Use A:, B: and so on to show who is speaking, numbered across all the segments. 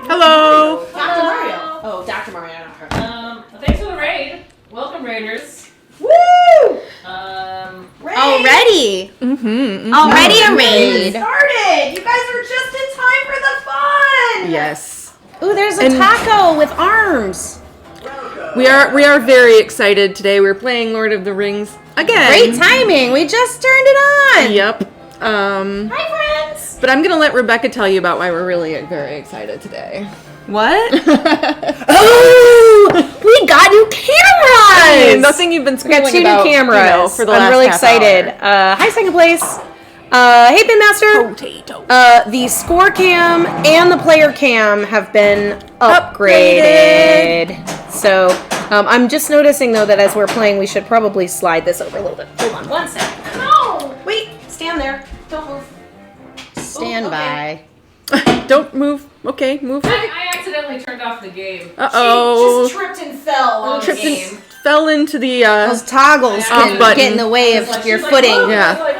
A: Hello.
B: Dr. Mario. Oh, Dr. Mario. Not her.
C: Thanks for the raid. Welcome, raiders.
B: Woo! Raid.
D: Already a raid.
B: Started. You guys are just in time for the fun.
A: Yes.
D: Ooh, there's a taco with arms.
A: We are very excited today. We're playing Lord of the Rings again.
D: Great timing. We just turned it on.
A: Yep.
D: Hi, friends.
A: But I'm gonna let Rebecca tell you about why we're really very excited today.
D: What? Oh, we got new cameras.
A: Nothing you've been
D: We
A: schooling
D: got two
A: about,
D: new cameras.
A: for the
D: I'm
A: last
D: really
A: half
D: excited.
A: hour.
D: Hi, second place. Hey, Pinmaster.
A: Potato.
D: The score cam and the player cam have been upgraded. So I'm just noticing though that as we're playing, we should probably slide this over a little bit. Hold on, 1 second.
B: No. Wait. Stand there. Don't move.
D: Stand by.
A: Don't move. Okay, move.
C: I accidentally turned off the game.
A: Uh-oh.
B: She just tripped and fell on
A: Tripped
B: the
A: and
B: game.
A: fell into the
D: Those toggles
A: Off
D: can
A: button.
D: get in the way of your footing.
C: Oh,
A: Yeah.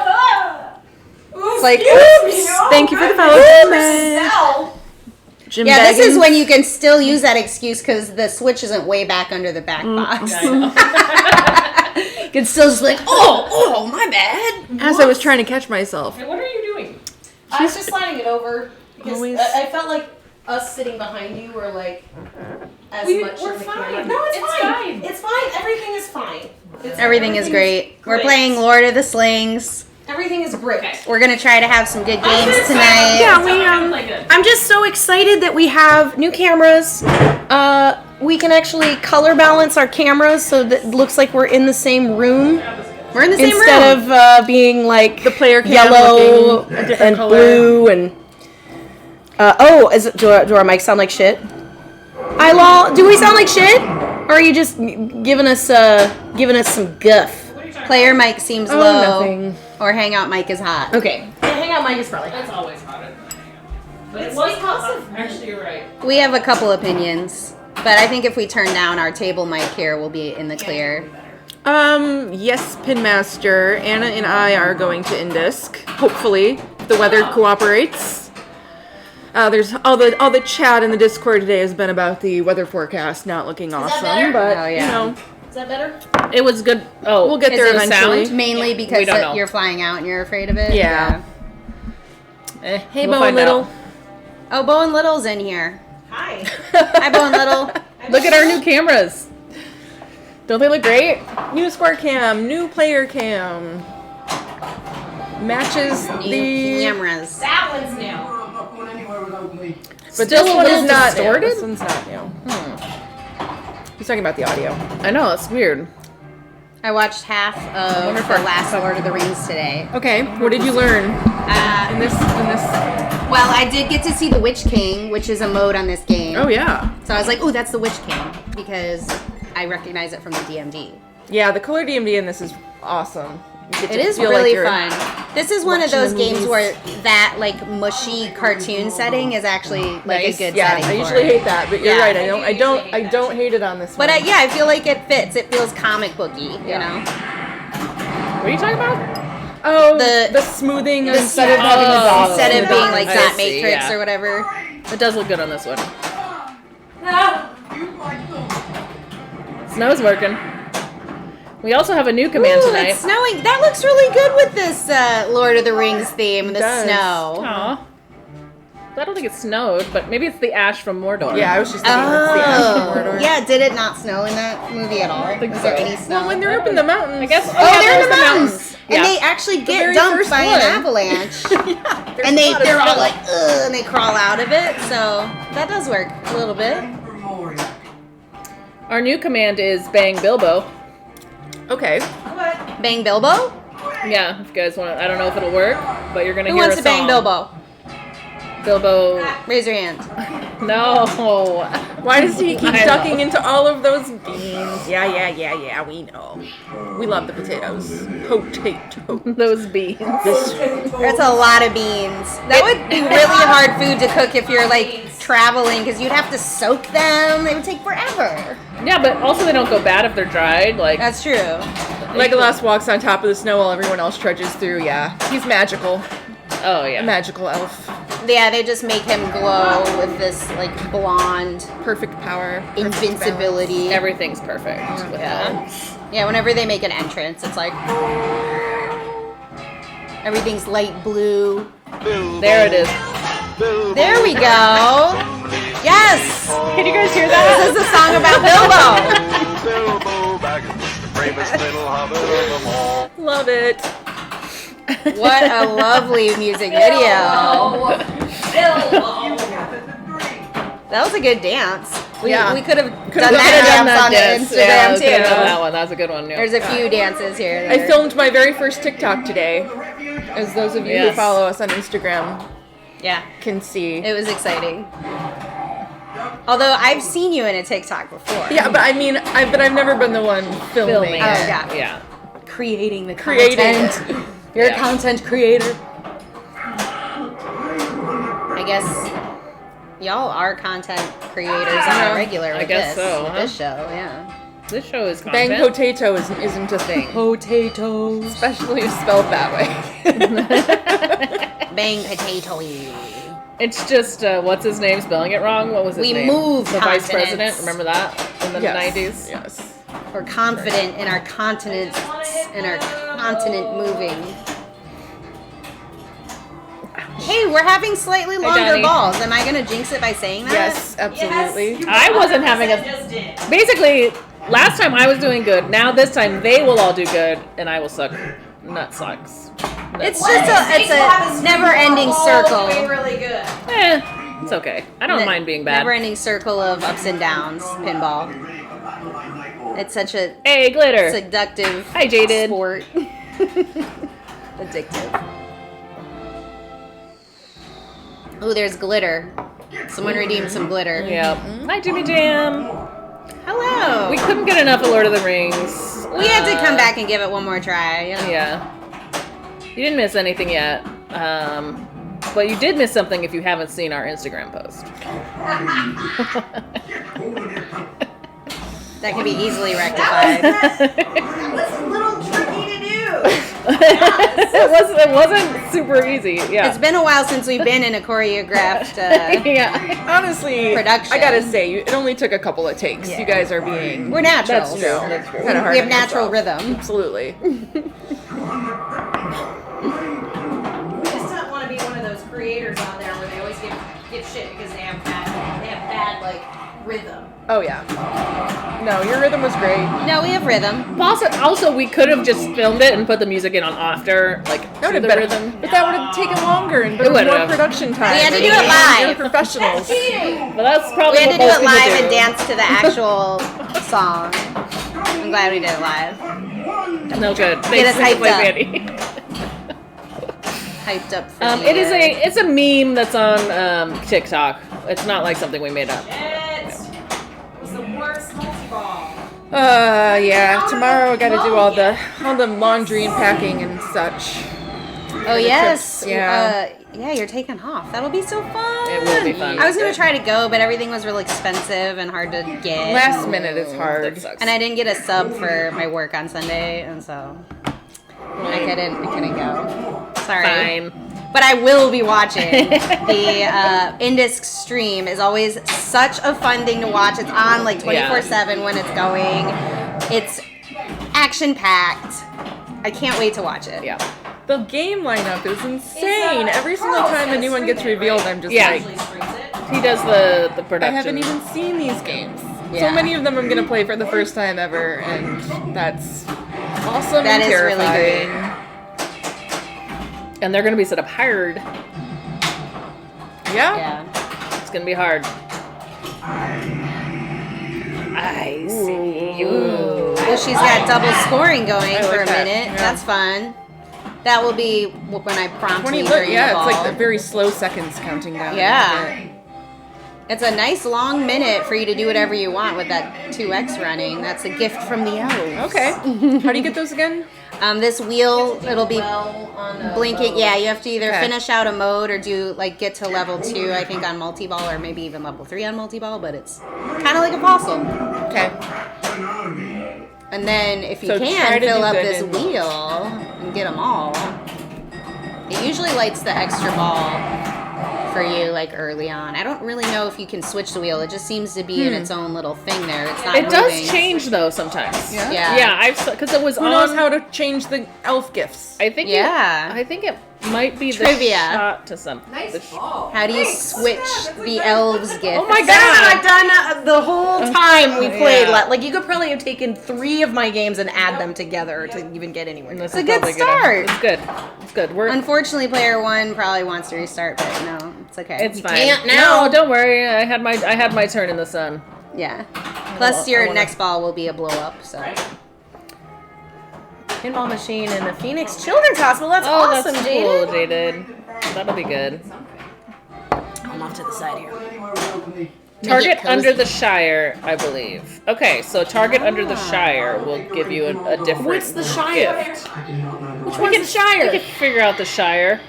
D: It's like,
B: Oops.
A: Thank you for the follow. Jim
D: Yeah, this is
A: Baggins.
D: when you can still use that excuse because the Switch isn't way back under the back box.
C: I know.
D: You can still just like, oh, my bad.
A: As I was trying to catch myself.
C: Hey, what are you doing?
B: I was just sliding it over because
A: Always-
B: I felt like us sitting behind you were like as much.
C: We're
B: in the
C: fine.
B: camera. No, it's
C: It's
B: fine.
C: fine.
B: It's fine. Everything is fine.
D: Everything is great. We're playing Lord of the Slings.
B: Everything is great.
C: Okay.
D: We're going to try to have some good games
C: Excited.
D: tonight.
A: Yeah,
D: I'm just so excited that we have new cameras. We can actually color balance our cameras so that it looks like we're in the same room We're in the same instead room. of being like
A: The player cam
D: yellow
A: looking a different
D: and
A: color.
D: blue and do our mics sound like shit? Do we sound like shit? Or are you just giving us some guff? Player mic seems
A: Oh,
D: low.
A: nothing.
D: Or hangout mic is hot.
B: Okay. Yeah, hang on, Mike is probably.
C: That's always hotter. But
B: It's
C: it was
B: because
C: hot.
B: of-
C: Actually, you're right.
D: We have a couple opinions, but I think if we turn down our table mic here, we'll be in the clear.
A: Yes, Pinmaster. Anna and I are going to Indisk. Hopefully, if the weather cooperates. There's all the chat in the Discord today has been about the weather forecast not looking awesome,
B: better?
A: but
D: Oh, yeah.
B: Is that better?
C: It was good. Oh,
A: We'll get
D: Is
A: there
D: it
A: eventually.
D: Mainly
C: We
D: because
C: don't know.
D: you're flying out and you're afraid of it?
A: Yeah.
D: Hey,
C: we'll
D: Bo
C: find
D: and Little.
C: out.
D: Oh, Bo and Little's in here.
B: Hi.
D: Hi, Bo and Little.
C: Look at our new cameras. Don't they look great?
A: New score cam, new player cam. Matches
D: New
A: the.
D: cameras.
B: That one's new.
E: I'm not going anywhere without me.
A: But
C: Still
A: this
C: a
A: one
C: little
A: is not
C: distorted?
A: New. This one's not new. He's talking about the audio.
C: I know, it's weird.
D: I watched half of
C: Wonder if
D: the
C: our-
D: last Lord of the Rings today.
A: Okay, what did you learn in this?
D: Well, I did get to see the Witch King, which is a mode on this game.
A: Oh yeah,
D: So I was like, ooh, that's the Witch King, because I recognize it from the DMD.
A: yeah. The color DMD in this is awesome. You get
D: It
A: to
D: is
A: feel like
D: really
A: you're-
D: fun. This is one of
A: watching
D: those
A: the
D: games
A: movies.
D: where that like mushy cartoon setting is actually like
A: Nice.
D: a good
A: Yeah,
D: setting.
A: I
D: for
A: usually
D: it.
A: hate that, but you're
D: Yeah.
A: right. I don't hate it on this
D: But
A: one.
D: yeah, I feel like it fits. It feels comic booky, you
A: Yeah.
D: know.
C: What are you talking about?
A: Oh,
D: The-
A: the smoothing
D: the-
A: instead of having the
C: Oh.
A: dots.
D: Instead of being like
C: I
D: Dot
C: see,
D: Matrix
C: yeah.
D: or whatever.
C: It does look good on this one.
E: You like them.
C: Snow's working. We also have a new command
D: Ooh,
C: tonight.
D: it's snowing. That looks really good with this Lord of the Rings theme, the
A: does.
D: snow.
C: Aw. I don't think it snowed, but maybe it's the ash from Mordor.
A: Yeah, I was just thinking that's the ash from
D: Oh,
A: Mordor.
D: yeah. Did it not snow in that movie at all?
C: think
D: Was there
C: so.
D: any snow?
A: Well, when they're up in the mountains,
C: I guess.
D: Oh,
C: yeah,
D: they're in
C: there's
D: the mountains, and
C: Yeah.
D: they actually get
A: very
D: dumped
A: first
D: by an
A: one.
D: avalanche,
A: there's
D: and
A: a lot of
D: they're all
A: snow.
D: like, ugh, and they crawl out of it. So that does work a little bit.
E: Memoria.
C: Our new command is Bang Bilbo.
A: Okay.
D: Bang Bilbo.
C: Yeah, if you guys want to, I don't know if it'll work, but you're gonna
D: Who
C: hear
D: wants
C: a
D: to bang
C: song.
D: Bilbo?
C: Bilbo.
D: Raise your hand.
C: No.
A: Why does he keep
C: I know.
A: ducking into all of those beans? Yeah, we know. We love the potatoes. Potato.
C: Those beans.
D: That's a lot of beans. That would be really hard food to cook if you're like traveling, because you'd have to soak them. They would take forever.
C: Yeah, but also they don't go bad if they're dried. Like,
D: That's true.
A: Legolas walks on top of the snow while everyone else trudges through. Yeah, he's magical.
C: Oh
A: a
C: yeah.
A: magical elf.
D: Yeah, they just make him glow with this like blonde
A: Perfect power. perfect
D: invincibility.
C: Everything's perfect with
D: Yeah.
C: elves.
D: Yeah, whenever they make an entrance, it's like everything's light blue.
C: There it is.
D: There we go. Yes.
C: Can you guys hear
D: This
C: that?
D: is a song about Bilbo.
F: Bilbo Baggins, the bravest little hobbit of them all.
A: Love it.
D: What a lovely music video.
B: Oh, Bilbo.
D: That was a good dance. We
A: Yeah.
D: could have
A: Could've
D: done
A: done
D: that on
C: dance.
D: the
C: Yeah,
D: Instagram
C: we could've done
D: too.
C: that one. That was a good one. Yeah.
D: There's a few dances here.
A: I filmed my very first TikTok today, as those of you who
C: Yes.
A: follow us on Instagram
D: Yeah,
A: can see.
D: it was exciting. Although I've seen you in a TikTok before.
A: Yeah, but I mean, I've never been the one filming.
C: Filming.
A: it.
D: Oh, yeah.
C: Yeah.
D: Creating the
A: Creating.
D: content. You're
C: Yeah.
D: a content creator. I guess y'all are content creators on
A: Yeah.
D: a regular with
C: I guess
D: this,
C: so,
D: with
C: huh?
D: this show, yeah.
C: This show is
A: Bang
C: content.
A: potato isn't a thing,
D: Potatoes.
A: especially if spelled that way.
D: Bang potatoy.
C: It's just what's his name spelling it wrong. What was his
D: We
C: name?
D: move
C: the vice
D: continents.
C: president. Remember that in the
A: Yes.
C: 90s?
A: Yes.
D: We're confident in our continents and our continent moving. Hey, we're having slightly longer
C: Johnny.
D: balls. Am I gonna jinx it by saying that?
A: Yes, absolutely.
C: I wasn't having a.
B: Just did.
C: Basically, last time I was doing good. Now this time they will all do good, and I will suck. Nut sucks.
D: It's it's a never-ending circle.
B: Really good.
C: It's okay. I don't mind being bad.
D: Never-ending circle of ups and downs. Pinball. It's such a
C: Hey, glitter.
D: seductive
C: Hi, Jaded.
D: sport. Addictive. Ooh, there's glitter. Someone redeemed some glitter.
C: Yep. Hi, Jimmy Jam.
D: Hello.
C: We couldn't get enough of Lord of the Rings.
D: We had to come back and give it one more try. You know?
C: Yeah. You didn't miss anything yet. But you did miss something if you haven't seen our Instagram post.
D: That can be easily rectified.
B: What's a little tricky to do?
C: It wasn't super easy. Yeah.
D: It's been a while since we've been in a choreographed.
C: Yeah.
A: Honestly,
D: Production.
A: I gotta say, it only took a couple of takes.
D: Yeah.
A: You guys are being
D: We're natural.
C: That's true. That's true.
A: kind of hard.
D: We have
A: on
D: natural
A: yourself.
D: rhythm.
A: Absolutely.
B: I just don't want to be one of those creators on there where they always give shit because they have bad like rhythm.
A: Oh yeah. No, your rhythm was great.
D: No, we have rhythm.
C: Also, we could have just filmed it and put the music in on after, like,
A: That
C: to
A: would
C: the
A: have
C: rhythm.
A: been, but that would have taken longer and been
C: It would
A: more
C: have.
A: production time.
D: We had to do it
A: You're
D: live.
A: professionals.
C: But that's probably
D: We had to
C: what
D: do it
C: most people
D: live
C: do.
D: and dance to the actual song. I'm glad we did it live.
C: No good.
D: Get
C: Thanks,
D: us hyped
C: Play
D: up.
C: Mandy.
D: Hyped up for the,
C: It's a meme that's on TikTok. It's not like something we made up.
B: It was the worst multi-ball.
A: Yeah. Tomorrow I gotta do all the laundry and packing and such.
D: Oh yes.
A: trips, yeah.
D: Yeah, you're taking off. That'll be so fun.
C: It will be fun.
D: I was gonna try to go, but everything was really expensive and hard to get.
A: Last minute is hard.
C: That sucks.
D: And I didn't get a sub for my work on Sunday, and so I couldn't go. Sorry.
C: Fine.
D: But I will be watching. The Indisc stream is always such a fun thing to watch. It's on like 24/7 when it's going. It's action packed. I can't wait to watch it.
C: Yeah.
A: The game lineup is insane. Every single time a new one gets revealed, I'm just
C: Yeah.
A: like,
B: Usually streams it.
C: He does the
A: I
C: production.
A: haven't even seen these games.
D: Yeah.
A: So many of them I'm gonna play for the first time ever, and that's awesome
D: That
A: and
D: is really
A: terrifying.
C: And they're gonna be set up hard.
A: Yeah.
D: Yeah.
C: It's gonna be hard. I see you.
D: Well, she's got double scoring going
A: I
D: for
A: like
D: a
A: that,
D: minute.
A: yeah.
D: That's fun. That will be when I promptly
A: 20,
D: bring
A: yeah,
D: the ball.
A: it's like the very slow seconds counting down.
D: Yeah. It's a nice long minute for you to do whatever you want with that 2x running. That's a gift from the elves.
A: Okay. How do you get those again?
D: This wheel, it'll be
B: Well, on a
D: blinking. Yeah, you have to either
A: Okay.
D: finish out a mode or do like get to level 2, I think, on multi-ball, or maybe even level 3 on multi-ball. But it's kind of like a fossil.
A: Okay.
D: And then if you
A: So try
D: can
A: to
D: fill
A: do
D: up
A: good
D: this
A: in-
D: wheel and get them all.
B: It usually lights the extra ball for you like early on. I don't really know if you can switch the wheel. It just seems to be in its own little thing there. It's not
C: It does
B: moving.
C: change though sometimes.
A: Yeah?
B: Yeah.
C: Because it was
A: Who
C: on.
A: knows how to change the elf gifts?
C: I think.
B: Yeah.
C: I think it might be
B: Trivia.
C: the shot to something.
B: How do you switch the elves gift?
D: Oh my god! I've done the whole time we played. Like you could probably have taken 3 of my games and add them together to even get anywhere.
C: This
B: a
C: is
B: good
C: probably
B: start.
C: It's good. It's good. We're.
B: Unfortunately, player 1 probably wants to restart, but no, it's okay.
C: It's fine.
D: can't now.
C: No, don't worry. I had my turn in the sun.
B: Yeah. Plus, your
C: I wanna-
B: next ball will be a blow up. So.
D: Pinball machine in the Phoenix Children's Hospital. That's
C: Oh,
D: awesome,
C: that's
D: Jaden.
C: cool, Jaded. That'll be good.
D: I'm off to the side here.
E: Anywhere without me.
C: Target under the Shire, I believe. Okay, so target under the Shire will give you a different
D: What's the Shire?
C: gift.
E: I do not know.
D: Which one's the
C: We
D: Shire?
C: can figure out the Shire.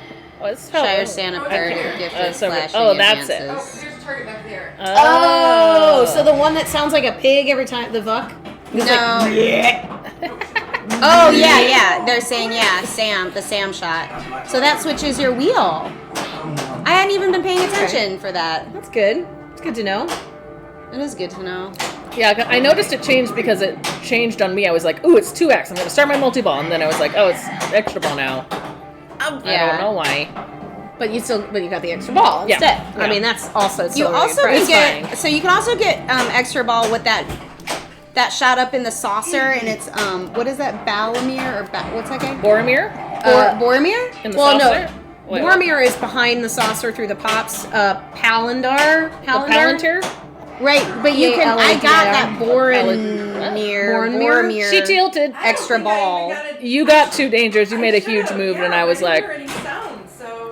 C: Oh, it's
B: Shire Santa Party
C: Okay.
B: gift
C: So-
B: slash
C: oh, that's it.
B: advances.
A: There's a target back there.
D: Oh, so the one that sounds like a pig every time, the Vuck?
B: No. Oh yeah. They're saying Sam, the Sam shot. So that switches your wheel. I hadn't even been paying attention for that.
D: That's good. It's good to know.
B: It is good to know.
C: Yeah, I noticed it changed because it changed on me. I was like, ooh, it's 2x. I'm going to start my multi-ball. And then I was like, oh, it's extra ball now. I don't know why.
D: But you got the extra ball
C: Yeah.
D: instead. I
C: Yeah.
D: mean, that's also
B: You
D: totally
B: also can
D: impressive.
B: get so you can also get extra ball with that shot up in the saucer, and it's what is that, Balamir or what's that guy?
C: Boromir?
B: Boromir?
C: In the
D: Well,
C: saucer?
D: no.
C: Wait, what?
D: Boromir is behind the saucer through the pops. Palandar.
C: The Palantir?
B: Right, but you can. I got that
D: Boromir.
B: Boromir.
C: She tilted.
B: Extra ball.
C: You got 2 dangers. You made a huge move, and I was like,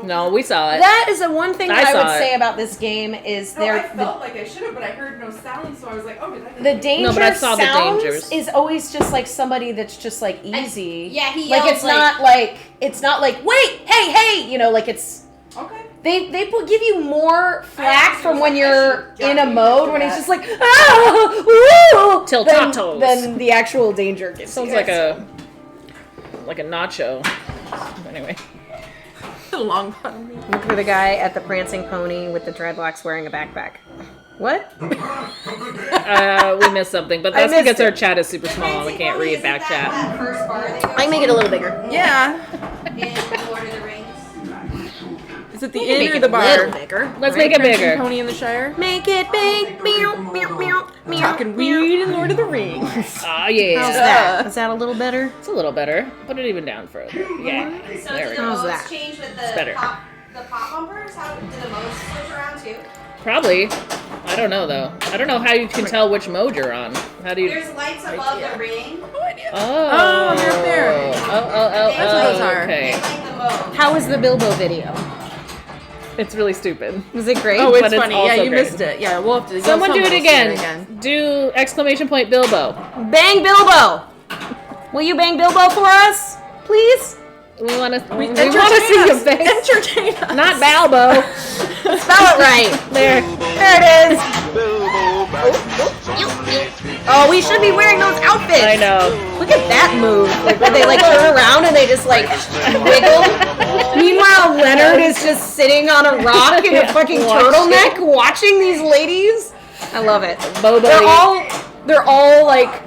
C: no, we saw it.
D: That is the one thing
C: I
D: that I would
C: saw it.
D: say about this game is
A: I
D: there
A: felt like I should have, but I heard no sound, so I was like, oh, did I?
D: the danger
C: but I saw the
D: sounds
C: dangers.
D: is always just like somebody that's just like easy.
B: yeah, he
D: like
B: yells
D: it's not like wait, hey, you know, like it's
A: Okay.
D: they give you more flack from when you're in a
A: should
D: mode
A: do
D: when it's
A: that.
D: just like woo
C: Tiltatos.
D: than the actual danger gives
C: Sounds
D: you.
C: like a nacho. Anyway.
A: Long pun.
D: Look for the guy at the prancing pony with the dreadlocks wearing a backpack. What?
C: We missed something, but that's
D: missed
C: because our
D: it.
C: chat is super small and we can't read back chat.
B: That first bar they go
D: I can make it a little bigger.
A: Yeah.
B: in Lord of the Rings.
A: Is it the
D: Make
A: inn or
D: it
A: the
D: a
A: bar?
D: little bigger.
C: Let's make it
A: Prancing
C: bigger.
A: Pony in the Shire.
D: Make it big. Meow, meow, meow, meow.
A: Talking weed and Lord of the Rings.
C: Ah, yeah.
D: How's that? Is that a little better?
C: It's a little better. Put it even down further. Yeah.
B: So
C: There
B: do
C: we
B: the
C: go.
D: How's
B: modes
D: that?
B: change with
C: better.
B: the pop bumpers? How do the modes switch around too?
C: Probably. I don't know though. I don't know how you can tell which mode you're on. How do you?
B: There's lights above the ring.
C: Oh.
A: they're up there.
C: Oh.
B: That's what
A: those are.
C: Okay.
B: They light the mode.
D: How was the Bilbo video?
C: It's really stupid.
D: Was it great?
A: Oh,
C: But
A: it's
C: it's
A: funny. Yeah,
C: also
A: you
C: great.
A: missed it. Yeah, we'll have to.
C: Someone do
A: someone
C: it
A: will see
C: again. Do exclamation point Bilbo.
D: Bang Bilbo! Will you bang Bilbo for us, please?
C: We want to. We want to
A: Entertain
C: see
A: us.
C: your face.
A: Entertain us.
C: Not Balbo.
D: Spell it right.
C: There.
D: There it is.
F: Bilbo Baggins.
D: Oh, we should be wearing those outfits.
C: I know.
D: Look at that move. Like when they like turn around and they just like wiggle. Meanwhile, Leonard is just sitting on a rock in a fucking turtleneck watching these ladies. I love it.
C: Bobo.
D: They're all like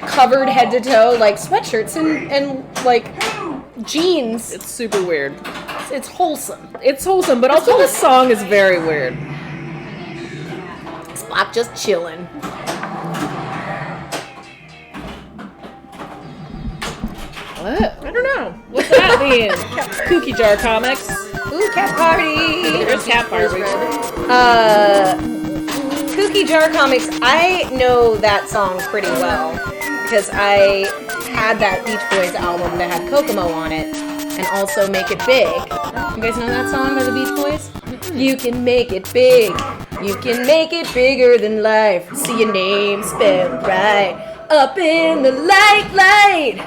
D: covered head to toe, like sweatshirts and like jeans.
C: It's super weird.
D: It's wholesome.
C: It's wholesome, but also the song is very weird.
D: Spot just chilling.
C: What?
A: I don't know.
C: What's that mean? Cookie Jar Comics.
D: Ooh, cat party.
C: There's Cat Barbie.
D: Cookie Jar Comics, I know that song pretty well because I had that Beach Boys album that had Kokomo on it and also Make It Big. You guys know that song by the Beach Boys? You can make it big. You can make it bigger than life. See your name spelled right. Up in the light.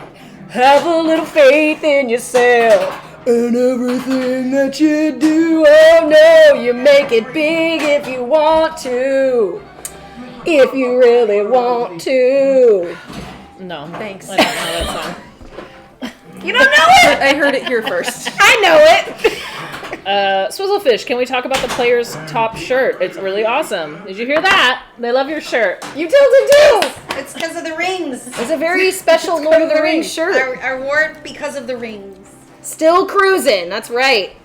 D: Have a little faith in yourself. And everything that you do, oh no, you make it big if you want to. If you really want to.
C: No.
D: Thanks.
C: I don't know that song.
D: You don't know it?
A: I heard it here first.
D: I know it.
C: Swizzlefish, can we talk about the player's top shirt? It's really awesome. Did you hear that? They love your shirt.
D: You tilted too.
B: It's because of the rings.
D: It's a very special Lord of the Rings shirt.
B: I wore it because of the rings.
D: Still cruising. That's right.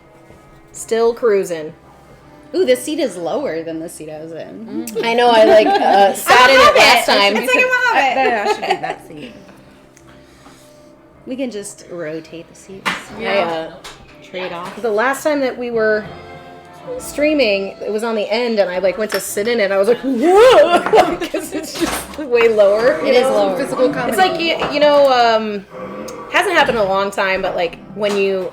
D: Still cruising.
G: Ooh, this seat is lower than the seat I was in.
D: I know. I like sat in it last time.
B: It's like a hobbit.
A: I should be that seat.
G: We can just rotate the seats. Trade off.
D: The last time that we were streaming, it was on the end, and I like went to sit in it. I was like, whoa, because it's just way lower.
G: It is lower.
A: Physical comedy.
D: It's like hasn't happened in a long time, but like when you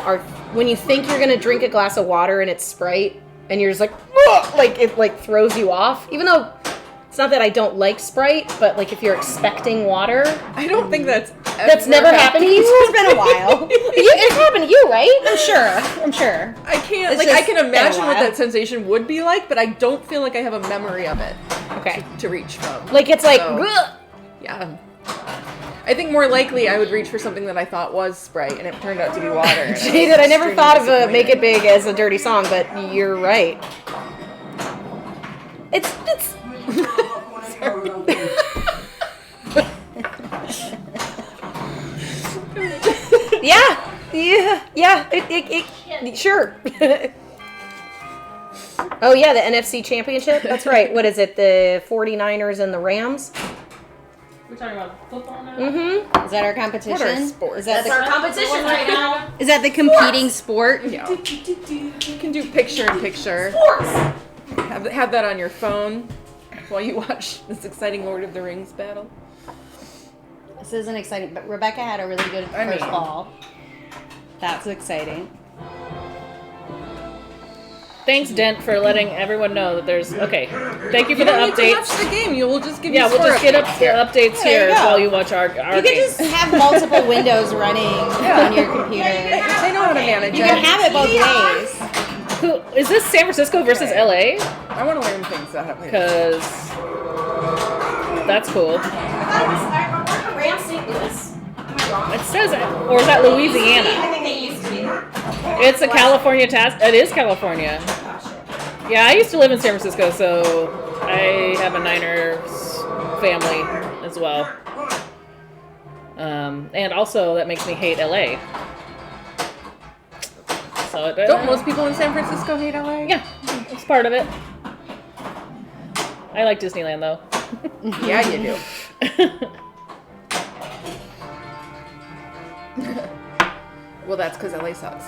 D: think you're gonna drink a glass of water and it's Sprite, and you're just like, whoa, like it like throws you off. Even though it's not that I don't like Sprite, but like if you're expecting water,
A: I don't think that's
D: never happened to you.
G: It's been a while.
D: It's happened to you, right?
G: I'm sure.
A: I can't
G: It's
A: like I
G: just
A: can
G: been a
A: imagine what
G: while.
A: that sensation would be like, but I don't feel like I have a memory of it
D: Okay.
A: to reach from.
D: Like it's like,
A: So-
D: ugh.
A: Yeah. I think more likely I would reach for something that I thought was Sprite, and it turned out to be water. and
D: Jaded, I never
A: extremely
D: thought of Make It
A: disappointed.
D: Big as a dirty song, but you're right. It's yeah. It sure. Oh yeah, the NFC Championship. That's right. What is it? The 49ers and the Rams.
C: We're talking about football now?
D: Mm-hmm.
G: Is that our competition?
A: What are sports?
G: Is that
B: That's our competition right now.
G: Is that the competing sport?
A: Yeah. You can do picture-in-picture. Have that on your phone while you watch this exciting Lord of the Rings battle.
G: This isn't exciting, but Rebecca had a really good first
A: mean-
G: ball. That's exciting.
C: Thanks, Dent, for letting everyone know that there's... Okay, thank you for
A: You
C: the
A: don't need to watch
C: updates.
A: the game. You will just give
C: Yeah,
A: you
C: we'll
A: score
C: just get up
A: updates.
C: the updates
G: There you
C: here
G: go.
C: while you watch our
G: You
C: game.
G: can just have multiple windows running on your computer.
A: They know how to manage
G: You
A: it.
G: can have it both ways.
C: Who, is this San Francisco versus LA?
A: I want to learn things that happen.
C: Because that's cool.
B: Rams St. Louis. Am I wrong?
C: It says, or is that
B: I
C: Louisiana?
B: think they used to be.
C: It's a California task. It is California. Yeah, I used to live in San Francisco, so I have a Niners family as well. And also that makes me hate LA. So
A: Don't most people in San Francisco hate LA?
C: Yeah, it's part of it. I like Disneyland though.
A: Yeah, you do. Well, that's because LA sucks.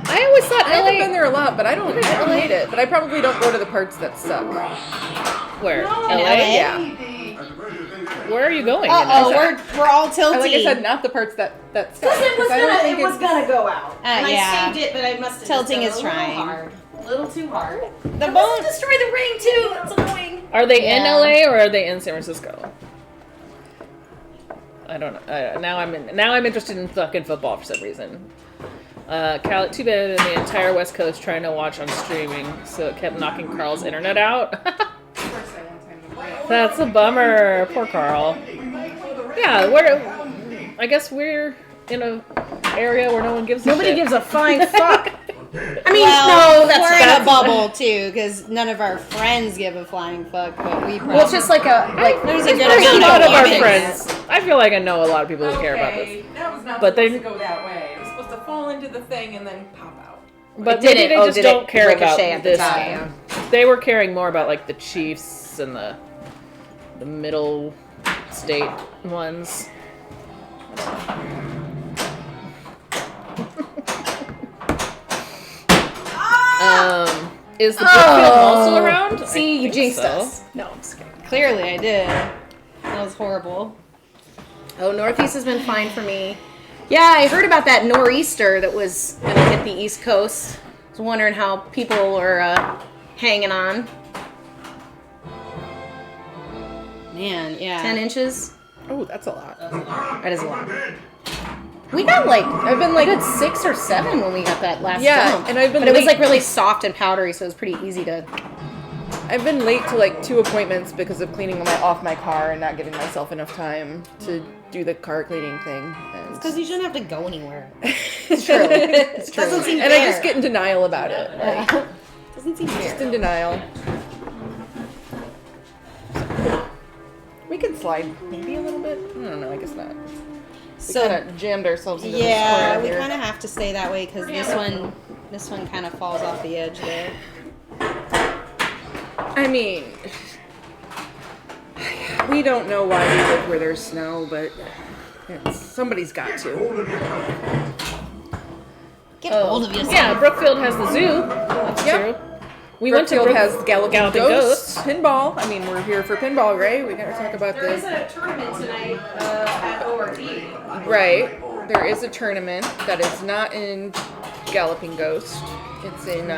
C: I always thought
A: I haven't been
C: LA.
A: there a lot, but I don't hate it. But I probably don't go to the parts that suck.
C: Where?
G: LA?
A: Yeah.
C: Where are you going?
G: Uh-oh, we're all tilting.
A: Like I said, not the parts that suck.
B: Because it was
A: 'cause I don't think
B: gonna, it was
A: it's-
B: gonna go out. and
G: yeah.
B: I saved it, but I must have
G: Tilting
B: just
G: is
B: done it a
G: trying.
B: little hard. A little too hard.
G: The
B: I must
G: bone.
B: have destroyed the ring too. That's annoying.
C: Are they in
G: Yeah.
C: LA or are they in San Francisco? I don't know. Now I'm interested in fucking football for some reason. Too bad in the entire West Coast trying to watch on streaming, so it kept knocking Carl's internet out. That's a bummer. Poor Carl. Yeah, I guess we're in a area where no one gives a
D: Nobody
C: shit.
D: gives a flying fuck. I mean,
G: Well,
D: no, that's
G: we're in
D: that's
G: a bubble too, because none of our friends give a flying fuck, but we probably.
D: Well, it's just like
G: there's a good
C: There's a
G: amount
C: lot of our
G: watching
C: friends. I feel like I know a lot of people who care about this.
A: That was not
C: But they-
A: supposed to go that way. It was supposed to fall into the thing and then pop out.
C: But
D: It
C: maybe
D: didn't.
C: they
D: Oh,
C: just
D: did it
C: don't care about
D: ricochet at the
C: this
D: time?
C: game. They were caring more about like the Chiefs and the middle state ones. Is the Brookfield also around? I
D: See, you
C: think
D: jinxed
C: so.
D: us. No, I'm just kidding.
G: Clearly, I did. That was horrible.
D: Oh, Northeast has been fine for me. Yeah, I heard about that nor'easter that was going to hit the East Coast. I was wondering how people are hanging on.
G: Man, yeah.
D: 10 inches.
A: Oh, that's a lot.
D: That is a lot. We got like, I've been like, a good 6 or 7 when we got that last
A: Yeah,
D: dump.
A: and I've been
D: But it was
A: late-
D: like really soft and powdery, so it was pretty easy to
A: I've been late to like 2 appointments because of cleaning off my car and not giving myself enough time to do the car cleaning thing.
D: Because you shouldn't have to go anywhere.
A: It's true. It's true.
D: Doesn't seem
A: and I
D: fair.
A: just get in denial about it. Like,
D: Doesn't seem
A: just
D: fair.
A: in denial. We could slide maybe a little bit. I don't know. I guess not. We kind of jammed ourselves into the
G: Yeah,
A: square
G: we
A: here.
G: kind of have to stay that way because this one kind of falls off the edge there.
A: I mean, we don't know why we live where there's snow, but somebody's got to.
G: Get hold of yourself.
C: Yeah, Brookfield has the zoo. That's
A: Yep.
C: true. We went to
A: Brookfield has Galloping
C: Ghosts.
A: Ghosts, pinball. I mean, we're here for pinball, right? We gotta talk about
B: There is
A: this.
B: a tournament tonight at ORD.
A: Right. There is a tournament that is not in Galloping Ghost. It's in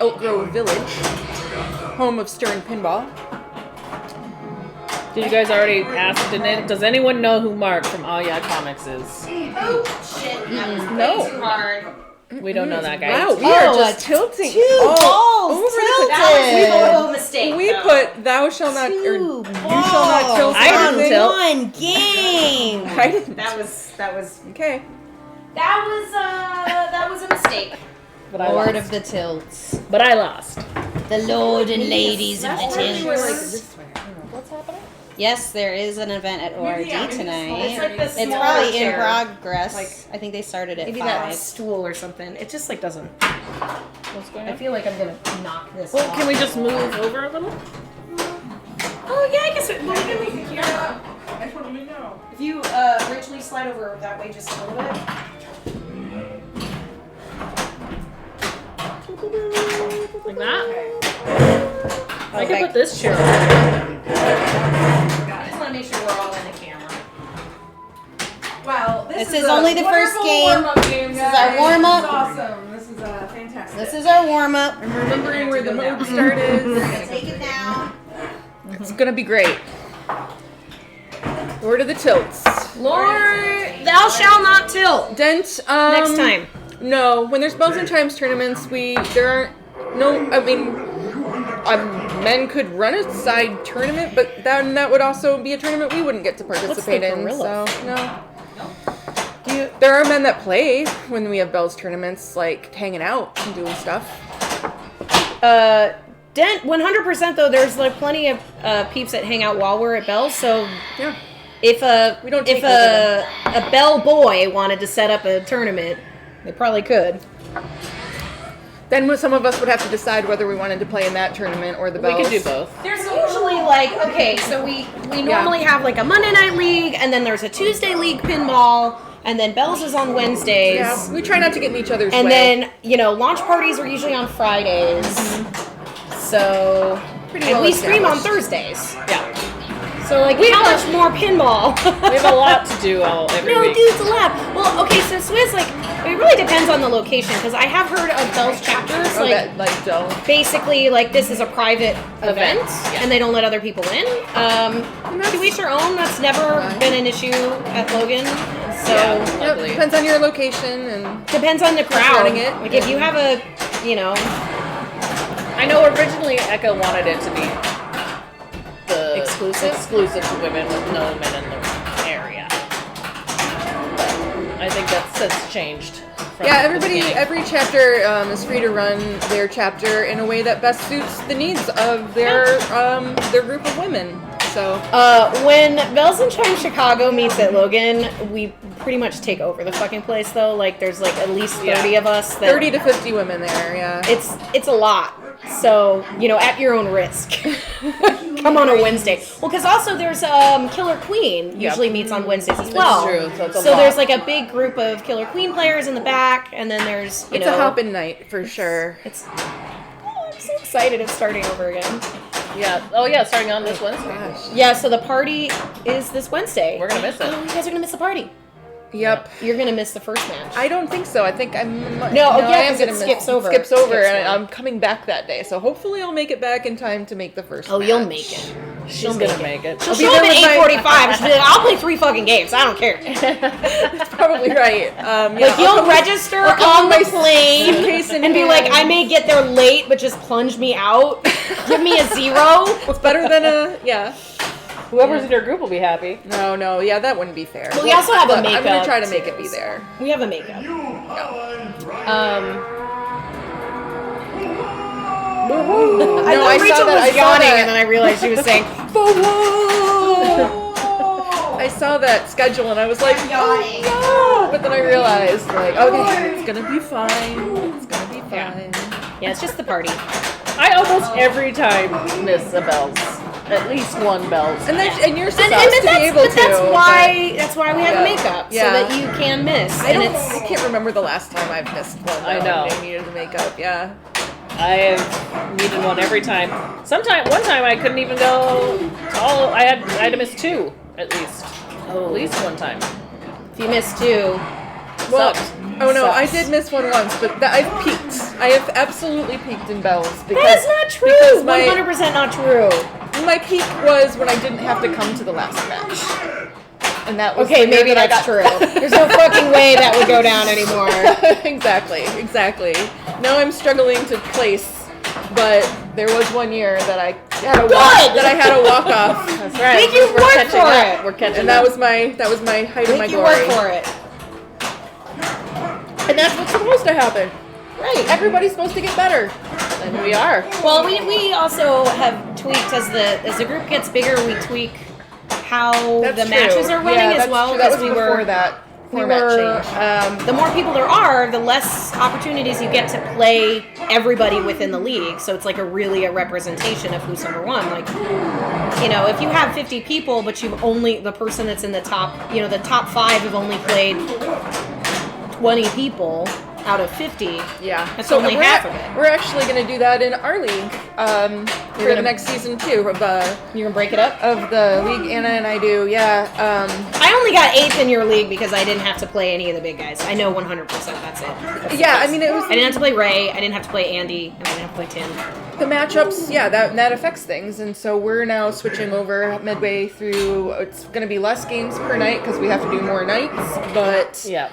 A: Oak Grove Village, home of Stern Pinball.
C: Did you guys already ask? Does anyone know who Mark from All Yeah Comics is?
B: Oh shit! That was
A: No.
B: way too hard.
C: We don't know that guy.
A: Wow, we are
G: Oh,
A: just tilting
G: balls
A: over
B: That was a mistake.
A: We
B: though.
A: put "Thou shall not" or "You shall not tilt."
C: I didn't
A: anything.
C: tilt.
G: One game.
A: I didn't.
B: That was
A: Okay.
B: that was a mistake.
C: But I
G: Lord
C: lost.
G: of the tilts.
C: But I lost.
G: The Lord and ladies of the tilts.
C: What's happening?
G: Yes, there is an event at ORD tonight.
B: It's like this.
G: It's probably in progress. I think they started at
D: Maybe
G: 5.
D: that stool or something. It just like doesn't.
C: What's going
D: I
C: on?
D: feel like I'm gonna knock this
C: Well,
D: off.
C: can we just move over a little?
D: Oh yeah, I guess it. Well, we can make it here.
A: I don't even know.
D: If you Rachel, slide over that way just a little bit.
C: Like that? I
G: Okay.
C: can put this chair on.
B: I just want to make sure we're all in the camera.
A: Well,
G: This is only the first game.
A: This
G: is our warm-up.
A: This is awesome. This is fantastic.
G: This is our warm up.
A: I'm remembering where the mode started.
G: Take it down.
A: It's gonna be great. Lord of the Tilts.
D: Lord, thou shalt not tilt.
A: Dent.
D: Next time.
A: No, when there's Bells and Chimes tournaments, there aren't no. I mean, men could run a side tournament, but then that would also be a tournament we wouldn't get to participate in.
D: gorilla?
A: So no. There are men that play when we have Bells tournaments, like hanging out and doing stuff.
D: Dent 100% though. There's like plenty of peeps that hang out while we're at Bell's. So
A: Yeah.
D: if
A: We don't
D: if
A: take over
D: a Bell boy wanted to set up a tournament, they probably could.
A: Then some of us would have to decide whether we wanted to play in that tournament or the
C: We
A: Bells.
C: could do both.
D: There's usually like, okay, so we normally have like a Monday night league, and then there's a Tuesday league pinball, and then Bell's is on Wednesdays.
A: Yeah, we try not to get in each other's
D: And
A: way.
D: then, launch parties are usually on Fridays. So,
A: Pretty
D: and
A: well
D: we stream on
A: established.
D: Thursdays.
C: Yeah.
D: So, like, how much more pinball?
C: We have a lot to do every
D: No,
C: week.
D: dude's a lot. Well, okay, so Swizz, like, it really depends on the location, because I have heard of Bell's chapters,
A: Oh,
D: like,
A: that, like Joe.
D: basically, like, this is a private event,
C: yeah.
D: and they don't let other people in. To each their own, that's never been an issue at Logan. So,
C: Yeah.
A: Yep,
C: Lovely.
A: depends on your location and
D: depends on the crowd.
A: running it.
D: Like, if you have a,
C: I know originally Eka wanted it to be the exclusive to women with no men in the area. But I think that's since changed. From
A: yeah,
C: the
A: everybody,
C: beginning.
A: every chapter is free to run their chapter in a way that best suits the needs of their group of women. So
D: when Bells and Chimes Chicago meets at Logan, we pretty much take over the fucking place, though. Like, there's like at least 30 of us. That
A: 30 to 50 women there. Yeah.
D: It's a lot. So, at your own risk. Come on a Wednesday. Well, because also there's Killer Queen usually meets on Wednesdays as well.
A: true, so it's a
D: So
A: lot.
D: there's like a big group of Killer Queen players in the back, and then there's
A: It's a hopping night for sure.
D: I'm so excited it's starting over again.
C: Yeah. Oh yeah, starting on this Wednesday.
A: Gosh.
D: Yeah, so the party is this Wednesday.
C: We're gonna miss it.
D: Oh, you guys are gonna miss the party.
A: Yep.
D: You're gonna miss the first match.
A: I don't think so. I think I'm.
D: No, yeah,
A: I am
D: 'cause it
A: gonna miss-
D: skips over.
A: Skips over,
D: Skips
A: and
D: one.
A: I'm coming back that day. So hopefully I'll make it back in time to make the first.
D: Oh, you'll
A: match.
D: make it.
C: She's gonna make it.
D: She'll show up at 8:45. She'll be like, I'll play 3 fucking games. I don't care.
A: Probably right.
D: Like, you'll register on the plane
A: suitcase in
D: and be
A: hand.
D: like, I may get there late, but just plunge me out. Give me a 0.
A: It's better than a
C: Whoever's in your group will be happy.
A: No, yeah, that wouldn't be fair.
D: Well, we also have a
A: But I'm gonna
D: makeup,
A: try to make
D: too.
A: it be there.
D: We have a makeup. I
A: No,
D: thought
A: I
D: Rachel
A: saw that.
D: was
A: I saw
D: yawning,
A: that.
D: and then I realized she was saying,
A: I saw that schedule and I was like,
G: yawning.
A: oh no! But then I realized, like, okay, it's gonna be fine. It's gonna be fine.
D: yeah, it's just the party.
C: I almost every time miss a bells. At least one bells.
A: And you're supposed
D: And
A: to be able to.
D: that's why we have
A: Yeah.
D: makeup, so
A: Yeah.
D: that you can miss.
A: I
D: And
A: I can't remember the last time I've missed one.
C: I
A: though,
C: know.
A: and I needed the makeup. Yeah.
C: I have needed one every time. One time I couldn't even go to all. I had to miss 2 at least. At least one time.
D: if you miss 2,
A: Well,
C: Sucks.
A: oh no, I
C: Sucks.
A: did miss one once, but I've peaked. I have absolutely peaked in bells because
D: that is not true.
A: because my
D: 100% not true.
A: my peak was when I didn't have to come to the last match, and that was
D: Okay,
A: the year
D: maybe
A: that I
D: that's
A: got-
D: true. There's no fucking way that would go down anymore.
A: exactly. Now I'm struggling to place, but there was one year that I had a walk off,
C: That's right.
D: Make you
C: We're
D: work
C: catching
D: for
C: up.
D: it.
C: We're catching
A: and that
C: up.
A: was my height of my
D: Make you
A: glory.
D: work for it.
A: And that's what's supposed to happen.
D: Right.
A: Everybody's supposed to get better.
C: And we are.
D: Well, we also have tweaked as the group gets bigger. We tweak how
A: That's
D: the
A: true.
D: matches are running
A: Yeah,
D: as
A: that's
D: well.
A: true. That
D: because
A: was
D: we
A: before
D: were
A: that
D: we
A: format
D: were
A: change.
D: the more people there are, the less opportunities you get to play everybody within the league. So it's like really a representation of who's number one. Like, you know, if you have 50 people, but you've only the person that's in the top, you know, the top 5 have only played 20 people out of 50.
A: Yeah,
D: That's only
A: we're
D: half of it.
A: We're actually going to do that in our league for the
D: gonna-
A: next season too
D: You're gonna break it up?
A: of the league Anna and I do. Yeah,
D: I only got 8th in your league because I didn't have to play any of the big guys. I know 100% that's it.
A: yeah. I mean, it was
D: I didn't have to play Ray, I didn't have to play Andy, and I didn't have to play Tim.
A: the matchups. Yeah, that affects things, and so we're now switching over midway through. It's going to be less games per night because we have to do more nights, but
C: Yeah.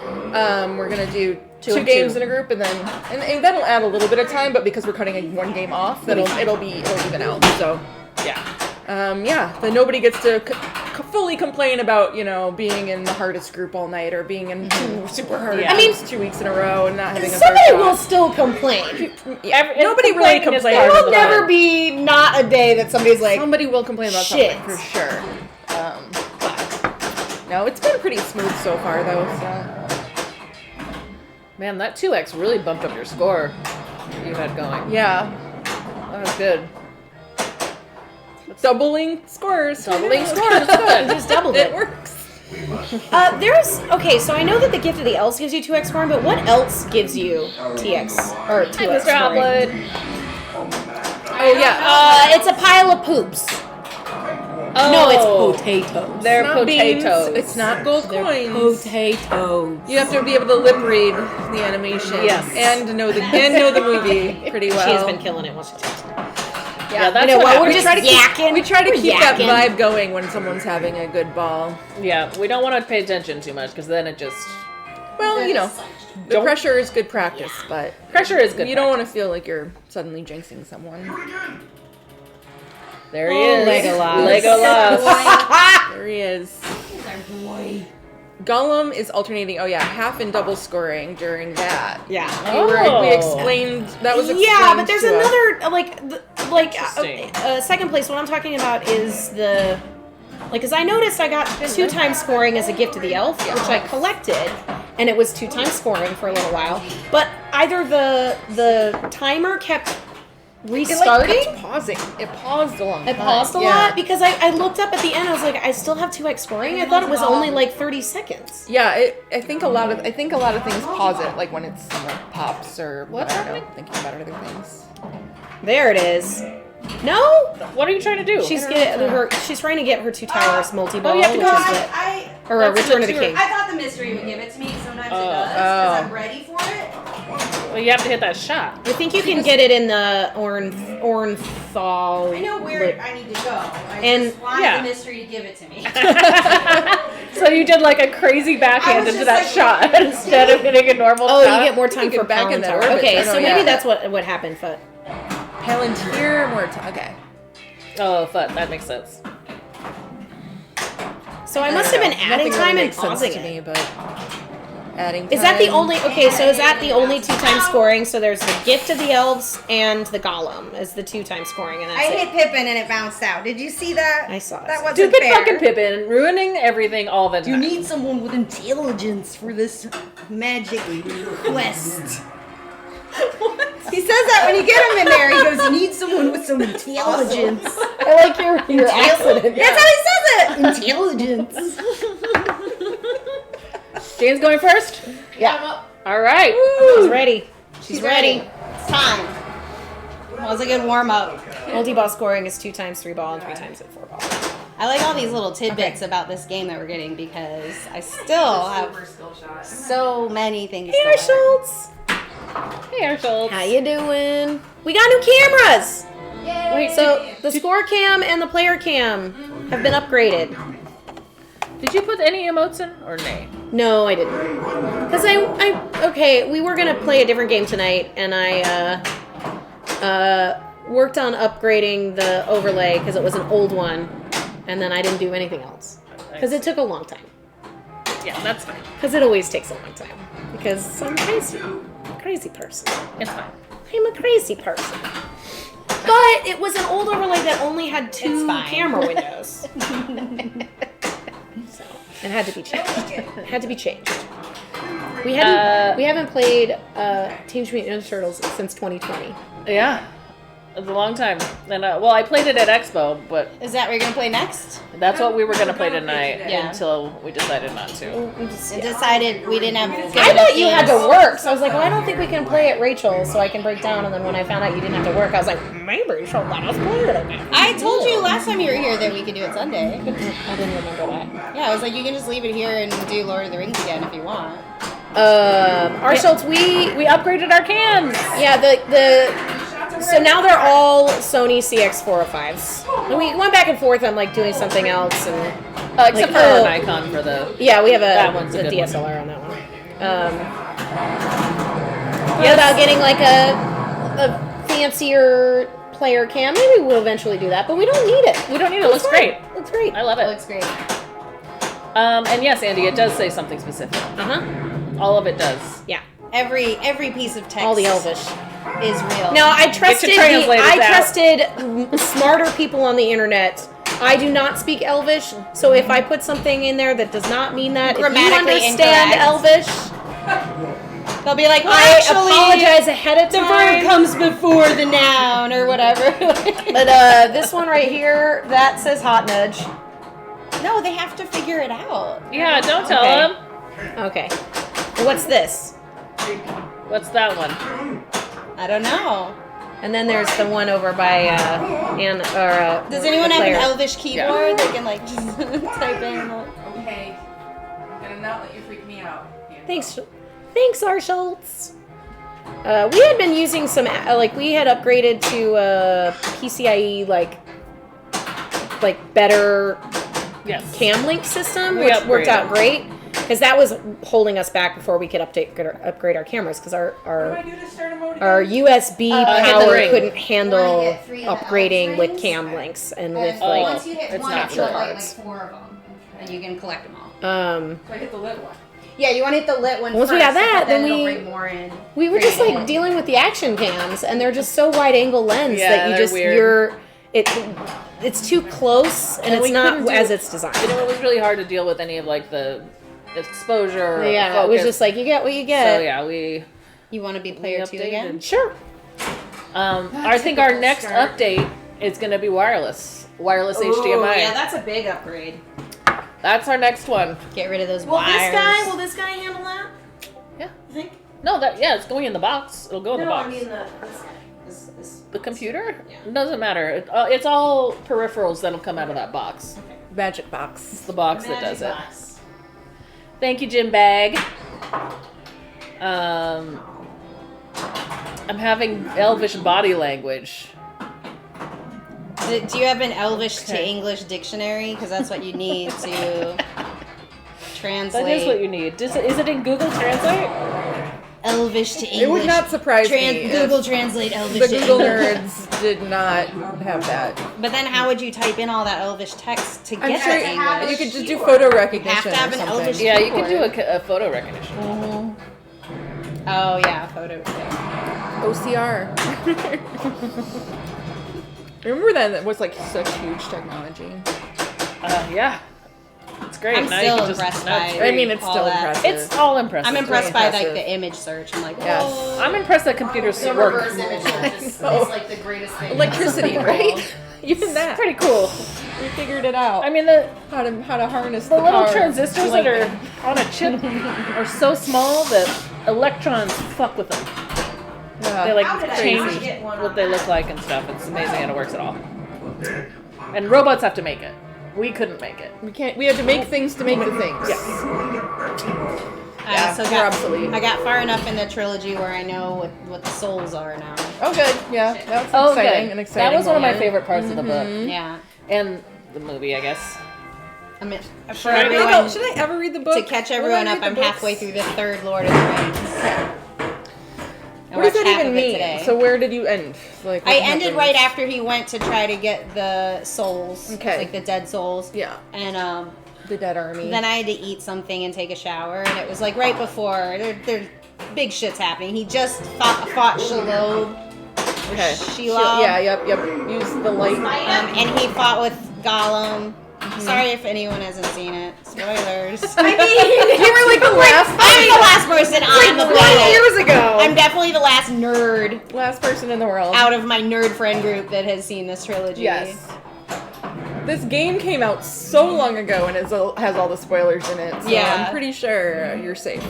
A: we're going to do two
C: and
A: games
C: two.
A: in a group, and then and that'll add a little bit of time, but because we're cutting one game off, it'll even out. So.
C: Yeah.
A: Yeah, then nobody gets to fully complain about, you know, being in the hardest group all night or being in super hard
C: Yeah.
D: I mean,
A: 2 weeks in a row and not having a
D: Somebody
A: third
D: will
A: shot.
D: still complain.
A: Nobody really
C: complaining is
A: complains.
C: part
D: There
C: of
D: will
C: the
D: never
C: fun.
D: be not a day that somebody's like,
A: Somebody will complain about
D: Shit.
A: something for sure. But no, it's been pretty smooth so far though. So
C: Man, that 2x really bumped up your score that you had going.
A: yeah,
C: That was good.
A: doubling scores.
C: Doubling scores. Good.
D: just doubled
A: It
D: it.
A: works.
D: Okay, so I know that the gift of the else gives you 2x scoring, but what else gives you TX or 2x
C: Mr.
D: scoring?
C: Hopwood.
A: Oh yeah.
D: It's a pile of poops.
C: Oh,
D: No, it's potatoes.
C: They're
A: It's not beans,
C: potatoes.
A: It's not gold coins.
D: Potatoes.
A: You have to be able to lip read the animation.
C: Yes.
A: And know the movie pretty well.
D: She has been killing it once she takes it.
C: Yeah, that's
D: You know
C: what
D: what? We're
C: happens.
D: just yakking.
A: We try to
D: We're
A: keep that
D: yakking.
A: vibe going when someone's having a good ball.
C: Yeah, we don't want to pay attention too much because then it just
A: Well, you know, the pressure is good practice, but
C: pressure is good.
A: you don't want to feel like you're suddenly jinxing someone.
C: There he is.
D: Legolas.
C: Legolas.
A: There he is. Gollum is alternating. Oh yeah, half and double scoring during that.
D: Yeah.
A: We explained that was explained
D: Yeah, but there's
A: to us.
D: another
C: Interesting.
D: second place. What I'm talking about is the because I noticed I got 2 times scoring as a gift to the elf, which I collected, and it was 2 times scoring for a little while. But either the timer kept restarting.
A: It kept pausing. It paused a long time.
D: It paused a
A: Yeah.
D: lot because I looked up at the end. I was like, I still have 2x scoring. I thought it was only like 30 seconds.
A: Yeah, I think a lot of things pause it, like when it's pops or
C: What's
A: I don't
C: happening?
A: know, thinking about other things.
D: There it is. No,
C: What are you trying to do?
D: she's trying to get her 2 towers multi-ball,
C: Oh, you have to
D: which
C: go
D: is
C: on-
D: the or a
C: That's
D: Return
C: the
D: of the
C: tour.
D: King.
B: I thought the mystery would give it to me. Sometimes it does,
A: Oh.
B: because I'm ready for it.
C: Well, you have to hit that shot.
D: I think you can get it in the Ornthal.
B: I know where I need to go.
D: And-
B: Just want
C: yeah.
B: the mystery to give it to me.
C: So you did like a crazy backhand into that shot instead of hitting a normal
D: Oh,
C: shot.
D: you get more time
A: get
D: for
A: back in that
D: Palantir.
A: orbit.
D: Okay,
A: I
D: so
A: know,
D: maybe
A: yeah.
D: that's what happened, Foot.
A: Palantir, more time. Okay.
C: Oh, fuck, that makes sense.
D: So I must have been adding
A: Nothing
D: time
A: really
D: and
A: makes sense
D: pausing
A: to
D: it.
A: me, but adding.
D: Is that the
A: time.
D: only? Okay, so is that the only 2-time scoring? So there's the Gift of the Elves and the Golem as the 2-time scoring, and that's
G: I
D: it.
G: hit Pippin and it bounced out. Did you see that?
D: I saw it.
G: That wasn't
C: Stupid
G: fair.
C: fucking Pippin, ruining everything all the time.
G: You need someone with intelligence for this magic quest. He says that when you get him in there. He goes, "You need someone with some intelligence."
D: I like your accent.
G: That's how he says it. Intelligence.
C: Jane's going first?
D: Yeah,
C: All right.
D: she's ready.
G: She's ready. It's time. That was a good warm up.
D: Multi-ball scoring is 2 times 3 ball and 3 times 4 ball.
G: I like all these little tidbits about this game that we're getting because I still have so many things.
D: Hey,
G: to learn.
D: Schultz.
C: Hey, Arshel.
D: How you doing? We got new cameras.
C: Wait,
D: So the score cam and the player cam have been upgraded.
C: did you put any emotes in or nay?
D: No, I didn't. Because okay, we were gonna play a different game tonight, and I worked on upgrading the overlay because it was an old one, and then I didn't do anything else because it took a long time.
C: Yeah, that's fine.
D: Because it always takes a long time. Because I'm crazy person.
C: It's fine.
D: I'm a crazy person. But it was an old overlay that only had 2
G: fine.
D: camera windows. So it had to be changed. It had to be changed. We haven't played Teenage Mutant Ninja Turtles since 2020.
C: Yeah. It was a long time. And well, I played it at Expo, but
G: Is that what you're gonna play next?
C: that's what we were gonna play tonight
G: Yeah.
C: until we decided not to.
G: I decided we didn't have.
D: I thought you had to work, so I was like, well, I don't think we can play at Rachel's, so I can break down. And then when I found out you didn't have to work, I was like, maybe she'll let us play it again.
G: I told you last time you were here that we could do it Sunday.
D: I didn't remember that.
G: Yeah, I was like, you can just leave it here and do Lord of the Rings again if you want.
D: Our Schultz,
C: We upgraded our cams.
D: yeah, so now they're all Sony CX405s. And we went back and forth on like doing something else, and
C: Except
D: Like,
C: for
D: oh.
C: Nikon for the.
D: yeah, we have
C: That one's a
D: a
C: good
D: DSLR on that one. Yeah, about getting like a fancier player cam. Maybe we'll eventually do that, but we don't need it.
C: We don't need it. It looks great.
D: Looks great.
C: I love
G: It
C: it.
G: looks great.
C: And yes, Andy, it does say something specific.
D: Uh-huh.
C: All of it does.
D: Yeah.
G: Every piece of text
D: All the Elvish.
G: is real.
D: Now I trusted
C: translators out.
D: trusted smarter people on the internet. I do not speak Elvish, so if I put something in there that does not mean that, if you
G: Grammatically
D: understand
G: incorrect.
D: Elvish,
G: They'll be like, well,
D: I
G: actually,
D: apologize ahead of
G: the verb
D: time.
G: comes before the noun or whatever.
D: But this one right here, that says hot nudge.
G: No, they have to figure it out.
C: Yeah, don't tell
D: Okay.
C: them.
D: Okay. What's this?
C: What's that one?
G: I don't know.
D: And then there's the one over by
G: Does anyone have
D: Claire.
G: an Elvish keyboard? They can like just type in.
A: Okay. I'm gonna not let you freak me out.
D: Thanks, R. Schultz. We had been using some, we had upgraded to PCIe, like better
C: Yes.
D: cam link system,
C: We
D: which worked out
C: upgraded.
D: great. Because that was holding us back before we could upgrade our cameras, because our USB
C: hit the
D: power
C: ring.
D: couldn't handle
G: get 3 of the
D: upgrading
G: elf
D: with
G: rings?
D: cam links and
G: And
D: with
G: once you hit
C: it's
G: one,
C: not
G: you'll
C: sure.
G: get like 4 of them, and you can collect them all.
A: So I hit the lit one.
G: Yeah, you want to hit the lit one
D: Once
G: first.
D: we got that,
G: but then
D: then
G: it'll
D: we-
G: bring more in.
D: we were
G: for you
D: just
G: to
D: like
G: hit.
D: dealing with the action cams, and they're just so wide angle lens
C: Yeah,
D: that you
C: they're
D: just
C: weird.
D: it's too close and
C: And we
D: it's not
C: couldn't do-
D: as it's designed.
C: You know, it was really hard to deal with any of like the exposure. Or
D: Yeah, it was just like you get what you get.
C: So yeah, we
G: You want to be player 2 again?
C: updated.
D: Sure.
C: I think our next update is going to be wireless HDMI.
G: Yeah, that's a big upgrade.
C: That's our next one.
G: Get rid of those
D: Will
G: wires.
D: this guy handle that?
C: Yeah.
D: You think?
C: No, it's going in the box. It'll go in the box.
D: this.
C: The computer?
D: Yeah.
C: It doesn't matter. It's all peripherals that'll come out of that box.
A: Magic box.
C: It's the box that does it.
G: Box.
C: Thank you, Jim Bag. I'm having Elvish body language.
B: Do you have an Elvish to
C: Okay.
B: English dictionary? Because that's what you need to translate.
C: That is what you need. Is it in Google Translate?
B: Elvish to English.
A: It would not surprise me if
B: Google Translate Elvish
A: the
B: to
A: Google
B: English.
A: nerds did not have that.
B: But then how would you type in all that Elvish text to
A: I'm
B: get
A: sure
B: to English?
A: you could just do photo recognition.
B: have
A: or
B: an
A: something.
B: Elvish-
C: Yeah, you can do a photo recognition.
B: Oh yeah, photo. Yeah.
A: OCR. Remember then that was like such huge technology.
C: Yeah. It's great.
B: I'm
C: Now
B: still
C: you can just,
B: impressed
C: now
B: by
C: it's
A: I
C: great.
A: mean, it's
B: all
A: still
B: that.
A: impressive.
C: It's all impressive.
B: I'm impressed by like
A: impressive.
B: the image search. I'm like,
A: Yes.
B: whoa.
C: I'm impressed that computers work.
B: image search is like the greatest thing.
A: Electricity, right? Even that.
C: Pretty cool.
A: We figured it out.
C: I mean, the
A: how to harness
C: the little
A: power.
C: transistors that are on a chip are so small that electrons fuck with them.
A: Yeah.
C: They like
B: How did I
C: change
B: not get one
C: what
B: on
C: they
B: that?
C: look like and stuff. It's amazing how it works at all. And robots have to make it. We couldn't make it.
A: We can't. We had to make things to make the things.
C: Yes.
B: I also
A: we're
B: got
A: obsolete.
B: I got far enough in the trilogy where I know what the souls are now.
A: Oh, good. Yeah, that's
C: Oh,
A: exciting.
C: good.
A: An exciting.
C: That was one of my
A: moment.
C: favorite parts of the book.
B: Yeah.
C: And the movie, I guess.
B: I mean, for
C: Should I read
B: everyone,
A: Should I ever read the book?
B: to catch
A: Will I
B: everyone
A: read
B: up,
A: the
B: I'm
A: books?
B: halfway through the third Lord of the Rings. I
A: What does
B: watched
A: that
B: half
A: even
B: of it
A: mean?
B: today.
A: So where did you end? Like what
B: I ended
A: happens?
B: right after he went to try to get the souls,
A: Okay.
B: like the dead souls.
A: Yeah,
B: And
A: the Dead Army.
B: then I had to eat something and take a shower, and it was like right before there's big shit's happening. He just fought Shelob.
A: okay.
B: Shelob.
A: Yeah. Yep. Use the light.
B: And he fought with Gollum. Sorry if anyone hasn't seen it. Spoilers.
A: I mean, you were like the last.
B: I'm the last person on the planet.
A: years ago.
B: I'm definitely the last nerd
A: last person in the world.
B: out of my nerd friend group that has seen this trilogy.
A: Yes. This game came out so long ago and has all the spoilers in it. So
B: Yeah.
A: I'm pretty sure you're safe.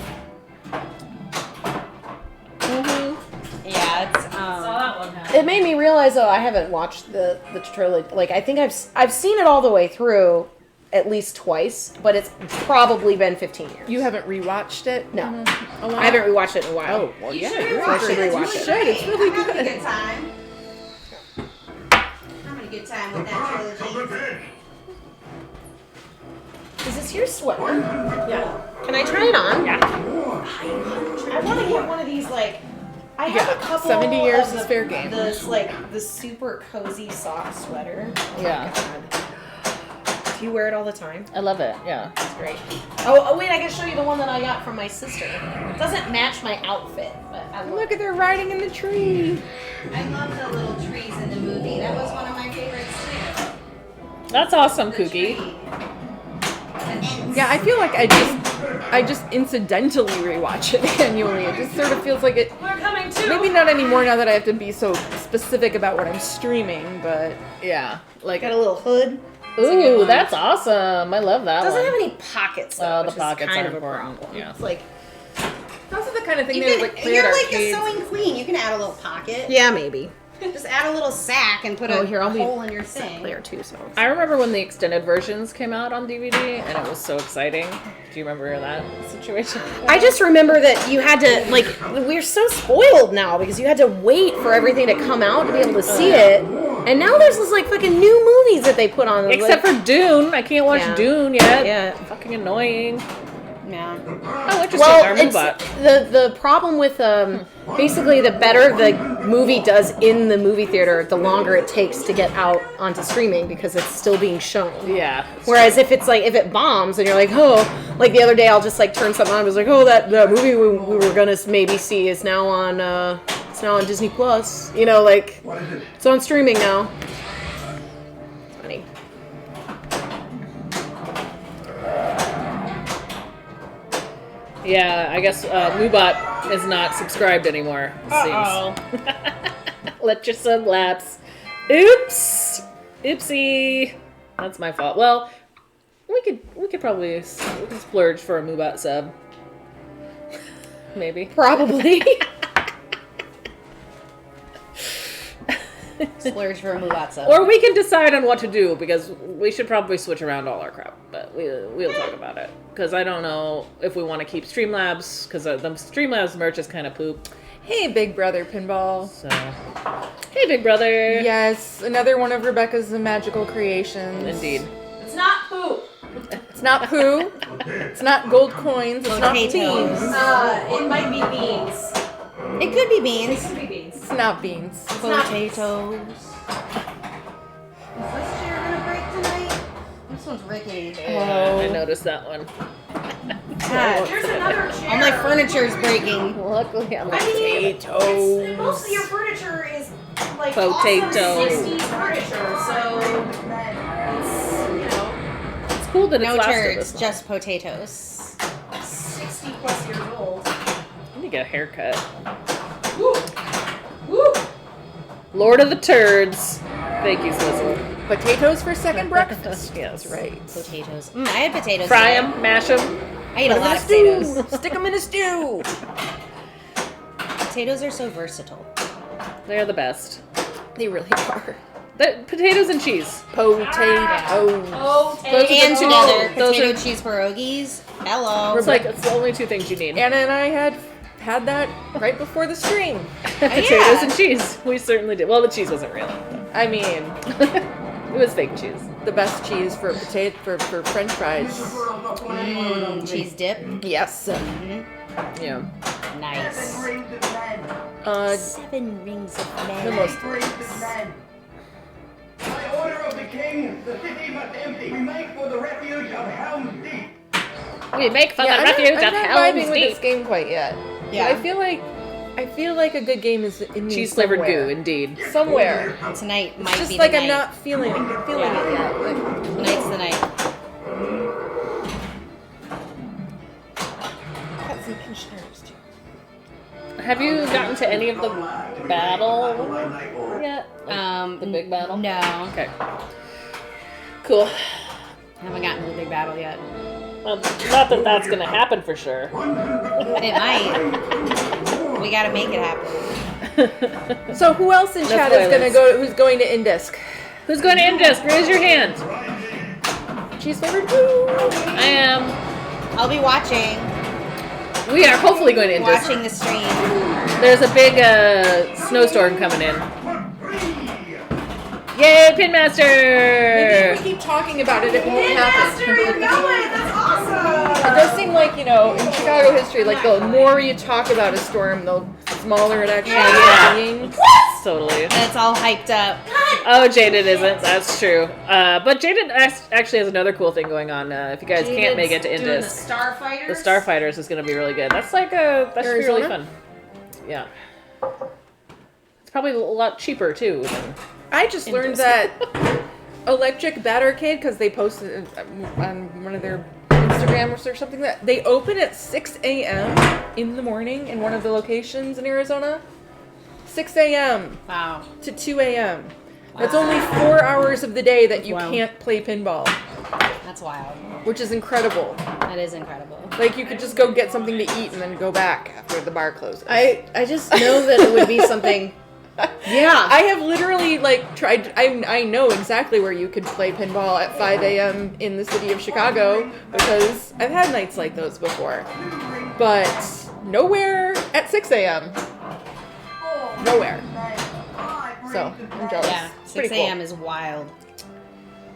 B: Yeah, it's
C: that one happen.
D: It made me realize though I haven't watched the trilogy. Like I think I've seen it all the way through at least twice, but it's probably been 15 years.
A: You haven't rewatched it?
D: No.
A: A lot?
D: I haven't rewatched it in a while.
A: Oh, well, yeah.
B: should
A: You're
B: rewatch
A: should
B: it. It's
A: rewatch it.
B: really
A: It's really
B: I'm having a
A: good.
B: good time. Having a good time with that trilogy.
D: Is this your sweater?
A: Yeah.
D: Can I try it on?
C: Yeah.
B: I want to get one of these like. I have
A: Yeah,
B: a couple.
A: 70 years
B: of
A: is fair game.
B: This like the super cozy soft sweater.
C: Yeah.
D: Do you wear it all the time?
C: I love it. Yeah.
D: That's great. Oh wait, I can show you the one that I got from my sister. It doesn't match my outfit, but I love
A: Look at they're riding in the tree.
B: I love the little trees in the movie. That was one of my favorites too.
C: That's awesome,
B: The
C: Kooky.
B: tree.
A: Yeah, I feel like I just incidentally rewatch it annually. It just sort of feels like it.
C: We're coming too.
A: Maybe not anymore now that I have to be so specific about what I'm streaming, but
C: Yeah. Like,
D: Got a little hood.
C: ooh, that's awesome. I love that
D: Doesn't
C: one.
D: have any pockets though.
C: Well, the
D: which is
C: pockets
D: kind
C: are
D: of a
C: important.
D: problem.
C: Yeah.
D: It's like
A: that's the kind of thing
B: You
A: they would like
B: can,
A: play
B: you're
A: at
B: like
A: arcades.
B: a sewing queen. You can add a little pocket.
D: yeah, maybe.
B: Just add a little sack and put
D: Oh,
B: a
D: here, I'll be
B: hole in your thing.
D: player too. So
C: I remember when the extended versions came out on DVD, and it was so exciting. Do you remember that situation?
D: I just remember that you had to like we're so spoiled now because you had to wait for everything to come out to be able to see it, and now there's this like fucking new movies that they put on.
C: Except for Dune. I can't watch
D: Yeah.
C: Dune yet.
D: Yeah.
C: Fucking annoying.
B: Yeah.
C: Oh, interesting.
D: well,
C: Our
D: it's
C: Moobot.
D: the problem with basically the better the movie does in the movie theater, the longer it takes to get out onto streaming because it's still being shown.
C: Yeah.
D: Whereas if it's like if it bombs and you're like, oh, like the other day I'll just like turn something on. I was like, oh, that movie we were gonna maybe see is now on it's now on Disney Plus. You know, like it's on streaming now. It's funny.
C: Yeah, I guess Moobot is not subscribed anymore. It seems. Let your sub lapse. Oops. Oopsie. That's my fault. Well, we could probably we can splurge for a Moobot sub. Maybe.
D: Probably.
B: Splurge for a Moobot sub.
C: Or we can decide on what to do because we should probably switch around all our crap. But we'll talk about it because I don't know if we want to keep Streamlabs because the Streamlabs merch is kind of poop.
A: Hey, Big Brother Pinball.
C: So, hey, big brother.
A: Yes, another one of Rebecca's magical creations.
C: Indeed.
B: It's not poop.
A: It's not poo. It's not gold coins. It's not
G: Potatoes.
A: beans.
B: It might be beans.
G: It could be
B: It
G: beans.
B: could be beans.
A: It's not beans.
G: Potatoes. Is this chair gonna break tonight? This one's rickety.
C: Yeah, I noticed that one.
G: God,
B: There's another chair.
G: all my furniture's breaking.
C: Luckily, I'm
B: Potatoes. Most of your furniture is like
C: Potatoes.
B: awesome 60s furniture, so it's, you know,
C: It's cool that it's
G: No
C: lasted this
G: turds,
C: long.
G: just potatoes.
B: 60 plus years old.
C: I need to get a haircut.
B: Woo! Woo!
C: Lord of the Turds. Thank you, Swizzle.
A: Potatoes for second breakfast.
C: Yes.
A: Right.
G: Potatoes. I had potatoes.
C: Fry
G: today.
C: them, mash them.
G: I ate a
A: Put 'em in
G: lot
A: a
G: of
A: stew.
G: potatoes.
A: Stick them in a stew.
G: Potatoes are so versatile.
C: They're the best.
A: They really are.
C: Potatoes and cheese.
A: Potatoes.
B: Oh,
C: Those are the
G: And
C: two-
G: together,
C: those
G: potato
C: are-
G: cheese pierogies. Hello.
C: It's like it's the only two things you need.
A: Anna and I had that right before the stream.
C: Potatoes
G: yeah.
C: and cheese. We certainly did. Well, the cheese wasn't real.
A: I mean,
C: It was fake cheese.
A: the best cheese for potato for French fries.
G: Cheese dip.
A: Yes.
C: Yeah.
G: Nice. 7 rings of
A: The
G: men.
A: most.
E: By order of the king, the city must empty. We make for the refuge of Helm's Deep.
C: We make for
A: Yeah,
C: the
A: I'm
C: refuge
A: not
C: of
A: vibing
C: Helm's
A: with this
C: Deep.
A: game quite yet.
G: Yeah.
A: But I feel like a good game is in me
C: Cheese flavored
A: somewhere.
C: goo, indeed.
A: Somewhere.
G: Tonight might
A: It's just
G: be
A: like
G: the
A: I'm
G: night.
A: not feeling it yet. Like,
G: Tonight's the night.
A: got some pensioners too.
C: Have you gotten to any of the battle yet? The big battle?
G: No.
C: Okay. Cool.
G: Haven't gotten to the big battle yet.
C: Well, not that that's gonna happen for sure.
G: It might. We gotta make it happen.
A: So who else in
C: No
A: chat is gonna
C: spoilers.
A: go? Who's going to Indisk?
C: Who's going to Indisk? Raise your hand.
A: Cheese flavored goo.
C: I am.
G: I'll be watching.
C: We are hopefully going to Indisk.
G: Watching the stream.
C: There's a big snowstorm coming in. Yay, Pinmaster!
A: Maybe if we keep talking about it, it won't happen.
B: Master, you're going! That's awesome!
A: It does seem like, in Chicago history, like the more you talk about a storm, the smaller it actually ends up being.
C: Totally.
G: And it's all hyped up.
C: Oh, Jaded isn't. That's true. But Jaded actually has another cool thing going on. If you guys can't make it to
B: Doing the
C: Indisk,
B: Starfighters.
C: the Starfighters is going to be really good. That's like that should be really
A: Arizona?
C: fun. Yeah. It's probably a lot cheaper too.
A: I just learned that Electric Bat Arcade, because they posted it on one of their Instagrams or something, that they open at 6 a.m. in the morning in one of the locations in Arizona. 6 a.m.
G: Wow.
A: to 2 a.m. That's only 4 hours of the day that you
G: Wow.
A: can't play pinball,
G: That's wild.
A: which is incredible.
G: That is incredible.
A: Like, you could just go get something to eat and then go back after the bar closes.
D: I just know that it would be something. Yeah.
A: I have literally, like, tried. I know exactly where you could play pinball at 5 a.m. in the city of Chicago because I've had nights like those before. But nowhere at 6 a.m. Nowhere. So, I'm jealous.
G: Yeah.
A: It's
G: 6
A: pretty cool.
G: a.m. is wild.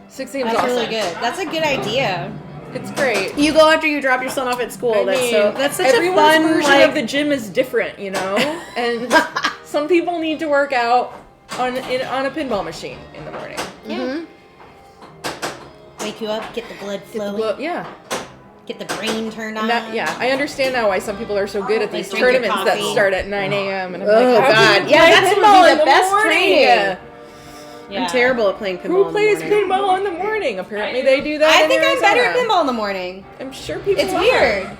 A: 6 a.m. is
G: That's
A: awesome.
G: really good. That's a good idea.
A: It's great.
D: You go after you drop your son off at school.
A: I
D: that's
A: mean,
D: that's such
A: everyone's
D: a fun
A: version
D: like,
A: of the gym is different, and some people need to work out on a pinball machine in the morning.
G: Yeah. Wake you up, get the blood
A: Get the
G: flowing,
A: blood, yeah.
G: get the brain turned on.
A: And that, yeah, I understand now why some people are so good at
G: Like
A: these
G: drink your
A: tournaments that
G: coffee.
A: start at 9 a.m. And I'm
D: Oh,
A: like, how
D: God.
A: can you
D: Yeah,
A: play
D: that's what would
A: pinball
D: be
A: in
D: the best
A: morning?
D: training.
G: Yeah.
D: I'm terrible at playing pinball.
A: Who
D: in the
A: plays
D: morning.
A: pinball in the morning? Apparently they do that
G: I
A: in
G: think I'm better at
A: Arizona.
G: pinball in the morning.
A: I'm sure people
G: It's
A: are.
G: weird.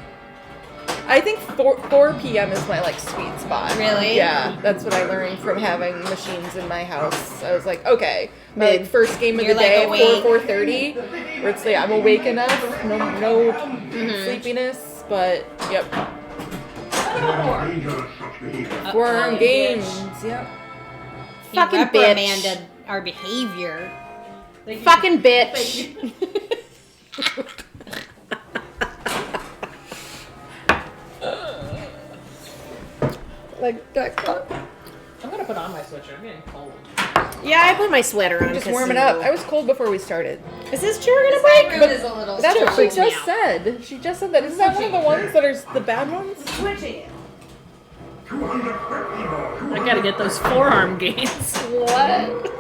A: I think 4 p.m. is my, like, sweet spot.
G: Really?
A: Yeah, that's what I learned from having machines in my house. I was like, okay, my like, first game of
G: You're,
A: the
G: like,
A: day,
G: awake.
A: 4:30, where it's like I'm awake enough, no sleepiness, but yep, forearm games, yep.
G: You
D: Fucking
G: reprimanded our behavior.
D: Fucking bitch.
C: I'm gonna put on my sweatshirt. I'm getting cold.
D: Yeah, I put my sweater on.
A: Just
D: because
A: warm it up. I was cold before we started.
D: Is this chair gonna break?
B: Room is a little.
A: That's what she
B: strong.
A: just said. She just said that. Isn't that one of the ones that are the bad ones?
B: Switching it.
C: I gotta get those forearm gains. What?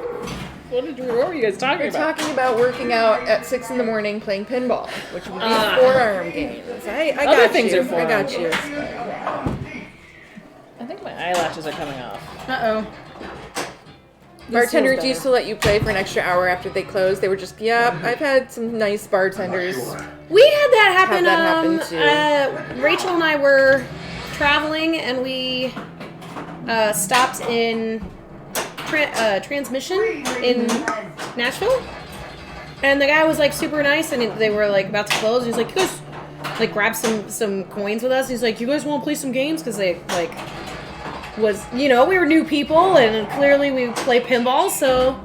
C: What were you guys talking
A: We're
C: about?
A: talking about working out at 6 in the morning playing pinball, which would be
C: Ah.
A: forearm gains. I
C: Other
A: got
C: things
A: you.
C: are forearm
A: I got you.
C: I think my eyelashes are coming off.
D: Uh-oh.
A: Bartenders
D: better.
A: used to let you play for an extra hour after they closed. They were just, yeah, I've had some nice bartenders.
D: We had that happen.
A: Had that happen, too.
D: Rachel and I were traveling, and we stopped in Transmission in Nashville. And the guy was like super nice, and they were like about to close. He's like, "You guys, like, grab some coins with us." He's like, "You guys want to play some games?" Because they like was, we were new people, and clearly we play pinball, so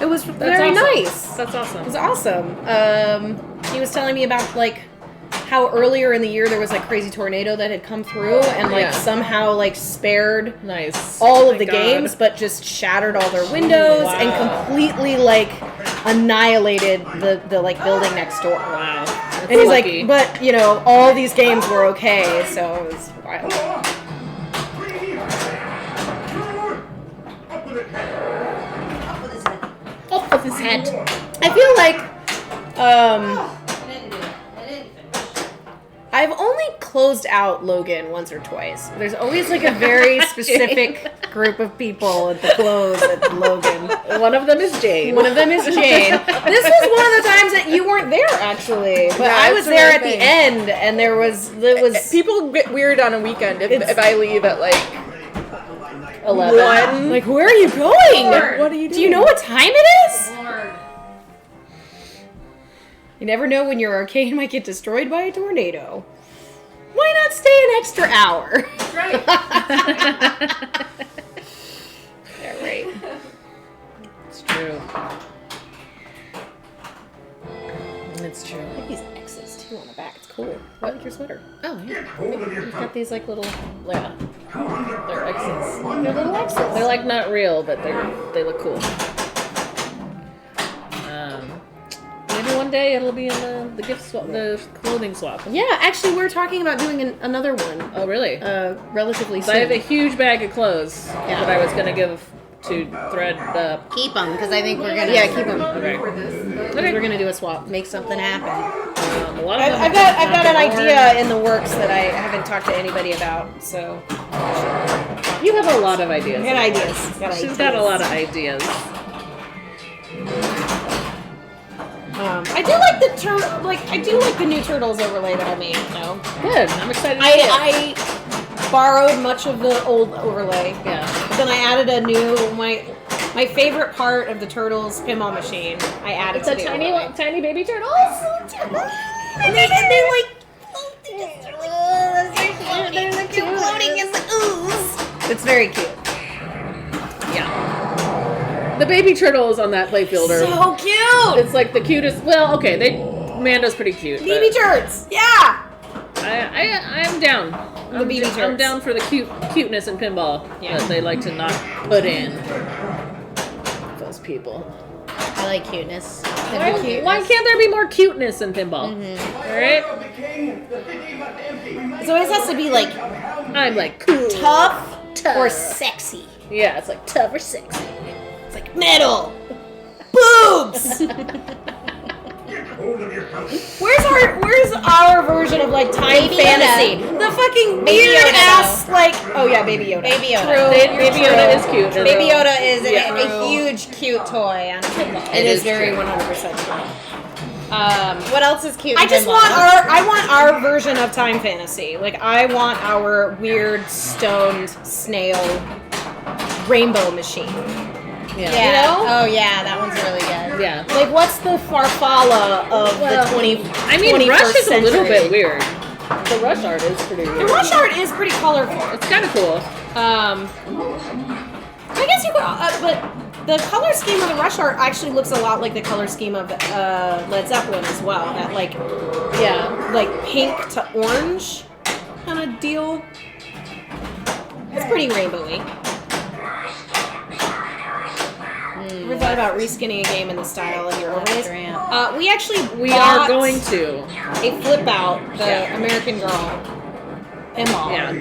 D: it was very
C: awesome.
D: nice.
C: That's awesome.
D: It was awesome. He was telling me about like how earlier in the year there was like crazy tornado that had come through and like
A: Yeah.
D: somehow like spared
C: Nice.
D: all of
C: My
D: the
C: God.
D: games, but just shattered all their windows and completely like annihilated the like building next door.
C: Wow. That's
D: And he's
C: lucky.
D: like, but all these games were okay, so it was wild.
C: Off with his head.
D: I feel like
B: I didn't do it. I didn't finish.
D: I've only closed out Logan once or twice. There's always like a very specific group of people at the close at Logan.
C: One of them is Jade.
D: One of them is Jane. This was one of the times that you weren't there, actually, but
A: Yeah,
D: I
A: that's
D: was
A: the
D: there
A: right
D: at the
A: thing.
D: end, and there was
A: People get weird on a weekend
D: It's-
A: if I leave at like
C: 11.
D: like, where are you going?
A: what are you doing?
D: Do you know what time it is?
B: Lord.
D: You never know when your arcade might get destroyed by a tornado. Why not stay an extra hour?
B: Right.
D: Yeah, right.
C: It's true. It's true.
D: I like these X's too on the back. It's cool. I like your sweater.
C: Oh, yeah.
D: You've got these like little.
C: Yeah. They're X's.
D: They're little X's.
C: They're like not real, but they look cool. Maybe one day it'll be in the gift swap, the clothing swap.
D: Yeah, actually, we're talking about doing another one.
C: Oh, really?
D: Relatively
C: So
D: soon.
C: I have a huge bag of clothes
D: Yeah.
C: that I was gonna give to Thread.
G: Keep them, because I think we're gonna.
D: Yeah, keep them.
C: Okay.
D: We're gonna do a swap.
G: Make something happen.
C: A lot of them
D: I've got an
C: have
D: idea in the works that I haven't talked to anybody about. So
C: worn. You have a lot of ideas.
D: I got ideas.
C: She's got a lot of ideas.
D: I do like I do like the new Turtles overlay that I made. Though
C: Good. I'm excited to see it.
D: I borrowed much of the old overlay.
C: Yeah.
D: But then I added a new my favorite part of the Turtles pinball machine. I added
C: It's
D: to
C: a
D: the
C: tiny
D: overlay.
C: tiny baby turtles.
D: And they like they're floating in the ooze. It's very cute.
C: Yeah. The baby turtles on that playfield are.
D: So cute.
C: It's like the cutest. Well, okay, Amanda's pretty cute. but
D: Baby turds. Yeah.
C: I'm down. I'm
D: baby
C: I'm
D: turds.
C: down for the cuteness in pinball
D: Yeah.
C: that they like to not put in. Those people.
G: I like cuteness.
C: Why can't there be more cuteness in pinball? All right,
E: Of the king, the city must empty. We might
G: It always has to be like
C: I'm like cool.
G: tough or sexy.
C: Yeah, it's like tough or sexy.
G: It's like metal, boobs.
E: hold of your tongue.
D: Where's our version of like time
G: Baby
D: fantasy?
G: Yoda.
D: The fucking
G: Baby
D: weird
G: Yoda,
D: ass like Baby Yoda.
G: Baby Yoda.
D: True.
C: Baby Yoda is cute.
G: Baby Yoda is
C: Yeah.
G: a huge, cute toy on a pinball.
D: It is
C: true.
D: very 100% true.
G: What else is cute?
D: I
G: in
D: just
G: pinball?
D: I want our version of time fantasy. Like I want our weird stoned snail rainbow machine.
C: Yeah.
G: Yeah.
D: you know?
G: Oh yeah, that one's really good.
C: Yeah.
D: Like what's the Farfalla of
C: Well,
D: the 20?
C: I mean,
D: 21st
C: Rush is a little
D: century?
C: bit weird. The Rush art is pretty
D: The
C: weird.
D: rush art is pretty colorful.
C: It's kind of cool.
D: I guess you could, but the color scheme of the rush art actually looks a lot like the color scheme of Led Zeppelin as well. That like
C: Yeah.
D: pink to orange kind of deal. It's pretty rainbowy. Ever thought about reskinning a game in the style of your overlays? We actually
C: We
D: bought
C: are going to.
D: a flip out, the
C: Yeah.
D: American Girl pinball.
C: Yeah.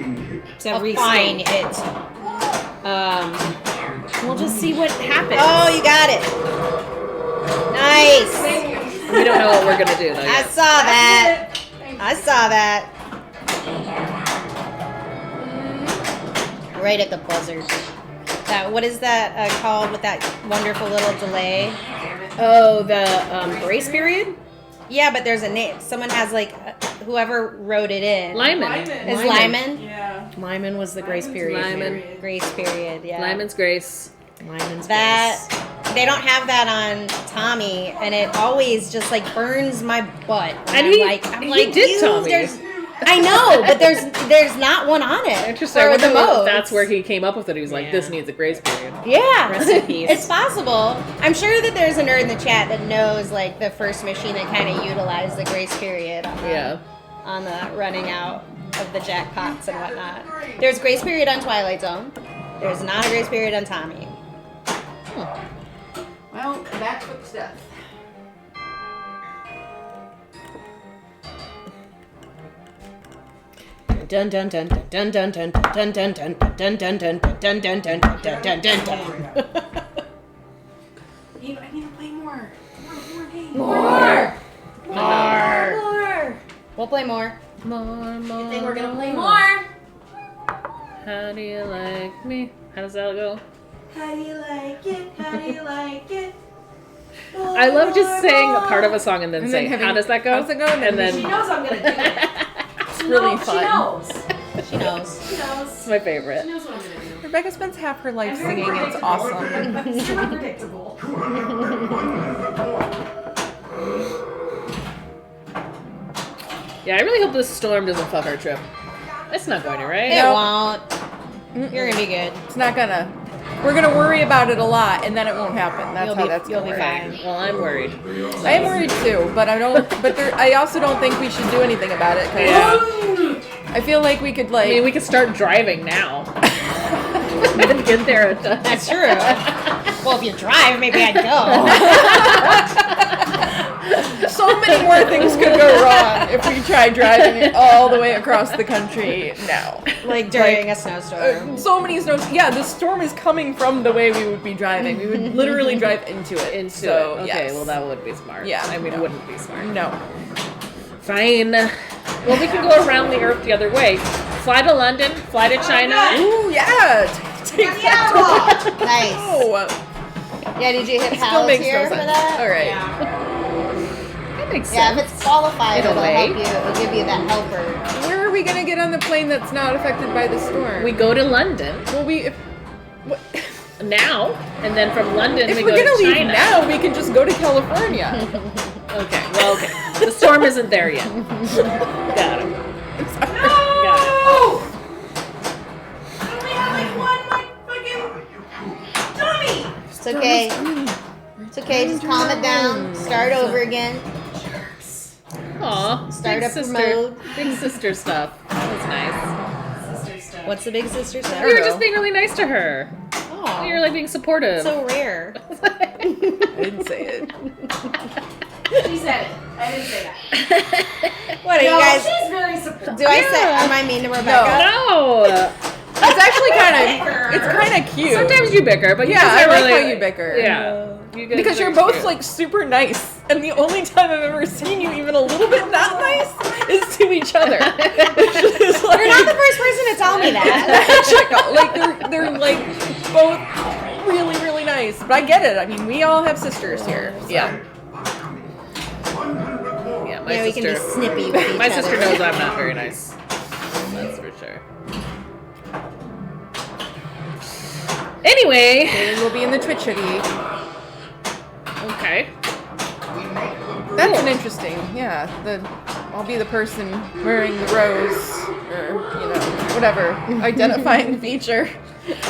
D: To
G: Fine
D: reskin.
G: it.
D: We'll just see what happens.
G: Oh, you got it. Nice.
C: We don't know what we're gonna do though.
G: I
C: Yet.
G: saw that. I saw that. Right at the buzzer. What is that called with that wonderful little delay?
D: Oh, the grace period?
G: Yeah, but there's a name. Someone has like whoever wrote it in.
C: Lyman.
G: Is Lyman?
A: Yeah.
D: Lyman was the grace period.
C: Lyman.
G: Grace period. Yeah.
C: Lyman's Grace.
D: Lyman's
G: That
D: grace.
G: they don't have that on Tommy, and it always just like burns my butt.
C: And
G: I'm
C: he
G: like,
C: did
G: "Dude,
C: Tommy."
G: there's- I know, but there's not one on it.
C: Interesting. I
G: For
C: wonder
G: the
C: if
G: modes.
C: that's where he came up with it. He was like, "This needs a grace period."
G: Yeah,
D: Rest in peace.
G: it's possible. I'm sure that there's a nerd in the chat that knows like the first machine that kind of utilized the grace period
C: Yeah.
G: on the running out of the jackpots and whatnot. There's grace period on Twilight Zone. There's not a grace period on Tommy.
A: Well, back with stuff.
D: Dun dun dun dun dun dun dun dun dun dun dun dun dun dun dun dun dun dun dun.
A: I need to play more.
G: More. We'll play more.
C: More.
G: Think we're gonna play more.
C: How do you like me? How does that go?
G: How do you like it? How do you like it?
C: I love just saying a part of a song and then
A: And
C: say,
A: then having-
C: "How does that go?"
A: how's it go? And then
B: She knows I'm gonna do it.
A: It's really fun.
B: She knows.
G: She knows.
B: She knows.
C: It's my favorite.
B: She knows what I'm gonna do.
A: Rebecca spends half her life
B: I'm very
A: singing. It's
B: predictable.
A: awesome.
B: It's super predictable.
C: Yeah, I really hope this storm doesn't fuck our trip. It's not going to, right?
G: It
A: Nope.
G: won't. You're gonna be good.
A: It's not gonna. We're gonna worry about it a lot, and then it won't happen. That's how that's
G: you'll
A: gonna
G: be
A: work.
G: fine.
C: Well, I'm worried.
A: I am worried too, but I don't. But I also don't think we should do anything about it. 'Cause
C: Yeah.
A: I feel like we could like.
C: I mean, we could start driving now. And get there at time.
G: That's true. Well, if you drive, maybe I'd go.
A: so many more things could go wrong if we tried driving it all the way across the country now.
G: Like during a snowstorm.
A: So many snows. Yeah, the storm is coming from the way we would be driving. We would literally drive into it. So,
C: Okay,
A: yes.
C: well, that would be smart.
A: Yeah,
C: I mean,
A: no.
C: wouldn't be smart.
A: No.
C: Fine. Well, we can go around the earth the other way. Fly to London, fly to China.
A: Ooh, yeah. Take that.
G: Nice.
A: Oh,
G: Yeah, did you hit
A: still
G: pals
A: makes
G: here
A: no
G: for
A: sense.
G: that?
A: All right.
C: That makes
G: Yeah,
C: sense.
G: if it's qualified,
C: In a
G: it'll
C: way.
G: help you. It'll give you that helper.
A: Where are we gonna get on the plane that's not affected by the storm?
C: We go to London
A: well, if
C: now, and then from London
A: if
C: we
A: we're
C: go
A: gonna
C: to
A: leave
C: China.
A: now, we can just go to California.
C: Okay, well, okay. The storm isn't there yet. Got it. Got it.
G: It's okay. It's okay. Just calm it down. Start over again.
C: Aw,
G: Start
C: big
G: up
C: sister,
G: mode.
C: big sister stuff. That was nice.
G: What's the big sister say?
C: You were just being really nice to her.
G: Oh,
C: You were like being supportive.
G: so rare.
A: I didn't say it.
B: She said it. I didn't say that.
G: What are
B: No,
G: you guys?
B: she's very supportive.
G: Do I say? Am I mean to Rebecca?
C: no.
A: It's actually kind of cute.
C: Sometimes you bicker, but you
A: Yeah,
C: guys
A: I
C: are
A: like
C: really,
A: how you bicker.
C: Yeah, you guys
A: Because
C: are
A: you're both
C: cute.
A: like super nice, and the only time I've ever seen you even a little bit not nice is to each other. It's just like,
G: You're not the first person to tell me that.
A: magical. Like they're like both really really nice. But I get it. I mean, we all have sisters here. So.
C: Yeah. Yeah, my
G: Yeah, we
C: sister.
G: can be snippy with each
C: My
G: other.
C: sister knows I'm not very nice. That's for sure. Anyway,
A: And we'll be in the Twitch hoodie.
C: okay.
A: That's an interesting. Yeah, I'll be the person wearing the rose, or whatever identifying feature.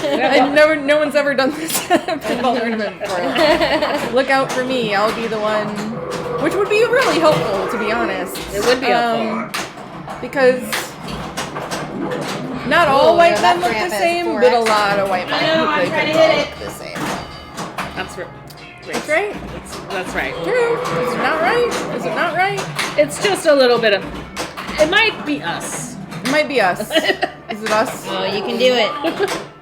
A: And no one's ever done this at a pinball tournament before. Look out for me. I'll be the one, which would be really helpful, to be honest.
C: It would be helpful.
A: Because Not all
G: Ooh,
A: white
G: that
A: men look
G: ramp
A: the
G: has
A: same,
G: 4X.
A: but a lot of white men
B: know,
A: who
B: I'm
A: play
B: trying to
A: pinball
B: hit
A: look the same.
C: That's right.
A: That's right.
C: That's right.
A: True. Is it not right? Is it not right?
C: It's just a little bit of. It might be us.
A: It might be us. Is it us?
G: Oh, you can do it.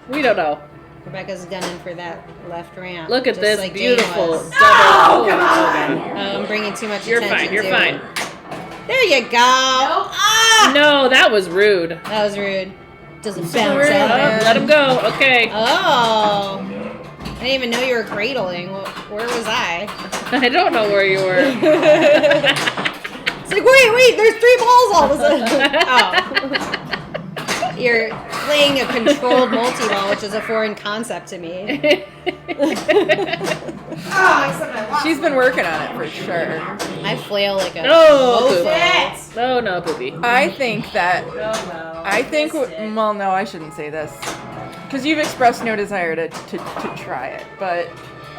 C: We don't know.
G: Rebecca's gunning for that left ramp.
C: Look at
G: just
C: this
G: like Jane
C: beautiful
G: was.
C: double. Oh, come on.
G: I'm bringing too much
C: You're
G: attention
C: fine. You're
G: to
C: fine.
G: it. There you go. Ah!
C: No, that was rude.
G: That was rude. Doesn't
A: Super
G: bounce
A: rude,
C: Oh,
G: out.
A: man.
C: let him go. Okay.
G: Oh. I didn't even know you were cradling. Where was I?
C: I don't know where you were.
G: It's like, wait, there's 3 balls all of a sudden. Oh. You're playing a controlled multi-ball, which is a foreign concept to me.
A: She's been working on it for sure.
G: I flail like a
C: No,
G: mofo.
C: No, no, Poopy.
A: I think that. I think. Well, no, I shouldn't say this. Because you've expressed no desire to try it. But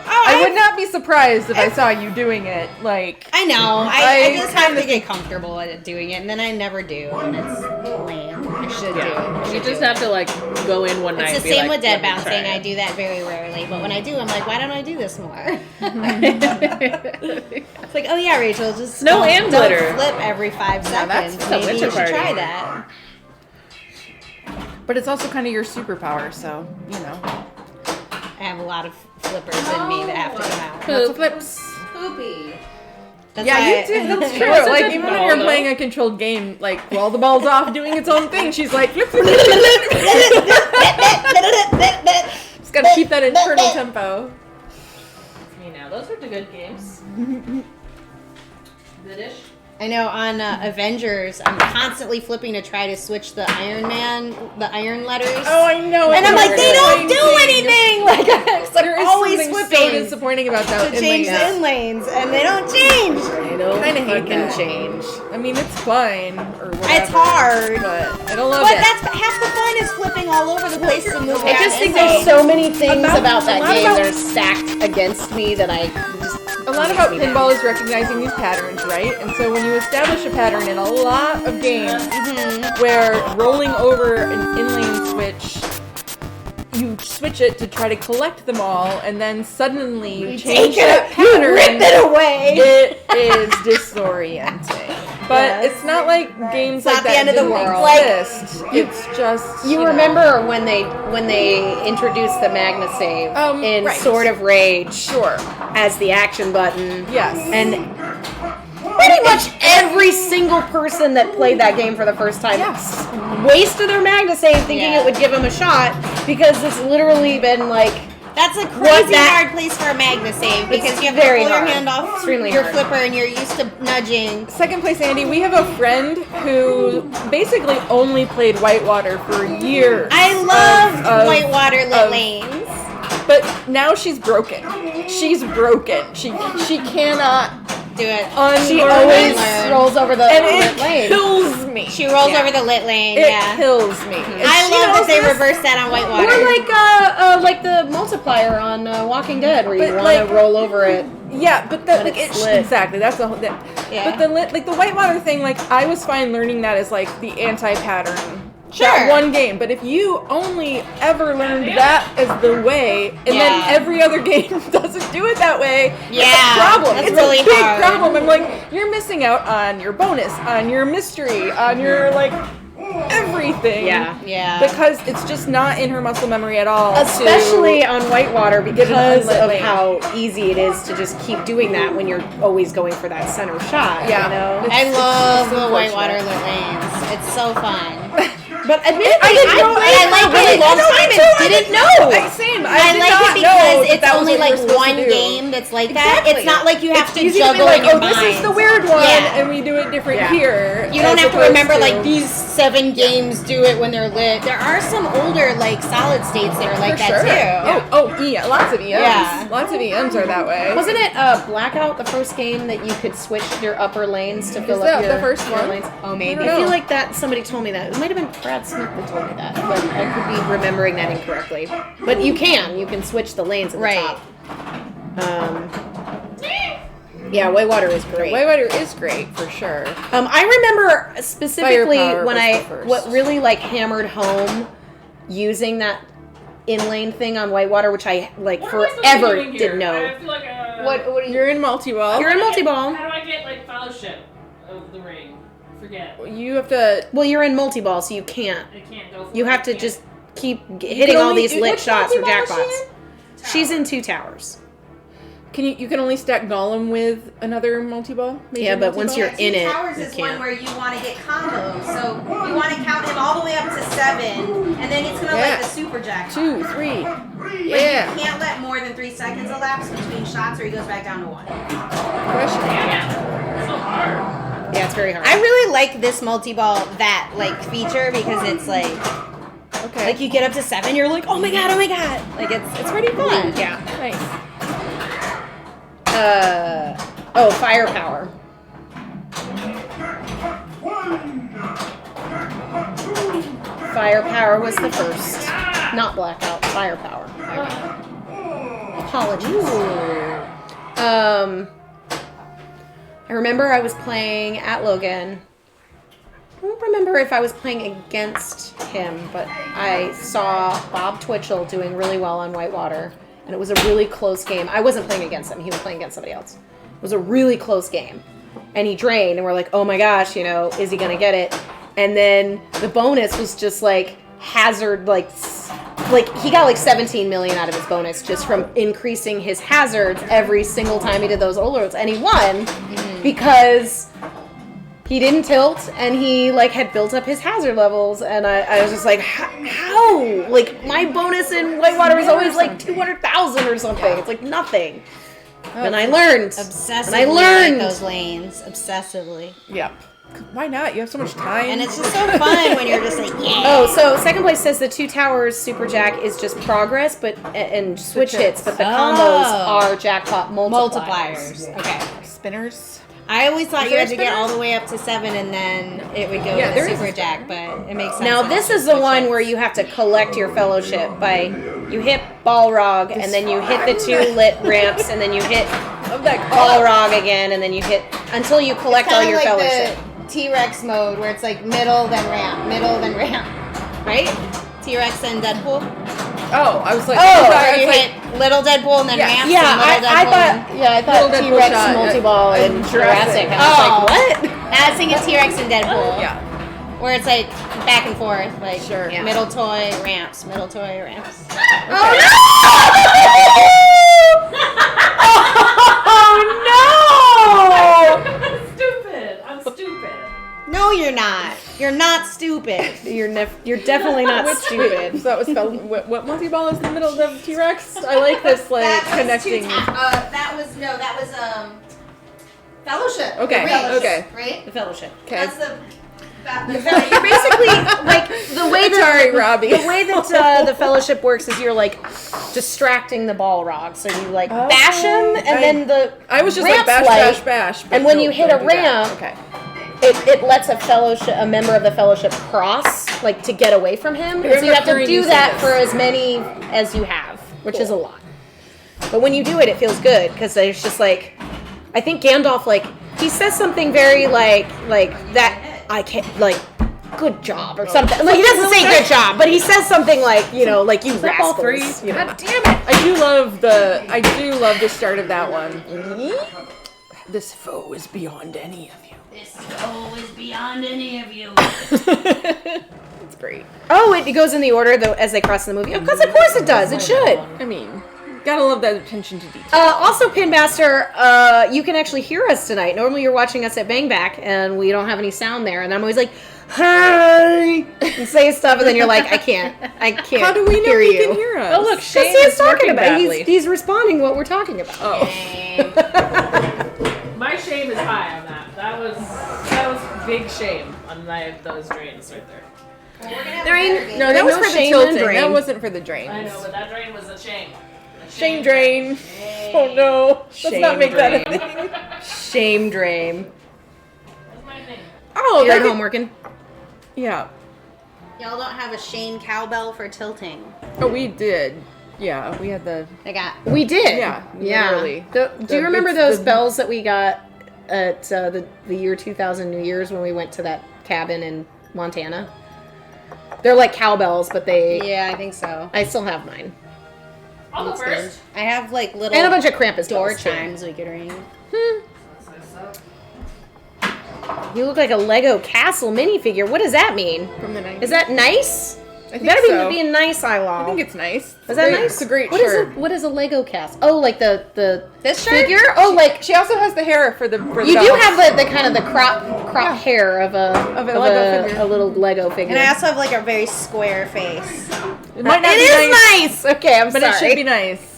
A: I would not be surprised if I saw you doing it. Like.
G: I know. I
A: I
G: just have to get comfortable at doing it, and then I never do, and it's lame. I should do.
C: You just have to like go in one night.
G: It's the
C: and be
G: same
C: like,
G: with dead
C: "Let me try
G: bouncing. I
C: it."
G: do that very rarely, but when I do, I'm like, why don't I do this more? It's like, oh yeah, Rachel, just
C: Snow and
G: don't
C: glitter.
G: flip every 5
A: Yeah, that's
G: seconds.
A: a
G: Maybe
C: winter
G: you should
C: party.
G: try that.
A: But it's also kind of your superpower, so you know.
G: I have a lot of flippers in me that have to come out.
A: Lots of flips.
B: Poopy.
G: That's
A: Yeah,
G: why
A: you do. That's true.
C: That's a
A: Like
C: good
A: even when
C: ball,
A: you're
C: though.
A: playing a controlled game, like while the ball's off doing its own thing, she's like flip, flip, flip, flip. Just gotta keep that internal tempo.
C: Me now. Those are the good games. Goodish.
G: I know on Avengers, I'm constantly flipping to try to switch the Iron Man, the iron letters.
A: Oh, I know.
G: And I'm like, they don't do
A: Disappointing.
G: anything! Like, it's like
A: There is
G: always
A: something so
G: flipping
A: disappointing about that.
G: to change the inlanes, and they don't change!
C: I don't
A: Kinda hate
C: fucking
A: that.
C: change.
A: I mean, it's fine or whatever.
G: It's hard.
A: but I don't love
G: But
A: it.
G: that's half the fun is flipping all over the place to move
D: I just think
G: around.
D: there's so many things
A: About-
D: about that
A: a lot
D: game
A: about-
D: that are stacked against me that I just.
A: A lot about pinball is recognizing these patterns, right? And so when you establish a pattern in a lot of games where rolling over an inlane switch, you switch it to try to collect them all, and then suddenly you change that pattern.
G: Rip it away!
A: It is disorienting. But it's not like games like
G: not the
A: that
G: end of the
A: didn't
G: world.
A: exist. It's just
D: You
A: know.
D: remember when they introduced the Magna Save in
A: right.
D: Sword of Rage
A: Sure.
D: as the action button?
A: Yes.
D: And pretty much every single person that played that game for the first time
A: Yes.
D: wasted their Magna Save thinking
G: Yeah.
D: it would give them a shot because it's literally been like
G: That's a
D: What
G: crazy
D: that-
G: hard place for a Magna save because you have to
D: very
G: pull your
D: hard.
G: hand off
D: Extremely
G: your
D: hard.
G: flipper and you're used to nudging.
A: Second place, Andy. We have a friend who basically only played Whitewater for years.
G: I love
A: of-
G: whitewater lit
A: of-
G: lanes.
A: But now she's broken. She's broken. She cannot
G: Do it.
D: she
A: unlearn
D: always
A: it.
D: rolls over the
A: And
D: lit
A: it
D: lane.
A: kills me.
G: She rolls
A: Yeah.
G: over the lit lane.
A: It
G: Yeah.
A: kills me. And
G: I
A: she
G: love
A: knows
G: that they
A: this.
G: reversed that on whitewater.
D: Or like the multiplier on Walking Dead, where you
A: But,
D: want to
A: like-
D: roll over it.
A: Yeah, but the,
D: When
A: like,
D: it's lit.
A: exactly. That's the whole.
G: Yeah.
A: But the like the Whitewater thing, like I was fine learning that as like the anti-pattern.
G: Sure.
A: That one game, but if you only ever learned that as the way, and then
G: Yeah.
A: every other game doesn't do it that way,
G: Yeah,
A: it's a problem.
G: that's
A: It's
G: really
A: a big
G: hard.
A: problem. I'm like, you're missing out on your bonus, on your mystery, on your like everything.
C: Yeah.
G: Yeah.
A: Because it's just not in her muscle memory at all.
D: Especially on Whitewater because
A: unlit
D: of
A: lane.
D: how easy it is to just keep doing that when you're always going for that center shot.
A: Yeah.
D: You know?
G: I love
A: it's
G: the whitewater
A: unfortunate.
G: lit lanes. It's so fun.
D: But admittedly,
A: I didn't know-
G: I like it.
D: long
G: No,
D: time
G: me
D: and
G: too.
D: didn't know.
A: Same.
G: I
A: did
G: like
A: not
G: it
A: know
G: because
A: that
G: it's
A: that was
G: only
A: what
G: like
A: we're supposed
G: one
A: to do.
G: game that's like that.
A: Exactly.
G: It's not like you have
A: It's
G: to
A: easy
G: juggle
A: to be like,
G: in your
A: oh,
G: mind.
A: this is the weird one,
G: Yeah.
A: and we do it different
C: Yeah.
A: here.
G: You don't
A: as
G: have to
A: opposed
G: remember
A: to-
G: like these 7 games do it when they're lit. There are some older like solid states that are like
A: For
G: that
A: sure.
G: too.
A: Yeah, lots of EMs.
G: Yeah.
A: Lots of EMs are that way.
D: Wasn't it Blackout, the first game that you could switch your upper lanes to fill
A: that
D: up your
A: the first
D: your
A: one?
D: lanes?
G: Oh, maybe.
A: I don't
D: I feel
A: know.
D: like that somebody told me that. It might have been Brad Smith that told me that, but I could be remembering that incorrectly. But you can switch the lanes at the
G: Right.
D: top. Yeah, Whitewater is great.
A: Whitewater is great for sure.
D: I remember specifically
A: Firepower
D: when
A: was the first.
D: what really like hammered home using that inlane thing on Whitewater, which I like
C: What am I supposed to be
D: forever
C: doing here?
D: didn't know.
C: I feel like
D: What are you?
A: You're in multi-ball.
D: You're in multi-ball.
C: How do I get like fellowship of the ring? Forget.
A: You have to.
D: Well, you're in multi-ball, so you can't.
C: I can't go. For
D: You
C: it.
D: have
C: I
D: to
C: can't.
D: just keep hitting all
A: only-
D: these lit
A: which
D: shots for
A: multi-ball is she
D: jackpots.
A: in?
D: She's in 2 towers.
A: You can only stack Gollum with another multi-ball? Major
D: Yeah, but once
A: multi-ball?
D: you're in
B: Two
D: it,
B: towers
D: you
B: is one
D: can't.
B: where you want to get combos. So you want to count him all the way up to 7, and then it's gonna
A: Yeah.
B: like the super jackpot.
A: 2, 3.
B: But
A: Yeah.
B: you can't let more than 3 seconds elapse between shots, or he goes back down to 1.
A: Crushing it.
C: Damn it. It's so hard.
D: Yeah, it's very hard.
G: I really like this multi-ball that like feature because it's like
A: Okay.
G: you get up to 7, you're like, oh my god, like it's pretty fun.
D: Yeah.
A: Nice.
D: Firepower. Firepower was the first. Not Blackout, Firepower. Apologies. I remember I was playing at Logan. I don't remember if I was playing against him, but I saw Bob Twitchell doing really well on Whitewater, and it was a really close game. I wasn't playing against him, he was playing against somebody else. It was a really close game. And he drained, and we're like, oh my gosh, is he gonna get it? And then the bonus was just like hazard, like he got like 17 million out of his bonus just from increasing his hazards every single time he did those overloads, and he won because he didn't tilt and he like had built up his hazard levels, and I was just like, how? Like my bonus in Whitewater is always like 200,000 or something. It's like nothing. And I learned.
G: Obsessively
D: And I learned.
G: like those lanes. Obsessively.
A: Yep. Why not? You have so much time.
G: And it's just so fun when you're just like, yeah.
D: Oh, so second place says the 2 towers super jack is just progress, but and switch hits, but the combos are jackpot multipliers.
G: Okay.
A: spinners.
G: I always thought
A: Is
G: you
A: there
G: had to
A: a
G: get
A: spinner?
G: all the way up to 7 and then it would go
A: Yeah,
G: to
A: there
G: the
A: is a
G: super
A: spinner.
G: jack, but it makes sense.
D: Now this is the one where you have to collect your fellowship by you hit Balrog and then you hit the 2 lit ramps and then you hit
A: Love that
D: Balrog again and then you hit until you collect all your
G: like
D: fellowship.
G: the T-Rex mode where it's like middle then ramp, right? T-Rex and Deadpool.
A: Oh, I was like,
G: Where you hit little Deadpool and then
A: Yeah.
G: ramp.
D: Yeah,
G: and little
D: I
G: Deadpool
D: thought
A: Little Deadpool
D: T-Rex
A: shot
D: multi-ball
A: at-
D: and
A: at
D: Jurassic.
A: Jurassic.
D: I was like, what?
G: and I was thinking T-Rex and Deadpool.
A: Yeah.
G: Where it's like back and forth, like
A: Sure.
D: Yeah.
G: middle toy ramps, middle toy ramps.
C: I'm stupid.
G: No, you're not. You're not stupid.
D: You're definitely not stupid.
A: So that was what multi-ball is in the middle of the T-Rex? I like this connecting.
B: That was Fellowship.
A: Okay,
B: Fellowship,
A: okay.
B: Right?
D: The fellowship.
A: Okay.
B: That's the.
D: You're basically like the way that
A: Sorry, Robbie.
D: The way that the fellowship works is you're like distracting the Balrog, so you like bash him, and then the
A: I was just
D: ramp's
A: like
D: light,
A: bash. but
D: and when
A: no,
D: you hit
A: don't
D: a
A: do that.
D: ramp,
A: Okay.
D: it lets a member of the fellowship cross, like to get away from him. And so you have to
A: hearing
D: do
A: you say
D: that
A: this.
D: for as many as you have, which is a lot. But when you do it, it feels good because there's just like, I think Gandalf he says something very like that I can't good job or something. Like he doesn't say good job, but he says something like like you rascals.
A: All 3.
D: You know?
A: God damn it! I do love the start of that one. This foe is beyond any of you.
G: This foe is beyond any of you.
A: It's great.
D: Oh, it goes in the order though as they cross the movie. Of course it does. It should.
A: I mean, gotta love that attention to detail.
D: Also, Pinmaster, you can actually hear us tonight. Normally, you're watching us at Bang Back, and we don't have any sound there. And I'm always like, "Hi," and say stuff, and then you're like, "I can't.
A: How do we know
D: hear
A: he
D: you?"
A: can hear us?
C: Oh look,
D: Because
C: Shane
D: he's
C: is
D: talking
C: working
D: about.
C: badly.
D: He's responding what we're talking about.
A: Oh.
C: My shame is high on that. That was big shame on those drains right there.
D: Drain.
A: No, that
D: Drain,
A: was
D: no
A: for the
D: shame
A: tilting.
D: and drain.
A: That wasn't for the drains.
C: I know, but that drain was a shame.
A: Shame drain. Oh no. Let's
D: Shame
A: not make that a
D: drain.
A: thing.
D: Shame drain.
C: That's my thing.
A: Oh,
D: You're
A: that
D: at home working.
A: Yeah.
G: Y'all don't have a Shane cowbell for tilting.
A: Oh, we did. Yeah, we had the.
D: We did.
A: Yeah,
D: Yeah.
A: literally.
D: Do you remember
A: it's
D: those
A: the-
D: bells that we got at the year 2000 New Year's when we went to that cabin in Montana? They're like cowbells, but they.
G: Yeah, I think so.
D: I still have mine.
C: I'll go first.
G: I have like little
D: And a bunch of Krampus
G: door
D: bells, too.
G: chimes we could ring.
D: You look like a Lego castle minifigure. What does that mean?
A: From the 90s.
D: Is that nice?
A: I think
D: Better
A: so.
D: be nice, I
A: I think it's nice.
D: Is that nice?
A: It's a great
D: What is
A: shirt.
D: What is a Lego cast? Oh, like the
G: This shirt?
D: figure? Oh, like
A: She also has the hair for the.
D: you do have the kind of the crop hair of a
A: Lego figure.
D: a little Lego figure.
G: And I also have like a very square face.
A: It might not
D: It
A: be
D: is
A: nice,
D: nice. Okay, I'm
A: but
D: sorry.
A: it should be nice.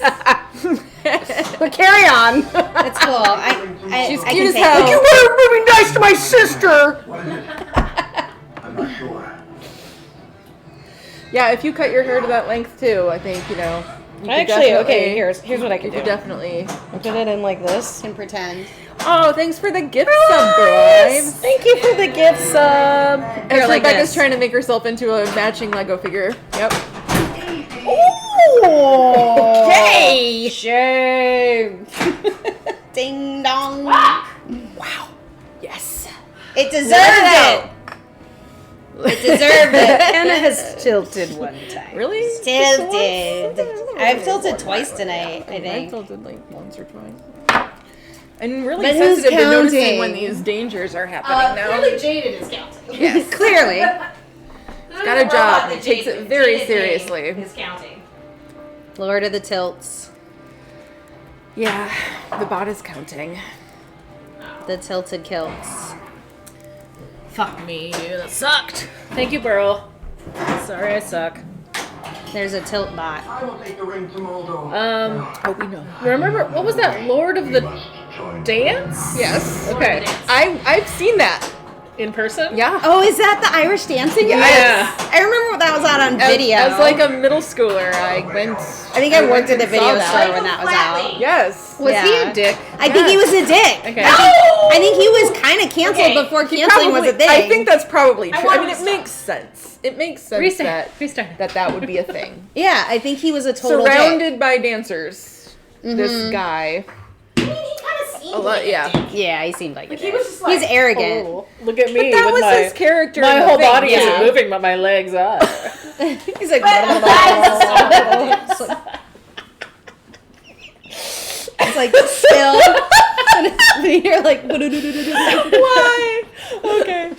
D: But carry on.
G: It's cool. I
A: She's
G: I
A: cute
G: can
A: as
G: take
A: hell.
G: it.
D: You better be nice to my sister.
E: I'm not sure.
A: Yeah, if you cut your hair to that length too, I think you know. You could
D: Actually, okay.
A: definitely-
D: Here's what I can
A: You
D: do.
A: could definitely.
D: Put it in like this.
G: Can pretend.
A: Oh, thanks for the gift sub,
D: Yes!
A: Bribes.
D: Thank you for the gift sub.
A: As
D: Here, like
A: Rebecca's
D: this.
A: trying to make herself into a matching Lego figure. Yep.
D: Ooh.
G: Hey!
D: Shame.
G: Ding dong.
A: Yes.
G: It deserved it. It deserved it.
D: Anna has tilted one time.
A: Really?
G: Tilted. I've tilted twice tonight, I
A: I
G: think.
A: tilted like once or twice. I'm really
G: But who's
A: sensitive to noticing
G: counting?
A: when these dangers are happening now.
C: Jaden is counting.
A: Yes.
G: Clearly.
A: He's got a job. He takes it very seriously.
B: Is counting.
G: Lord of the Tilts.
A: Yeah, the bot is counting.
G: The tilted kilts.
C: Fuck me, that sucked. Thank you, Burl. Sorry I suck.
G: There's a tilt bot.
E: I will take the ring to Moldo.
A: Oh, we know.
C: Remember, what was that, Lord of the
E: Join.
C: Dance?
A: Yes.
C: Okay.
A: I've seen that.
C: In person?
A: Yeah.
G: Oh, is that the Irish dancing?
A: Yeah.
G: I remember that was out on
A: As,
G: video.
A: as like a middle schooler, I went.
G: I think I worked at the video store when that was out.
A: Yes.
C: Was he
G: Yeah.
C: a dick?
G: I think he was a dick.
C: Okay.
G: I think he was kind of canceled before canceling was a thing.
A: I think that's probably true. I mean,
B: wanted
A: it makes sense. It makes sense
C: Restart.
A: that would be a thing.
G: Yeah, I think he was a total dick.
A: Surrounded by dancers, this guy. A lot, yeah.
G: Yeah, he seemed like a dick.
B: was just like,
G: He's arrogant.
C: Oh, look at me
A: That
C: with
A: was
C: my,
A: his character.
C: my
A: in the
C: whole
A: thing,
C: body
A: yeah.
C: isn't moving, but my legs are.
G: He's like, it's like still. And you're like,
A: Why? Okay.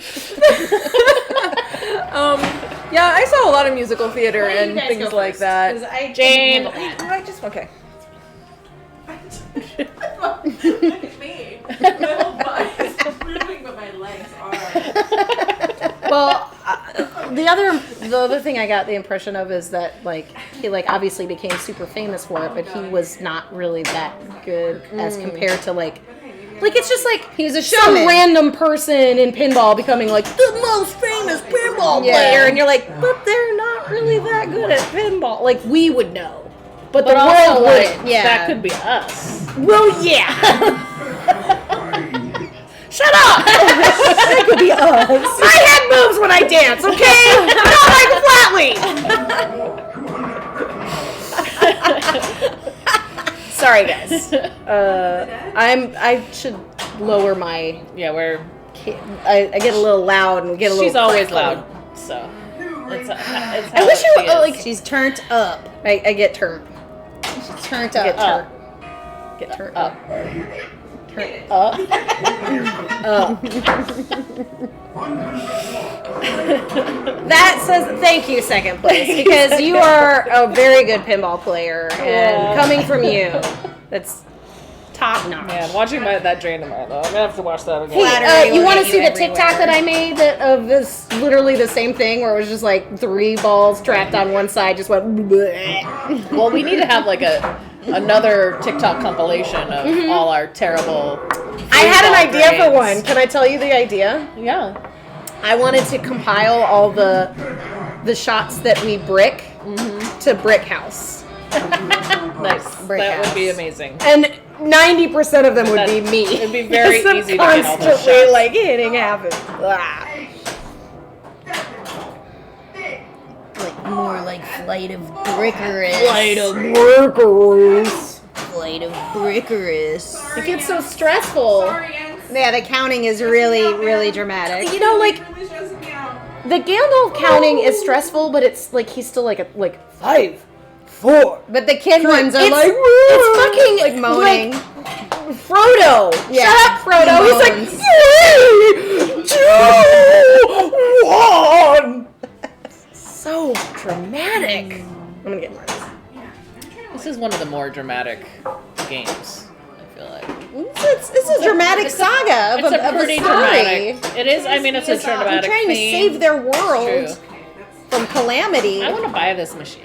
A: Yeah, I saw a lot of musical theater and things like that.
C: Jane.
A: I just okay.
B: me. My whole body is moving, but my legs are.
D: Well, the other thing I got the impression of is that like he like obviously became super famous for it, but he was not really that good as compared to like it's just like
G: he was a
D: some
G: showman.
D: random person in pinball becoming like the most famous pinball player, and you're like, but they're not really that good at pinball. Like we would know, but the
C: But also,
D: world
C: like,
D: wouldn't.
G: Yeah.
C: that could be us.
D: Well, yeah. Shut up! That could be us. My head moves when I dance, okay? Not like flatly. Sorry, guys. I should lower my.
C: Yeah,
D: I get a little loud and we get a little.
C: she's always
D: crackly.
C: loud, so. It's
D: I
C: how
D: wish
C: she
D: you
C: is.
D: like.
G: She's turned up.
D: I get turned.
G: She's turned
D: Get
G: up.
D: turned. Get turned
C: Up.
D: Turn up. That says thank you, second place, because you are a very good pinball player, and coming from you, that's top notch.
C: Man, watching that drain tomorrow, though. I'm gonna have to watch that again.
G: Flattery
D: You
G: will
D: want to
G: get
D: see
G: you
D: the TikTok
G: everywhere.
D: that I made of this literally the same thing where it was just like 3 balls trapped on one side, just went. bleh.
C: Well, we need to have like another TikTok compilation of all our terrible.
D: I had an
C: football
D: idea for
C: drains.
D: one. Can I tell you the idea?
C: Yeah.
D: I wanted to compile all the shots that we brick to Brick House.
C: Nice.
D: Brick
C: that
D: house.
C: would be amazing.
D: And 90% of them would be me.
C: It'd be very
D: Because I'm
C: easy to get all those
D: constantly
C: shots.
D: like hitting half it. Ah.
G: More like Flight of Brickerus. Flight of Brickerus.
C: It gets so stressful.
D: Yeah, the counting is really, really dramatic. You know, like
A: Really stressing me out.
D: the Gandalf counting is stressful, but it's like he's still like 5, 4. But the kid ones are like it's fucking
G: like moaning.
D: Like, Frodo.
G: Yeah.
D: Shut up, Frodo.
G: He
D: He's like
G: moans.
D: 3, 2, 1. So dramatic. I'm gonna get more of this.
C: This is one of the more dramatic games, I feel like.
D: It's a dramatic saga of
C: It's a
D: of
C: pretty
D: story.
C: dramatic. It is, I mean, it's a
D: They're
C: dramatic
D: trying to
C: theme.
D: save their world
C: True.
D: from calamity.
C: I want to buy this machine.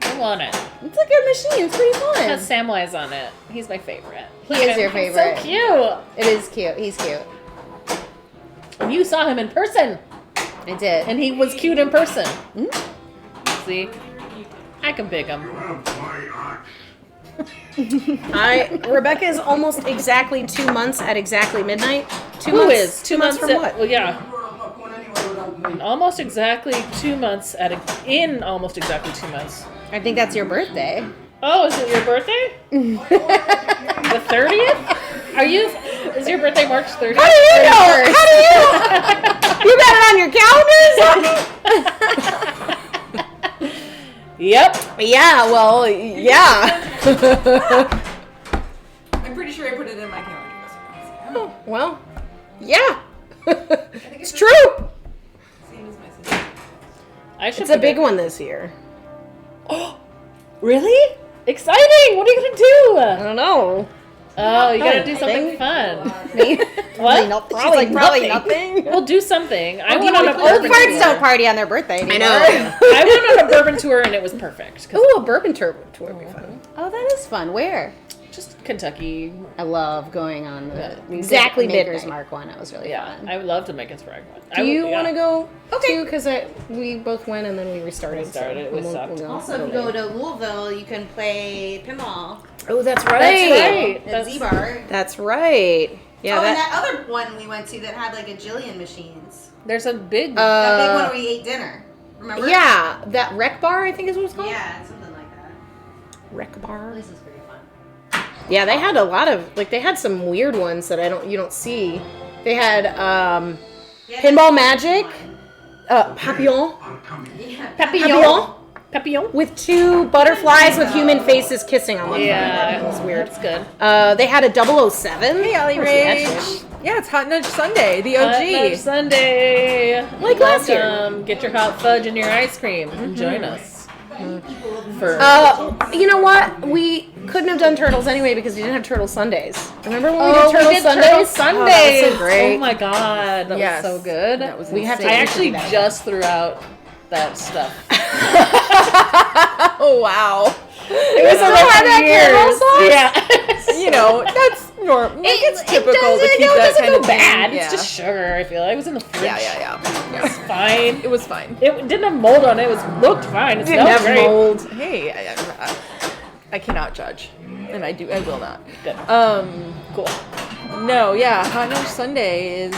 C: I want it.
D: It's a good machine. It's pretty
C: It
D: fun.
C: has Samwise on it. He's my favorite.
D: He is your
C: He's
D: favorite.
C: so cute.
D: It is cute. He's cute.
C: And you saw him in person,
D: I did.
C: and he was cute in person. See, I can pick him.
D: Rebecca is almost exactly 2 months at exactly midnight. 2
C: Who
D: months.
C: is
D: 2 months from
C: at-
D: what?
C: Well, yeah, almost exactly 2 months in almost exactly 2 months.
D: I think that's your birthday.
C: Oh, is it your birthday? The 30th? Are you? Is your birthday March 30th?
D: How do you know? How do you? You got it on your calendars?
C: Yep.
D: Yeah. Well. Yeah.
A: I'm pretty sure I put it in my calendar.
D: Well. Yeah. It's true.
A: Same as my sister.
C: I should.
D: It's a
C: put
D: big
C: it-
D: one this year.
C: Really? Exciting! What are you gonna do?
D: I don't know.
C: Oh, you gotta do
D: Nothing.
C: something fun.
D: Me?
C: What?
D: She's like probably nothing.
C: We'll do something. I went on a
D: Old
C: bourbon
D: farts don't
C: tour.
D: party on their birthday anymore.
C: I know. I went on a bourbon tour and it was perfect. 'Cause
D: Ooh, a bourbon tour would be fun. Oh, that is fun. Where?
C: just Kentucky.
D: I love going on the
C: Yeah.
D: exactly
C: Midnight.
D: Maker's Mark one. That was really
C: Yeah,
D: fun.
C: I would love to make it Sprague one.
D: Do you want to go
G: Okay.
D: too? Because we both went and then we restarted.
C: Restarted, it was sucked.
G: Also, if you go to Louisville, you can play pinball
D: Oh, that's right.
C: That's right.
G: at
C: That's-
G: Z-Bar.
D: That's right. Yeah,
G: and
D: that.
G: that other one we went to that had like a jillion machines.
C: There's a big.
G: That big one where we ate dinner. Remember?
D: Yeah, that Rec Bar, I think is what it's called.
G: Yeah, something like that.
D: Rec Bar.
G: This is pretty fun.
D: Yeah, they had a lot of they had some weird ones that you don't see. They had
G: Yeah,
D: Pinball Magic, Papillon,
G: Yeah.
D: Papillon
C: Papillon.
D: with 2 butterflies with human faces kissing on them.
C: Yeah,
D: that was weird.
C: That's good.
D: They had a 007.
A: Hey, Ollie Rage. Yeah, it's Hot Nudge Sunday, the OG.
C: Hot Nudge Sunday.
D: Like last year.
C: Welcome. Get your hot fudge and your ice cream and join us. For
D: You know what? We couldn't have done turtles anyway because we didn't have turtle Sundays. Remember when we
C: Oh,
D: did turtle Sundays?
C: Turtle Sundays.
D: Oh, that was so great.
C: Oh my god, that
A: Yes.
C: was so good.
A: That was
D: We have to
C: I
A: insane.
C: actually
D: do that.
C: just threw out that stuff.
A: Oh wow.
C: It was
D: still had that caramel sauce?
C: Yeah.
A: You know, that's normal. It's typical to
C: doesn't-
A: keep
C: it
A: that
C: doesn't
A: kind
C: go
A: of thing.
C: bad.
A: Yeah.
C: It's just sugar. I feel like it was in the fridge.
A: yeah.
C: It's fine.
A: It was fine.
C: It didn't have mold on it. It was looked fine. It
A: Didn't
C: smelled
A: have
C: great.
A: mold. Hey, I cannot judge, and I will not.
C: Good.
A: Cool. No, yeah, Hot Nudge Sunday is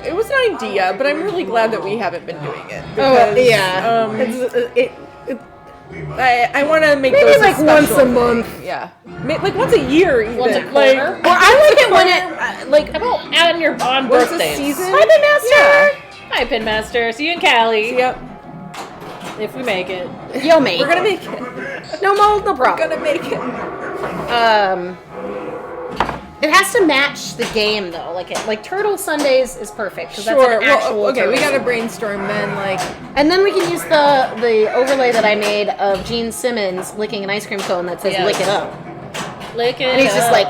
A: it was an idea, but I'm really glad that we haven't been doing it.
D: Oh,
A: because,
D: yeah.
A: I want to make
D: Maybe
A: those
D: like
A: special
D: once a
A: thing.
D: month.
A: Yeah, like once a year even.
C: Once a
A: Like,
C: quarter.
D: Or I like it when it
C: How about on your on
A: once a
C: birthdays?
A: season.
D: Hi, Pinmaster.
C: Hi, Pinmaster. See you in Cali.
A: Yep,
C: If we make it.
D: You'll make
A: we're gonna
D: it.
A: make it.
D: No mold, no
A: We're
D: problem.
A: gonna make it.
D: It has to match the game though. Like Turtle Sundays is perfect because
A: Sure.
D: that's an actual.
A: Well, okay, we
D: turtle.
A: gotta brainstorm then. Like,
D: And then we can use the overlay that I made of Gene Simmons licking an ice cream cone that says
C: Yes.
D: "lick it up,"
C: Lick it
D: and he's just
C: up.
D: like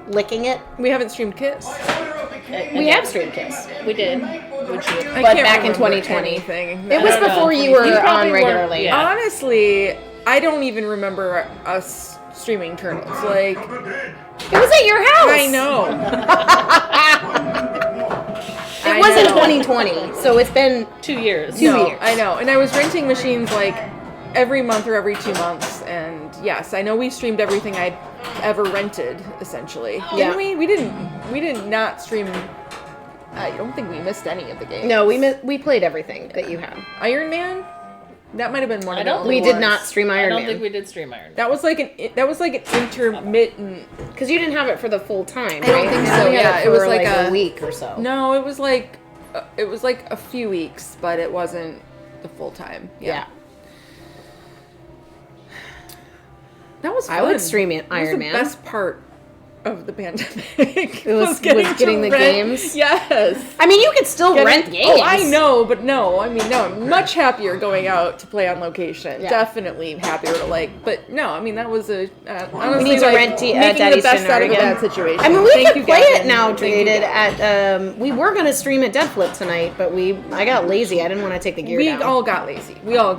D: licking it.
A: we haven't streamed Kiss.
D: We have Stream Kiss,
C: We did.
A: I
D: but
A: can't
D: back in
A: remember
D: 2020.
A: anything.
D: It was
C: don't know.
D: before you
C: You
D: were
C: probably
D: on
C: were-
D: regularly.
C: yeah.
A: Honestly, I don't even remember us streaming Turtles. Like,
D: It was at your house.
A: I know.
D: It
A: I
D: was in
A: know.
D: 2020, so it's been
C: 2 years.
D: Two
A: No,
D: years.
A: I know. And I was renting machines like every month or every 2 months. And yes, I know we streamed everything I ever rented, essentially.
D: Yeah.
A: Didn't we? We did not stream. I don't think we missed any of the games.
D: no. We played everything that you had.
A: Iron Man? That might have been one of
C: I
A: the
C: don't-
A: only
D: We did
A: ones.
D: not stream
C: I
D: Iron
C: don't
D: Man.
C: think we did stream Iron Man.
A: That was like an intermittent.
D: Because you didn't have it for the full time,
A: I don't
D: right?
A: think
D: You
A: so,
D: only had
A: yeah.
D: it
A: It was
D: for,
A: like
D: a
A: a-
D: week or so.
A: No, it was like a few weeks, but it wasn't the full time.
D: Yeah.
A: That was fun.
D: I would stream it,
A: It was
D: Iron
A: the
D: Man.
A: best part of the pandemic.
D: It was
A: getting
D: getting
A: to
D: the
A: rent-
D: games?
A: Yes.
D: I mean, you could still
A: Getting-
D: rent games.
A: Oh, I know, but no. I mean, no. I'm much happier going out to play on location.
D: Yeah.
A: Definitely happier to but no. I mean, that was a honestly,
D: We need to
A: like,
D: rent
A: making
D: Daddy's
A: the best
D: dinner
A: out of a
D: again.
A: bad situation.
D: I mean, we
A: Thank
D: could
A: you,
D: play
A: Gavin.
D: it now,
A: Thank you,
D: Jaded.
A: Gavin.
D: We were gonna stream at Dead Flip tonight, but I got lazy. I didn't want to take the gear
A: We
D: down.
A: all got lazy. We all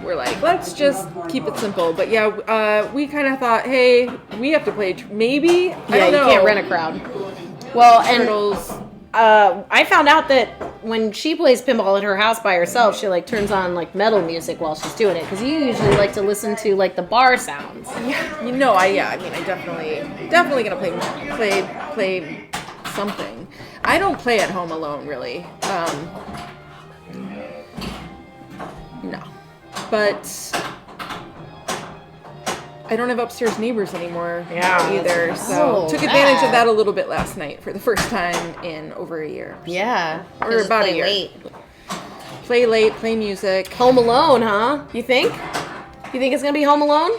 A: were like, let's just keep it simple. But yeah, we kind of thought, hey, we have to play. Maybe I
D: yeah,
A: don't
D: you
A: know.
D: can't rent a crowd. Well, and
A: Turtles.
D: I found out that when she plays pinball at her house by herself, she like turns on like metal music while she's doing it. Because you usually like to listen to like the bar sounds.
A: You know, I mean, I definitely gonna play something. I don't play at home alone, really. No, but I don't have upstairs neighbors anymore.
D: Yeah.
A: either. So
D: Oh,
A: took advantage of
D: that.
A: that a little bit last night for the first time in over a year.
G: Yeah.
A: Or
G: Just
A: about a
G: play
A: year.
G: late.
A: Play late, play music.
D: Home Alone, huh? You think? You think it's gonna be Home Alone?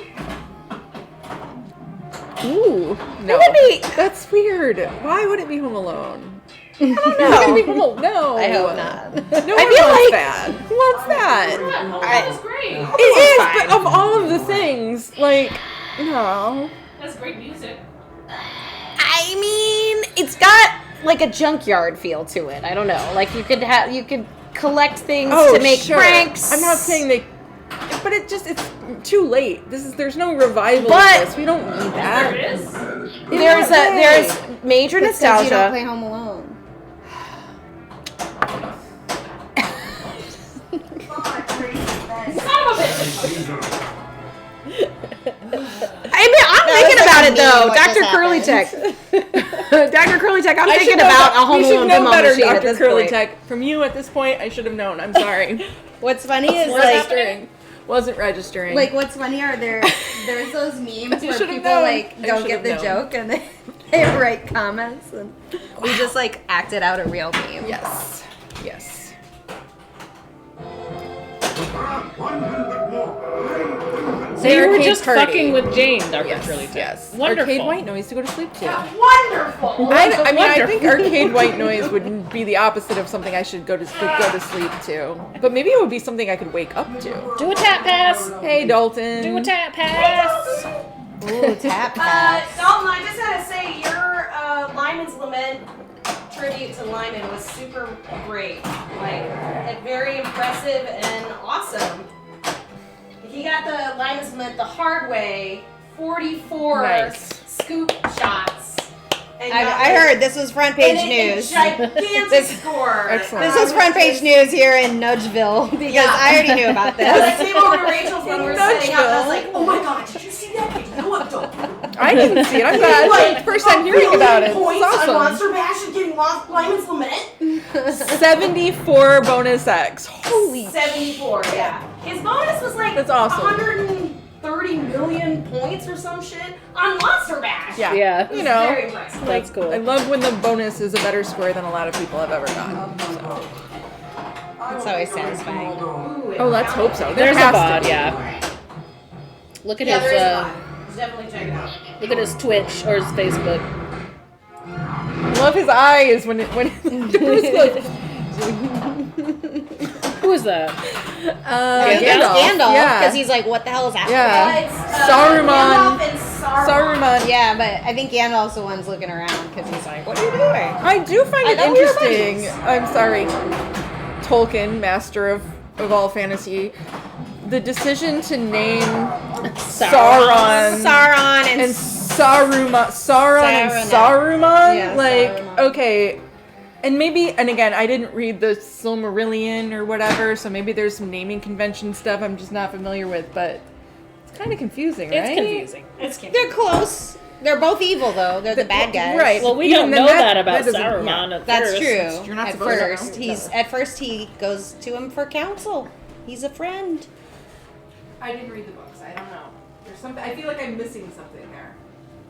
A: Ooh, no.
D: would be-
A: That's weird. Why would it be Home Alone?
D: No.
A: No.
G: I hope not.
A: No
D: I
A: one
D: feel
A: wants
D: like-
A: that. Who wants that?
C: That's great.
A: It is, but of all of the things, like, no.
C: That's great music.
D: I mean, it's got like a junkyard feel to it. I don't know. Like you could collect things to make
A: sure.
D: pranks.
A: I'm not saying but it's too late. There's no revival
D: But-
A: of this. We don't need that.
C: There it is.
D: There's major
G: It says you don't
D: nostalgia.
G: play Home Alone.
D: I'm thinking
G: like
D: about
G: a
D: it though.
G: meme, what
D: Dr.
G: just
D: Curly Tech. Dr. Curly Tech, I'm
A: I
D: thinking
A: should know
D: about
A: that-
D: a Home
A: we should
D: Alone
A: know
D: pinball
A: better,
D: machine at
A: Dr.
D: this
A: Curly
D: point.
A: Tech. From you at this point, I should have known. I'm sorry.
G: What's funny is
A: Wasn't
G: like
A: registering. Wasn't registering.
G: what's funny are there's those memes where
A: should've
G: people
A: known.
G: like
A: I
G: don't
A: should've
G: get the
A: known.
G: joke and they write comments and we just like acted out a real meme.
A: Yes. Yes.
C: So you were
A: Arcade
C: just
A: Party.
C: fucking with Jane, Dr.
A: Yes.
C: Curly Tech.
A: Yes.
C: Wonderful.
A: Arcade White Noise to go to sleep to.
C: Wonderful.
A: I mean, I think Arcade White Noise would be the opposite of something I should go to sleep to. But maybe it would be something I could wake up to.
C: Do a tap pass.
A: Hey, Dalton.
C: Do a tap pass.
G: Ooh, tap pass.
B: Dalton, I just had to say your Lyman's Lament tribute to Lyman was super great. Like, very impressive and awesome. He got the Lyman's Lament the hard way, 44
A: Nice.
B: scoop shots. And
G: I heard this was front page
B: and
G: news.
B: a gigantic score.
A: Excellent.
G: This was front page news here in Nudgeville because
B: Yeah.
G: I already knew about
B: When I
G: this.
B: came over to Rachel's when we were setting up, I was
A: Nudgeville.
B: like, oh my god, did you see that? You know what, Dalton?
A: I didn't see it. I'm glad.
B: Like,
A: First time hearing about it.
B: points
A: It's
B: on
A: awesome.
B: Monster Bash and getting lost Lyman's Lament.
A: 74 bonus X. Holy
B: 74, yeah. His bonus was like
A: That's awesome.
B: 130 million points or some shit on Monster Bash.
A: Yeah.
C: Yeah.
B: It was
A: You know.
B: very impressive.
C: That's cool.
A: I love when the bonus is a better score than a lot of people have ever gotten. So.
G: It's always satisfying.
B: Ooh,
A: Oh, let's hope so.
C: There's a
A: has to
C: bod,
A: be.
C: yeah. Look at
B: Yeah, there is
C: his
B: one. Definitely check it out.
C: look at his Twitch or his Facebook.
A: Love his eyes when Bruce goes.
C: Who is that?
G: Gandalf,
A: Yeah.
G: because he's like, what the hell is happening?
A: Yeah.
B: It's,
A: Saruman.
B: Gandalf and Saruman.
A: Saruman.
G: Yeah, but I think Gandalf's the one's looking around because he's like, what are you doing?
A: I do find
G: I
A: it
G: know your
A: interesting. I'm sorry, Tolkien, master of all fantasy, the decision to name Sauron
G: Sauron and
A: and Sauron and Saruman.
G: Yeah,
A: like,
G: Saruman.
A: okay. And maybe, and again, I didn't read the Silmarillion or whatever, so maybe there's some naming convention stuff I'm just not familiar with, but it's kind of confusing, right?
C: It's confusing.
G: they're close. They're both evil though. They're the bad guys.
A: Right.
C: Well, we
A: Even
C: don't
A: then
C: know that about
A: doesn't-
C: Saruman
A: yeah.
C: at
G: That's
C: first.
G: true.
A: You're not
G: at
A: supposed to
G: first,
A: know.
G: at first he goes to him for counsel. He's a friend.
A: I didn't read the books. I don't know. There's something. I feel like I'm missing something there.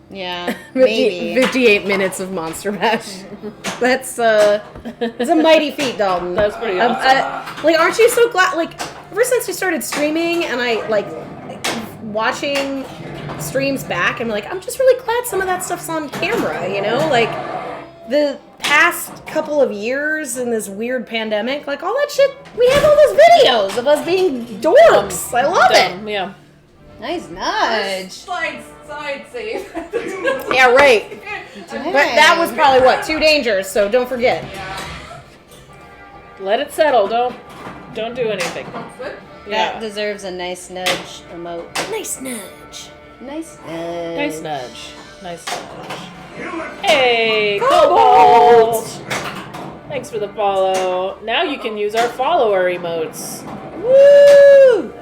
G: Yeah, maybe.
D: 58 minutes of Monster Mash. That's a mighty feat, Dalton.
C: That's pretty awesome.
D: Like, aren't you so glad? Like, ever since you started streaming and I like watching streams back, I'm just really glad some of that stuff's on camera. You know, like the past couple of years in this weird pandemic, like all that shit. We have all those videos of us being dorks. I love it.
C: Yeah.
G: Nice nudge.
A: Side save.
D: Yeah, right. But that was probably what, 2 dangers. So don't forget.
C: Let it settle. Don't do anything.
A: Flip.
G: That deserves a nice nudge emote.
D: Nice nudge.
G: Nice nudge.
C: Nice nudge. Nice nudge. Hey, Cobalt! Thanks for the follow. Now you can use our follower emotes.
G: Woo!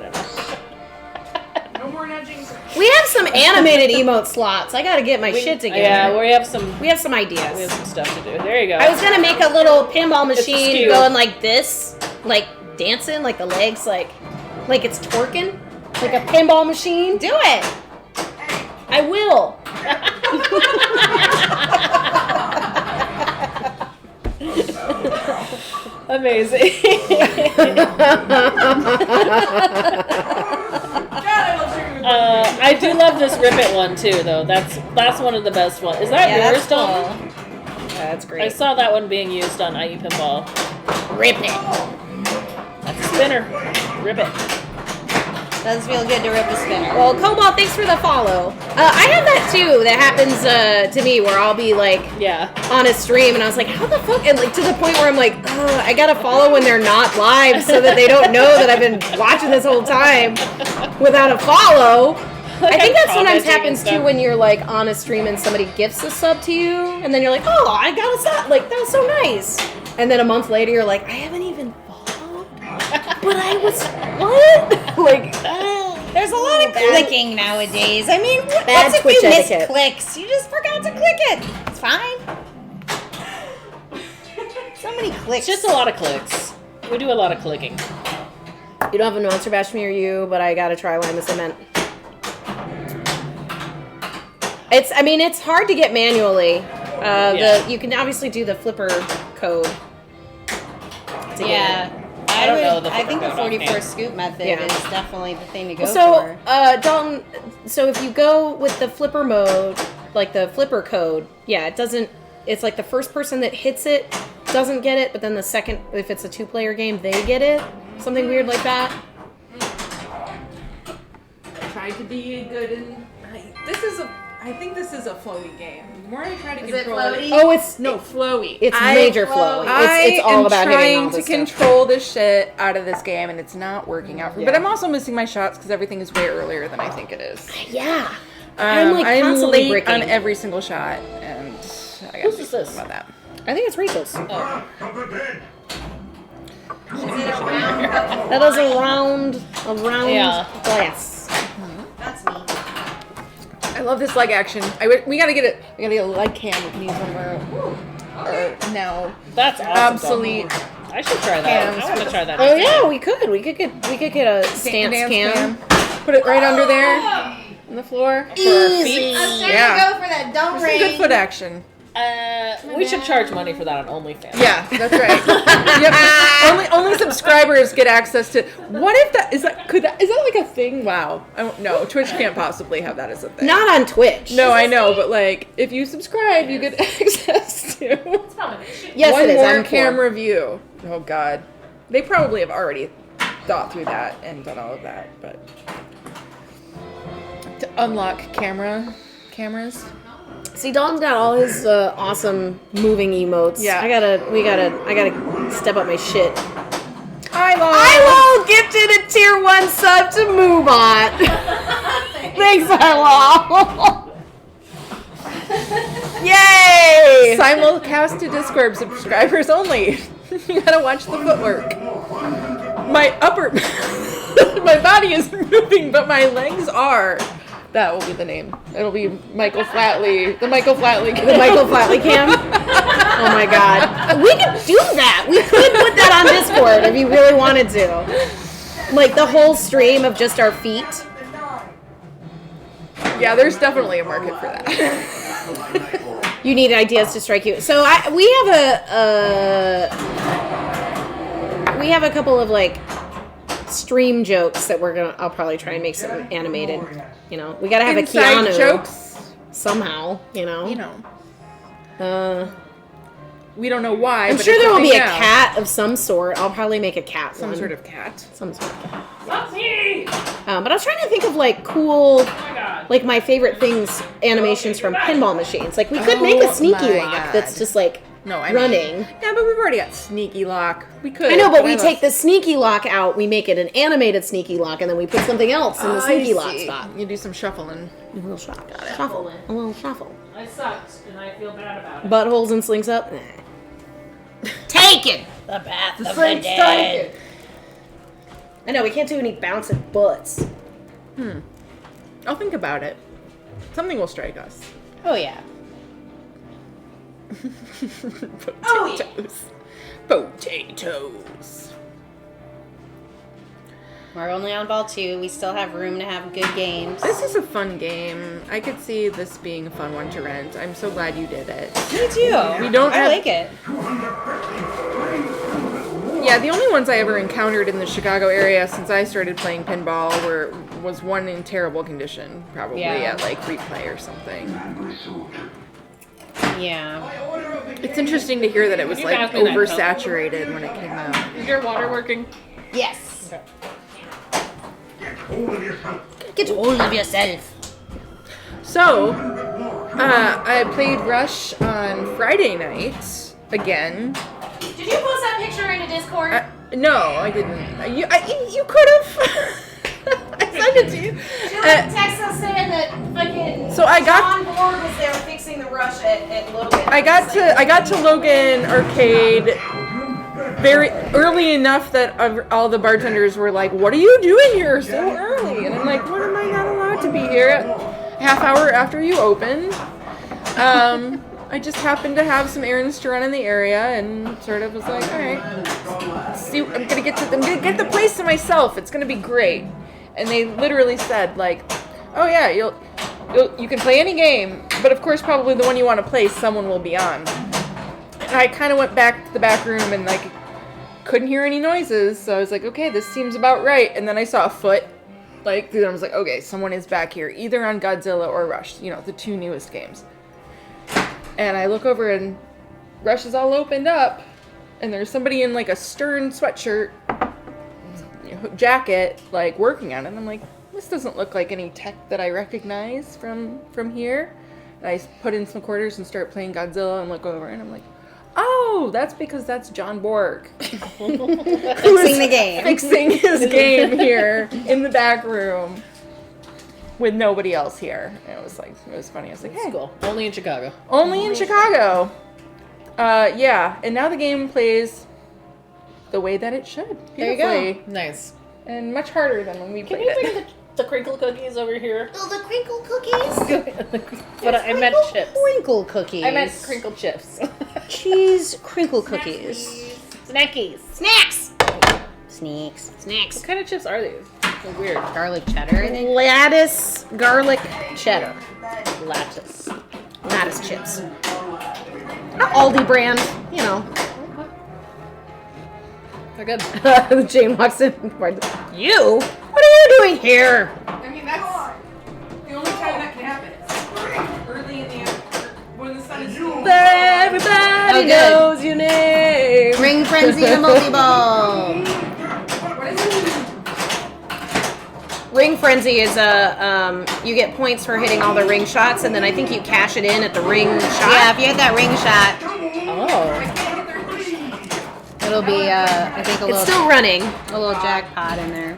A: No more nudging.
D: We have some animated emote slots. I gotta get my shit together.
C: Yeah, we have some
D: ideas.
C: We have some stuff to do. There you go.
D: I was gonna make a little pinball
C: It's
D: machine
C: askew.
D: going like this, like dancing, like the legs, like it's twerking, like a pinball machine.
G: Do it.
D: I will.
C: Amazing. I do love this Rip It one too, though. That's one of the best ones. Is that yours,
G: that's cool.
C: Dalton?
D: Yeah, that's great.
C: I saw that one being used on IE Pinball.
D: Rip it.
C: That's a spinner. Rip it.
G: Does feel good to rip a spinner.
D: Well, Cobalt, thanks for the follow. I have that too. That happens to me where I'll be like
C: Yeah.
D: on a stream and I was like, how the fuck? And like to the point where I'm like, oh, I gotta follow when they're not live so that they don't know that I've been watching this whole time without a follow. I think that sometimes
C: commenting and
D: happens too
C: stuff.
D: when you're like on a stream and somebody gifts a sub to you and then you're like, oh, I got a sub. Like, that was so nice. And then a month later you're like, I haven't even followed. But I was, what? Like,
G: There's a lot of clicking nowadays. I mean,
D: Bad
G: what's if
D: Twitch
G: you miss
D: etiquette.
G: clicks? You just forgot to click it. It's fine. So many clicks.
C: It's just a lot of clicks. We do a lot of clicking.
D: you don't have a Monster Bash near you, but I gotta try Lima Cement. It's hard to get manually. You can obviously do the flipper code. to get
G: Yeah.
D: in.
G: I think the 44
C: offhand.
G: scoop method
D: Yeah.
G: is definitely the thing to go
D: So,
G: for.
D: Dalton, so if you go with the flipper mode, like the flipper code, yeah, it doesn't, it's like the first person that hits it doesn't get it, but then the second, if it's a 2-player game, they get it. Something weird like that.
A: I tried to be good in. I think this is a floaty game. The more I try to control it.
D: Oh, it's
A: No, flowy.
D: It's major flow. It's all about hitting all
A: trying to
D: this stuff.
A: control the shit out of this game, and it's not working out for me. But I'm also missing my shots because everything is way earlier than I think it is.
D: Yeah. I'm like
A: I'm
D: constantly
A: late
D: bricking.
A: on every single shot, and I gotta do something about that.
D: I think it's Rachel's.
C: Oh.
D: That is a round
C: Yeah.
D: glass.
G: That's me.
A: I love this leg action. We gotta get it. We gotta get a leg cam. We can use one of our now
C: That's awesome.
A: obsolete
C: I should try that. I want to try that.
D: Oh yeah, we could. We could get a stance
A: dance
D: cam.
A: Put it right under there on the floor.
G: I was trying
A: Yeah.
G: to go for that dumb
A: Some good foot action.
C: We should charge money for that on OnlyFans.
A: Yeah, that's right. Yep. Only subscribers get access to. What if that is that? Is that like a thing? Wow. No, Twitch can't possibly have that as a thing.
D: Not on Twitch.
A: No, I know, but like if you subscribe, you get access to
D: Yes,
A: one
D: it is.
A: more
D: I'm for.
A: camera view. Oh God, they probably have already thought through that and done all of that, but to unlock cameras.
D: See, Dalton's got all his awesome moving emotes.
A: Yeah.
D: I gotta step up my shit.
A: I
D: Ilol gifted a tier 1 sub to Moobot. Thanks, Ilol. Yay!
A: simulcast to Discord subscribers only. You gotta watch the footwork. My my body is moving, but my legs are. That will be the name. It'll be Michael Flatley. The Michael Flatley.
D: The Michael Flatley cam? Oh my god. We could do that. We could put that on Discord if you really wanted to. Like the whole stream of just our feet.
A: Yeah, there's definitely a market for that.
D: You need ideas to strike you. So we have a couple of like stream jokes that I'll probably try and make some animated. You know, we gotta have
A: Inside
D: a Keanu
A: jokes.
D: somehow. You know.
A: We don't know why.
D: I'm
A: but
D: sure
A: it's
D: there will be a
A: now.
D: cat of some sort. I'll probably make a cat
A: Some
D: one.
A: sort of cat.
D: Some sort of cat. But I was trying to think of like cool, like my favorite things, animations from pinball machines. Like we could make a sneaky
A: my
D: lock
A: God.
D: that's just like running.
A: Yeah, but we've already got sneaky lock. We could.
D: I know, but we take the sneaky lock out, we make it an animated sneaky lock, and then we put something else in the sneaky lock spot.
A: You do some shuffling.
D: A little shuffle. Shuffle. A little shuffle.
C: I sucked, and I feel bad about it.
D: Buttholes and slings up. Taken. The path of the dead. I know, we can't do any bouncing butts.
A: I'll think about it. Something will strike us.
D: Oh, yeah.
A: Potatoes. Potatoes.
G: We're only on ball 2. We still have room to have good games.
A: This is a fun game. I could see this being a fun one to rent. I'm so glad you did it.
G: Me too.
A: We don't
G: I
A: have-
G: like it.
A: Yeah, the only ones I ever encountered in the Chicago area since I started playing pinball was one in terrible condition, probably
G: Yeah.
A: at like Replay or something.
G: Yeah.
A: It's interesting to hear that it was
C: you
A: like
C: pass me that cup?
A: oversaturated when it came out.
C: Is your water working?
G: Yes.
C: Okay.
G: Get hold of yourself.
A: So, I played Rush on Friday night again.
B: Did you post that picture in a Discord?
A: No, I didn't. You could have. I sent it to you.
B: She like text us saying that fucking
A: So I got-
B: John Board was there fixing the rush at Logan.
A: I got to Logan Arcade very early enough that all the bartenders were like, "What are you doing here so early?" And I'm like, "What am I not allowed to be here? Half hour after you opened." I just happened to have some errands to run in the area and sort of was like, "All right, see, I'm gonna get the place to myself. It's gonna be great." And they literally said like, "Oh yeah, you can play any game, but of course probably the one you want to play, someone will be on." And I kind of went back to the back room and like couldn't hear any noises, so I was like, "Okay, this seems about right." And then I saw a foot, like, and I was like, "Okay, someone is back here, either on Godzilla or Rush, you know, the two newest games." And I look over and Rush is all opened up, and there's somebody in like a Stern sweatshirt, jacket, like working on it. And I'm like, "This doesn't look like any tech that I recognize from here." And I put in some quarters and start playing Godzilla and look over and I'm like, "Oh, that's because that's John Borg
G: Fixing the game.
A: fixing his game here in the back room with nobody else here." And it was funny. I was like, "Hey,
C: Cool. Only in Chicago.
A: only in Chicago." Yeah, and now the game plays the way that it should.
C: There you go.
A: Beautifully.
C: Nice.
A: And much harder than when we
C: Can
A: played
C: you
A: it.
C: bring the crinkle cookies over here?
G: Oh, the crinkle cookies.
C: But I meant chips.
G: Crinkle cookies.
C: I meant crinkle chips.
G: cheese crinkle cookies.
C: Snackies.
G: Snacks. Snacks. Snacks.
C: What kind of chips are these? They're weird.
G: Garlic cheddar. I think.
D: Lattice garlic cheddar.
C: Lattice.
D: Lattice chips. Aldi brand, you know.
C: They're good.
D: Jane walks in. You? What are you doing here?
A: I mean, that's the only time that can happen. It's early in the afternoon when the sun is still.
D: Everybody
G: Oh, good.
D: knows your name.
G: Ring frenzy and multi-ball.
A: What is it?
D: Ring Frenzy is you get points for hitting all the ring shots, and then I think you cash it in at the ring shot.
G: Yeah, if you hit that ring shot,
C: Oh.
G: it'll be I think
D: It's still running.
G: a little jackpot in there.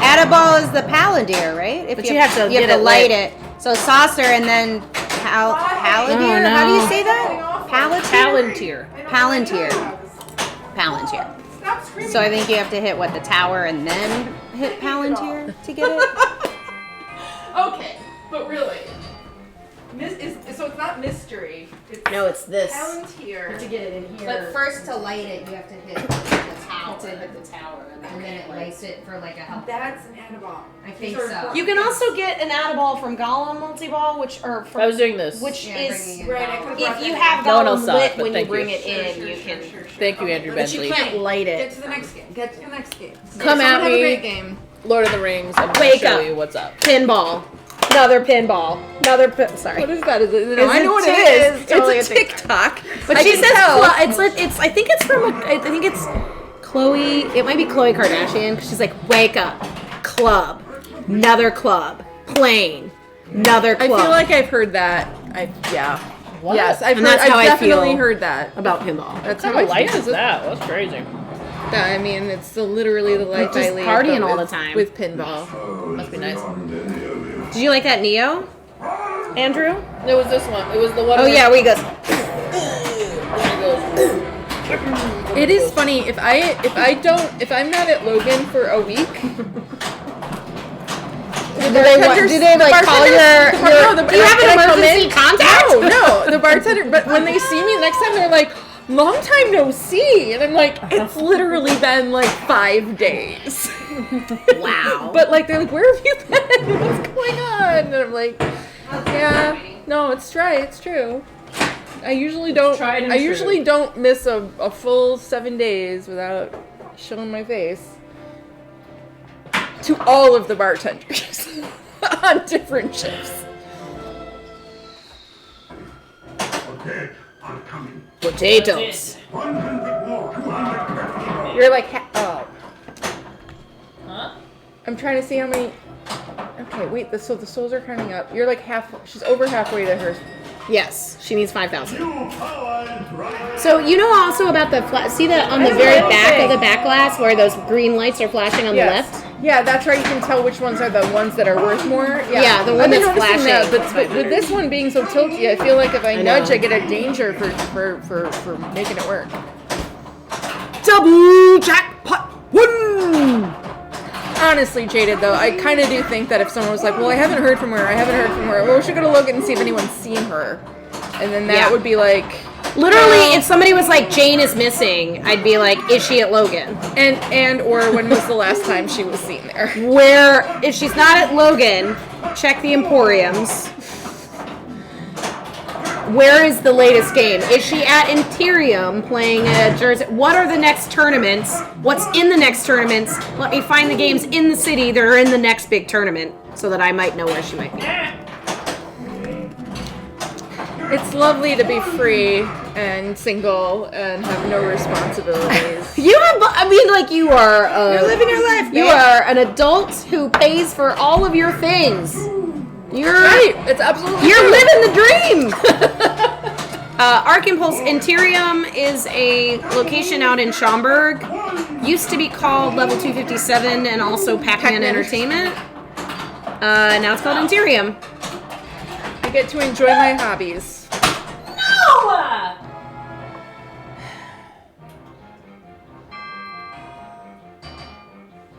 G: Addaball is the Palantir, right? If
D: But you have to
G: you
D: get
G: have to
D: it
G: light
D: lit.
G: it. So saucer and then Palantir.
D: Oh, no.
G: How do you say that? Palantir.
C: Palantir.
G: Palantir. So I think you have to hit the tower and then hit Palantir to get it.
A: Okay, but really, so it's not mystery. It's
D: No, it's this.
A: Palantir.
D: To get it in here.
G: But first to light it, you have to hit the tower.
B: to hit the tower,
G: And then it lights it for like a help.
A: That's an Annabelle.
G: I think so.
D: You can also get an Add-a-Ball from Gollum multi-ball,
C: I was doing this.
D: which
G: Yeah,
D: is
G: bringing it
A: Right,
G: down.
A: I could've
D: if you have
C: No one else
D: Gollum
C: saw it,
D: lit
C: but
D: when you
C: thank
D: bring
C: you.
D: it in, you can.
C: Thank you, Andrew
D: But you
C: Bentley.
D: can't light
A: Get
D: it.
A: to the next game. Get to the next game.
C: Come
A: Someone
C: at
A: have a
C: me.
A: great game.
C: Lord of the Rings. I'm gonna
D: Wake
C: show
D: up.
C: you what's up.
D: Pinball. Another pinball. Sorry.
A: What is that? Is it?
D: Is
A: I know
D: it
A: what it
D: Tik-
A: is.
D: it's totally
A: It's
D: a
A: a TikTok.
D: But
A: I
D: she
A: can
D: says
A: tell.
D: it's I think it's from I think it's Chloe. It might be Chloe Kardashian because she's like, wake up, club, another club, plane, another
A: I
D: club.
A: feel like I've heard that. Yeah.
C: What?
A: Yes, I've
D: And
A: heard,
D: that's how
A: I've
D: I
A: definitely
D: feel.
A: heard that.
D: about pinball.
A: That's
C: What
A: how
C: kind
A: I
C: of life
A: feel.
C: is that? That's crazy.
A: I mean, it's literally the life
D: Just
A: I lead.
D: partying
A: but
D: all
A: with-
D: the time.
A: with pinball.
C: Must be nice.
D: Did you like that Neo, Andrew?
C: It was this one. It was the one.
D: Oh
C: where-
D: yeah, we go.
A: It is funny if I'm not at Logan for a week.
D: Do they like call your? Do you have an emergency contact?
A: No, the bartender. But when they see me next time, they're like, "Long time no see," and I'm like, "It's literally been like 5 days."
D: Wow.
A: But like, they're like, "Where have you been? What's going on?" And I'm like, "Yeah, no, it's true." I usually don't.
C: tried and
A: I
C: true.
A: usually don't miss a full 7 days without showing my face to all of the bartenders on different shifts.
E: Okay, I'm coming.
D: Potatoes.
E: 100 more, 200
A: You're like, oh,
C: Huh?
A: I'm trying to see how many. Okay, wait. So the souls are counting up. You're like half. She's over halfway to her.
D: Yes, she needs 5,000.
E: New powers rise.
D: So you know also about the see that on the very back of the back glass where those green lights are flashing on the left?
A: Yeah, that's right. You can tell which ones are the ones that are worth more.
D: Yeah, the one
A: I've been
D: that's
A: noticing
D: flashing.
A: that, but with this one being so tilty, I feel like if I
D: know.
A: nudge, I get a danger for making it work.
D: Double jackpot win!
A: Honestly, Jaded though, I kind of do think that if someone was like, "Well, I haven't heard from her. Well, we should go to Logan and see if anyone's seen her," and then that
D: Yeah.
A: would be like,
D: Literally, if somebody was like, Jane is missing, I'd be like, is she at Logan?
A: and or when was the last time she was seen there?
D: Where, if she's not at Logan, check the Emporiums. Where is the latest game? Is she at Interium playing a Jersey? What are the next tournaments? What's in the next tournaments? Let me find the games in the city that are in the next big tournament so that I might know where she might be.
A: It's lovely to be free and single and have no responsibilities.
D: You have, I mean, like you are.
A: You're living your life,
D: You
A: babe.
D: are an adult who pays for all of your things. You're
A: Right, it's absolutely
D: You're
A: true.
D: living the dream. Arc Impulse Interium is a location out in Schaumburg. Used to be called Level 257 and also Pac-Man
A: Pac-Man.
D: Entertainment. Now it's called Interium.
A: I get to enjoy my hobbies.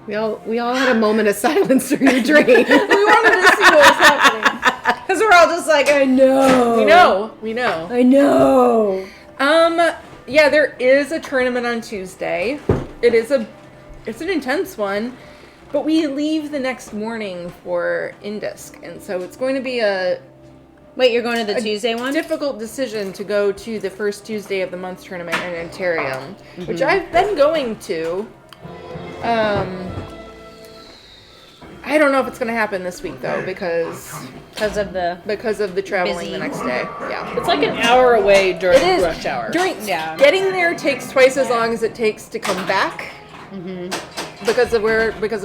C: No!
D: We all had a moment of silence through your dream.
A: We wanted to see what was happening.
D: Because we're all just like, I know.
A: We know.
D: I know.
A: Yeah, there is a tournament on Tuesday. It's an intense one, but we leave the next morning for Indisc, and so it's going to be a
D: Wait, you're going to the Tuesday one?
A: difficult decision to go to the first Tuesday of the month tournament in Ontario, which I've been going to. I don't know if it's going to happen this week though, because of the traveling
D: Busy.
A: the next day. Yeah.
C: It's like an hour away during
A: It is.
C: rush hour.
A: Getting there takes twice as long as it takes to come back. Because of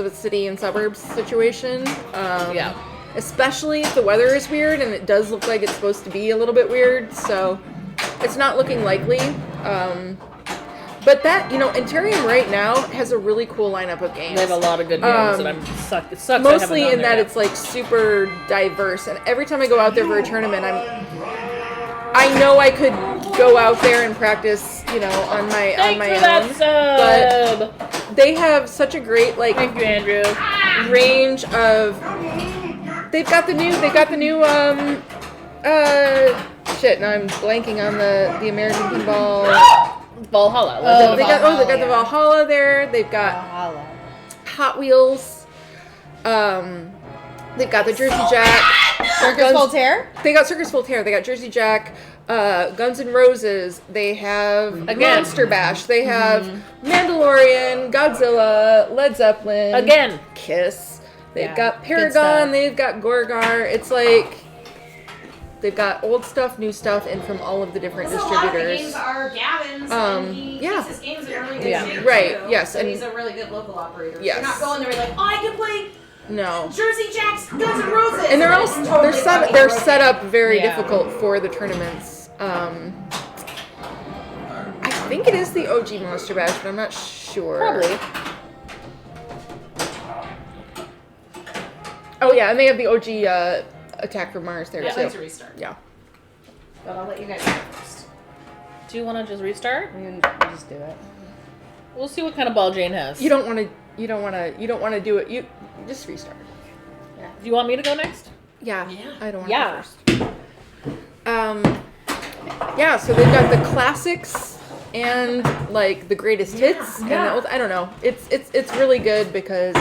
A: its city and suburbs situation.
C: Yeah.
A: Especially if the weather is weird, and it does look like it's supposed to be a little bit weird, so it's not looking likely. But that, Interium right now has a really cool lineup of games.
C: They have a lot of good games, and it sucks. I haven't
A: Mostly
C: gone
A: in
C: there
A: that
C: yet.
A: it's like super diverse, and every time I go out there for a tournament, I know I could go out there and practice, on my
C: Thanks for
A: own.
C: that sub.
A: But they have such a great
C: Thank you, Andrew.
A: range of. They've got the new shit. Now I'm blanking on the American Pinball
C: Valhalla.
A: They
C: Legend of
A: got
C: Valhalla.
A: the Valhalla there. They've got Hot Wheels. They've got the Jersey Jack.
D: Circus Voltaire.
A: They got Circus Voltaire. They got Jersey Jack. Guns N' Roses. They have Monster Bash. They have Mandalorian, Godzilla, Led Zeppelin.
C: Again.
A: Kiss. They've
D: Yeah,
A: got
D: good
A: Paragon.
D: stuff.
A: They've got Gorgar. It's like they've got old stuff, new stuff, and from all of the different
B: Also, a lot of the
A: distributors.
B: games are Gavin's, and he
A: yeah.
B: keeps his games in really good
C: Yeah.
B: shape.
A: Right,
B: too.
A: yes,
B: So
A: and-
B: he's a really good local operator.
A: Yes.
B: You're not going there like, oh, I can play
A: No.
B: Jersey Jack's Guns N' Roses.
A: And they're all
B: It's totally fucking
A: they're
B: broken.
A: set up very
C: Yeah.
A: difficult for the tournaments. I think it is the OG Monster Bash, but I'm not sure.
C: Probably.
A: Oh yeah, and they have the OG Attack from Mars there
B: Yeah,
A: too.
B: let's restart.
A: Yeah.
B: But I'll let you guys go first.
C: Do you want to just restart?
D: We can just do it.
C: We'll see what kind of ball Jane has.
A: You don't want to do it. You just restart.
C: Do you want me to go next?
A: Yeah. I don't want
C: Yeah.
A: to go first. Yeah, so they've got the classics and like the greatest hits and the old, I don't know. It's really good because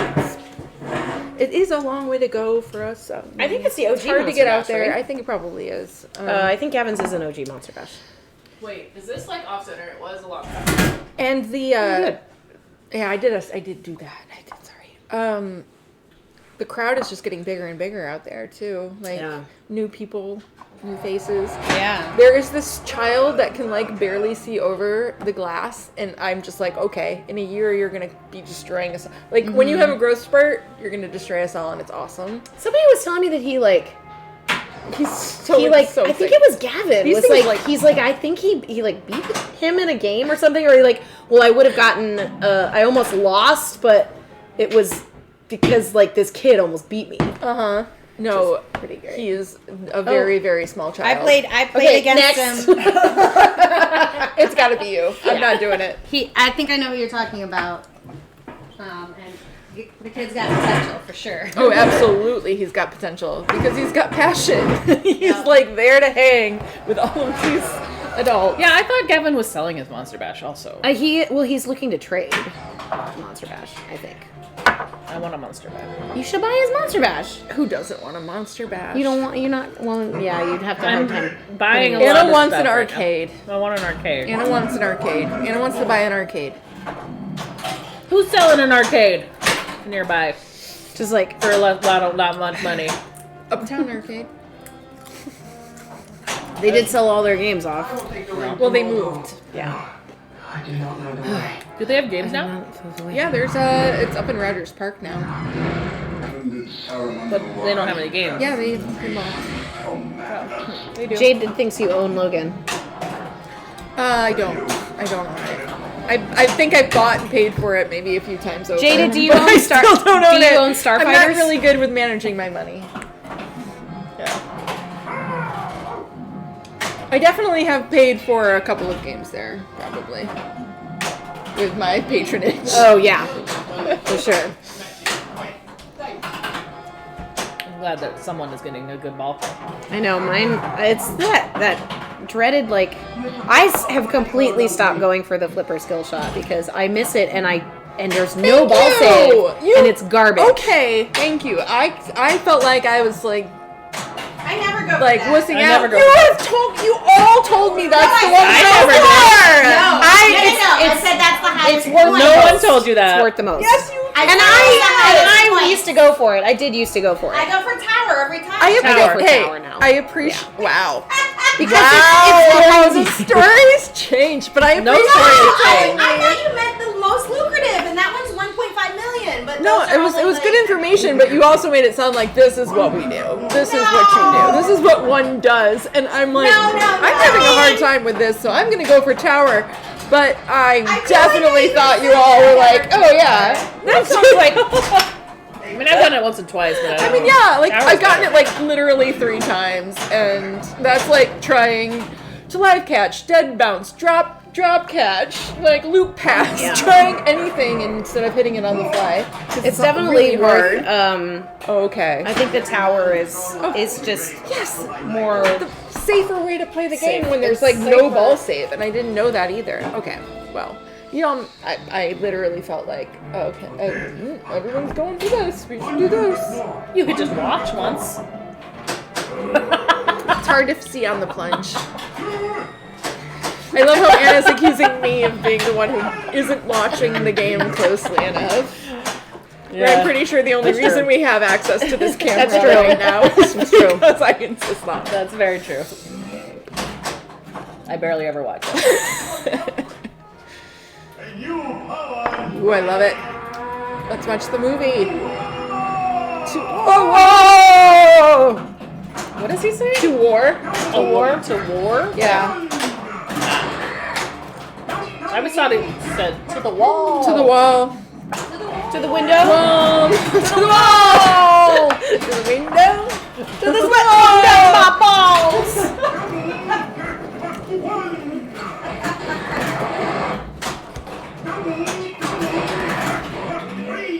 A: it is a long way to go for us.
D: I think it's the OG
A: It's hard to
D: Monster
A: get out
D: Bash,
A: there.
D: right?
A: I think it probably is.
D: I think Gavin's is an OG Monster Bash.
C: Wait, is this like off center? It was a lot faster.
A: And the
D: good.
A: yeah, I did do that. I did. Sorry. The crowd is just getting bigger and bigger out there too. Like
D: Yeah.
A: new people, new faces.
D: Yeah.
A: There is this child that can like barely see over the glass, and I'm just like, okay, in a year you're gonna be destroying us. Like when you have a growth spurt, you're gonna destroy us all, and it's awesome.
D: Somebody was telling me that he like
A: He's so
D: he like
A: so
D: I think
A: sick.
D: it was Gavin
A: These
D: was
A: things,
D: like he's like I think he like beat him in a game or something, or he like, well, I would have gotten I almost lost, but it was because like this kid almost beat me.
A: No,
D: Pretty great.
A: he is a very very small child.
G: I played
A: Okay,
G: against
A: next.
G: him.
A: It's got to be you. I'm not doing it.
G: I think I know who you're talking about. And the kid's got potential for sure.
A: Oh, absolutely, he's got potential because he's got passion. He's like there to hang with all of these adults.
C: Yeah, I thought Gavin was selling his Monster Bash also.
D: He's looking to trade Monster Bash, I think.
C: I want a Monster Bash.
D: You should buy his Monster Bash.
A: Who doesn't want a Monster Bash?
D: You don't want you're not well yeah, you'd have to have time.
C: Buying a lot
A: Anna
C: of
A: wants an
C: stuff right
A: arcade.
C: now. I want an arcade.
A: Anna wants an arcade. Anna wants to buy an arcade.
C: Who's selling an arcade nearby
D: Just like
C: for a lot much money?
A: Uptown Arcade.
D: they did sell all their games off.
A: Well, they moved.
D: Yeah.
E: I do not know the way.
C: Do they have games now?
A: Yeah, there's it's up in Rogers Park now.
C: But they don't have any games.
A: Yeah, they moved. They do.
D: Jade thinks you own Logan.
A: I don't own it. I think I've bought and paid for it maybe a few times over.
D: Jada, do you
A: but
D: own
A: I
D: Star-
A: still don't own
D: do you
A: it.
D: own Starfighters?
A: I'm not really good with managing my money. Yeah. I definitely have paid for a couple of games there, probably. With my patronage.
D: Oh yeah. For sure.
C: I'm glad that someone is getting a good ball.
D: I know mine. It's that dreaded like. I have completely stopped going for the flipper skill shot because I miss it and there's no
A: Thank
D: ball
A: you!
D: save
A: You-
D: and it's garbage.
A: Okay, thank you. I felt like I was like
B: I never go
A: like
B: for that.
A: wussing
C: I
A: out.
C: never go
A: You
C: for
A: all told me that's the one
C: I
A: to go
C: never
A: for.
B: No, I said that's the highest
D: It's worth
B: point.
C: No one told you that.
D: It's worth the most.
A: Yes, you.
B: I
D: And
B: said that's the highest
D: I
B: point.
D: used to go for it. I did used to go for
B: I
D: it.
B: go for tower every time.
A: I
C: Tower.
A: appreciate. Hey,
D: Tower now.
A: I appreciate. Wow.
D: Because
A: Wow,
D: it's
A: the stories changed, but I
C: No
A: appreciate
C: story
A: it.
C: changed.
B: I thought you meant the most lucrative, and that one's 1.5 million. But
A: No,
B: those
A: it
B: are
A: was
B: only,
A: good
B: like-
A: information, but you also made it sound like this is what we do. This is what you do. This is what one does, and I'm like,
B: No,
A: I'm having a hard time with this, so I'm gonna go for tower. But I
B: feel
A: definitely
B: like
A: thought you
B: said
A: all were
B: that.
A: like, oh yeah, that sounds like.
C: I mean, I've done it once or twice, but
A: I mean, yeah, like
C: Tower's
A: I've gotten
C: better.
A: it like literally 3 times, and that's like trying to live catch, dead bounce, drop catch, like loop pass, trying anything instead of hitting it on the fly.
D: It's definitely
A: really
D: worth.
A: hard. Okay.
D: I think the tower is just
A: Yes,
D: more.
A: the safer way to play the game
D: Safe.
A: when there's
D: It's
A: like no
D: safer.
A: ball save, and I didn't know that either. Okay. well. You know, I literally felt like, oh, okay, everyone's going for this. We should do this.
C: You could just watch once.
A: It's hard to see on the plunge. I love how Anna's accusing me of being the one who isn't watching the game closely enough. Where I'm pretty sure the only
C: That's
A: reason
C: true.
A: we have access to this camera
C: That's true.
A: right now is because I insist on it.
C: That's very true. I barely ever watch it.
A: Ooh, I love it. Let's watch the movie. Whoa!
C: What does he say?
A: To war.
C: To war? To war?
A: Yeah.
C: I always thought it said to the wall.
A: To the wall.
D: To the window.
A: Wall. To the wall. To the window.
D: To the window, my balls.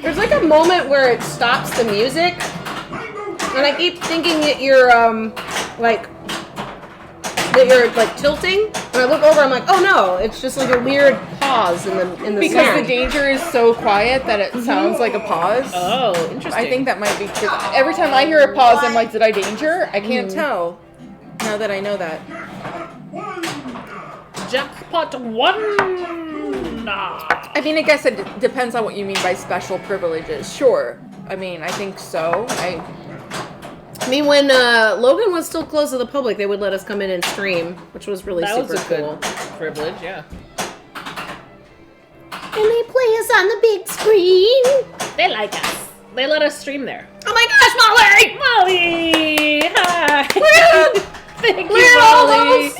D: There's like a moment where it stops the music, and I keep thinking that you're tilting. And I look over, I'm like, oh no, it's just like a weird pause in the
A: Because
D: sound.
A: the danger is so quiet that it sounds like a pause.
C: Oh, interesting.
A: I think that might be because every time I hear a pause, I'm like, did I danger? I can't tell. Now that I know that.
C: Jackpot 1.
A: I mean, I guess it depends on what you mean by special privileges. Sure. I mean, I think so.
D: I mean, when Logan was still closed to the public, they would let us come in and stream, which was really
C: That
D: super
C: was a
D: cool.
C: good privilege, yeah.
D: And they play us on the big screen.
C: They like us. They let us stream there.
D: Oh my gosh, Molly!
C: Molly! Hi! Thank you,
A: We're all
C: Molly!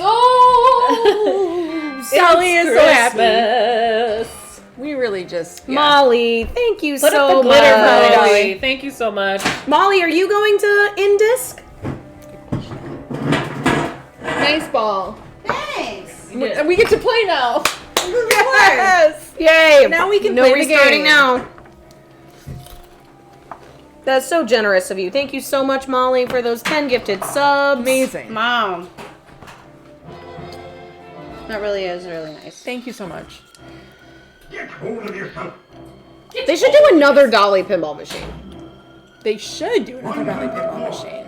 A: Sally is so happy.
C: Christmas.
A: We really just
D: Molly, thank you
C: Put
D: so
C: up the
D: much.
C: glitter for Molly. Thank you so much.
D: Molly, are you going to Indisc?
A: Nice ball.
G: Thanks.
A: We get to play now.
G: Yes.
D: Yay!
A: Now we can
D: no
A: play the
D: restarting
A: game.
D: now. That's so generous of you. Thank you so much, Molly, for those 10 gifted subs.
A: Amazing.
G: Mom. That really is really nice.
A: Thank you so much.
E: Get hold of yourself.
D: They should do another Dolly pinball machine.
A: They should do another Dolly pinball machine.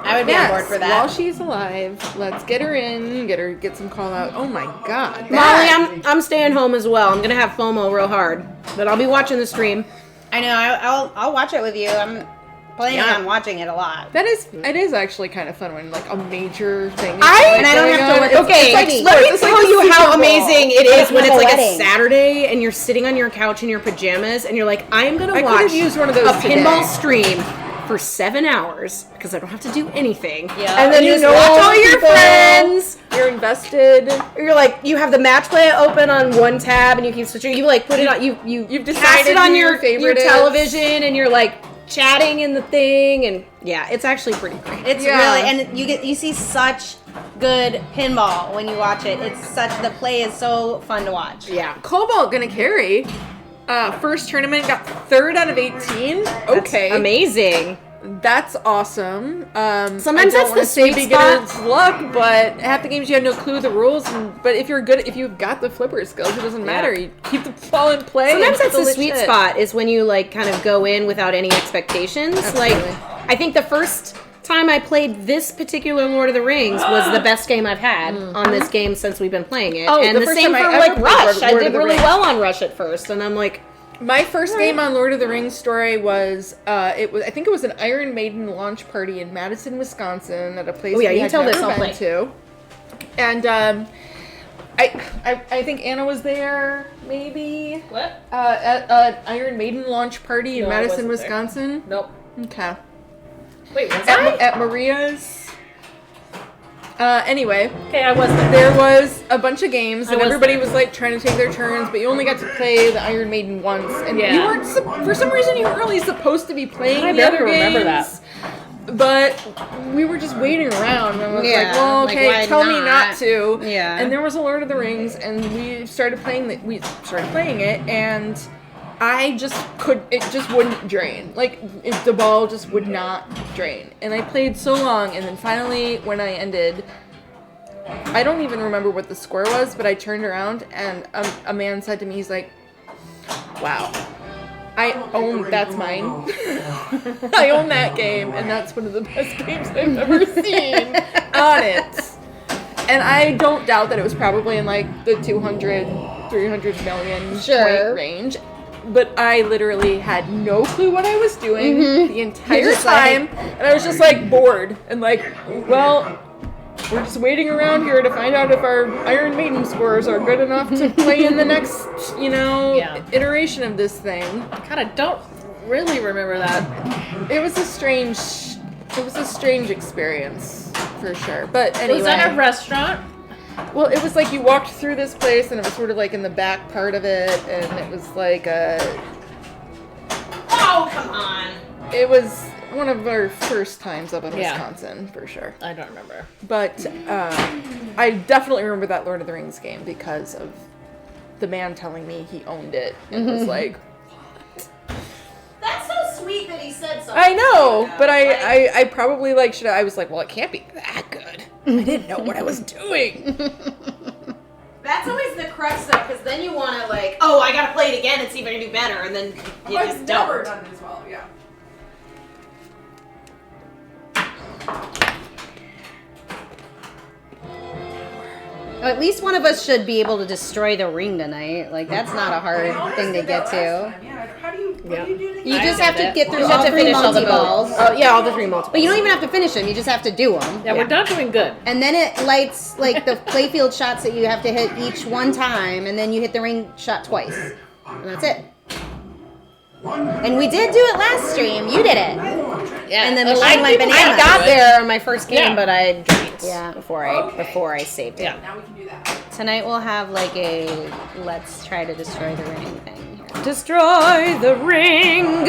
G: I would be on board for that.
A: While she's alive, let's get her in, get some call out. Oh my god.
D: Molly, I'm staying home as well. I'm gonna have FOMO real hard, but I'll be watching the stream.
G: I know. I'll watch it with you. I'm planning on watching it a lot.
A: It is actually kind of fun when like a major thing is
D: And
G: I don't have to work.
D: Okay,
A: like
D: let me
A: sports. It's like
D: tell
A: the
D: you
A: Super
D: how
A: Bowl.
D: amazing it is when it's like a
G: wedding.
D: Saturday and you're sitting on your couch in your pajamas and you're like, I am gonna
A: I
D: watch
A: could've used one of those
D: a pinball
A: today.
D: stream for 7 hours because I don't have to do anything.
G: Yeah.
D: And then
A: You
D: you just
A: know
D: watch
A: all
D: all
A: the
D: your
A: people.
D: friends.
A: You're invested.
D: Or you're like, you have the match play open on one tab and you keep switching. You like put it on. You've cast
A: decided
D: it on
A: who
D: your
A: your favorite is.
D: television and you're like chatting in the thing and yeah, it's actually pretty great.
G: It's
A: Yeah.
G: really, and you see such good pinball when you watch it. The play is so fun to watch.
D: Yeah.
A: Cobalt gonna carry. First tournament, got 3rd out of 18. Okay.
D: Amazing.
A: That's awesome.
D: Sometimes
A: I
D: that's
A: don't
D: the
A: wanna say
D: sweet
A: beginner's luck, but half the games you have no clue the rules. But if you've got the flipper skills, it doesn't matter. You keep the ball in play.
D: Sometimes
A: and
D: that's the
A: it's
D: sweet
A: legit.
D: spot is when you like kind of go in without any expectations.
A: Absolutely.
D: Like I think the first time I played this particular Lord of the Rings was the best game I've had on this game since we've been playing it.
A: Oh,
D: and
A: the
D: the
A: first
D: same
A: time
D: for
A: I
D: like
A: ever played
D: Rush. I
A: Lord
D: did
A: of the
D: really
A: Rings.
D: well on Rush at first, and I'm like,
A: My first game on Lord of the Rings story was I think it was an Iron Maiden launch party in Madison, Wisconsin, at a place
D: Oh, yeah,
A: we
D: you
A: had
D: tell this,
A: never
D: I'll
A: been
D: play.
A: to. And I think Anna was there, maybe.
C: What?
A: At an Iron Maiden launch party in
C: No, I
A: Madison,
C: wasn't there.
A: Wisconsin.
C: Nope.
A: Okay.
C: Wait, was I?
A: At Maria's. Anyway,
C: Okay, I was there.
A: there was a bunch of games, and
C: was
A: everybody
C: there.
A: was like trying to take their turns, but you only got to play the Iron Maiden once, and
C: Yeah.
A: you weren't. For some reason, you weren't really supposed to be playing
C: I
A: the
C: barely
A: other games.
C: remember that.
A: But we were just waiting around, and I was
G: Yeah,
A: like, "Well,
G: like,
A: okay,
G: why
A: tell me
G: not?"
A: not to."
G: Yeah.
A: And there was a Lord of the Rings, and we started playing it, and I just it just wouldn't drain. Like, the ball just would not drain. And I played so long, and then finally, when I ended, I don't even remember what the score was, but I turned around and a man said to me, he's like, wow, I own, that's mine. I own that game, and that's one of the best games I've ever seen on it. And I don't doubt that it was probably in like the 200, 300 million point range. But I literally had no clue what I was doing the entire time. And I was just like bored and like, well, we're just waiting around here to find out if our Iron Maiden scores are good enough to play in the next, iteration of this thing.
C: God, I don't really remember that.
A: It was a strange experience for sure. But anyway.
C: Was that a restaurant?
A: Well, it was like you walked through this place and it was sort of like in the back part of it, and it was like
B: Oh, come on.
A: it was one of our first times up in Wisconsin, for sure.
C: I don't remember.
A: But I definitely remember that Lord of the Rings game because of the man telling me he owned it. It was like,
B: That's so sweet that he said something.
A: I know,
B: like that.
A: but
B: Like,
A: I probably like should I was like, well, it can't be that good. I didn't know what I was doing.
B: that's always the crux though, because then you want to like, oh, I gotta play it again and see if I can do better, and then you just don't.
A: done it as well, yeah.
G: Well, at least one of us should be able to destroy the ring tonight. Like, that's not a hard thing to get to.
A: How do you do it?
G: You
C: I
G: just
C: did
G: have to
C: it.
G: get through
D: You have
G: all
D: to
G: three
D: finish all the
G: multi-balls.
D: Oh, yeah, all the 3 multiples.
G: But you don't even have to finish them. You just have to do them.
C: Yeah, we're not doing good.
G: And then it lights, like, the playfield shots that you have to hit each one time, and then you hit the ring shot twice. And that's it. And we did do it last stream. You did it.
C: Yeah.
G: And then
C: a lot
G: Michelle
C: of
G: went
C: people
G: bananas.
D: I got there on my first game,
C: Yeah.
D: but I drank
G: Yeah.
D: before I saved it.
C: Yeah.
A: Now we can do that.
G: Tonight we'll have, like, a let's try to destroy the ring thing here.
D: Destroy the ring.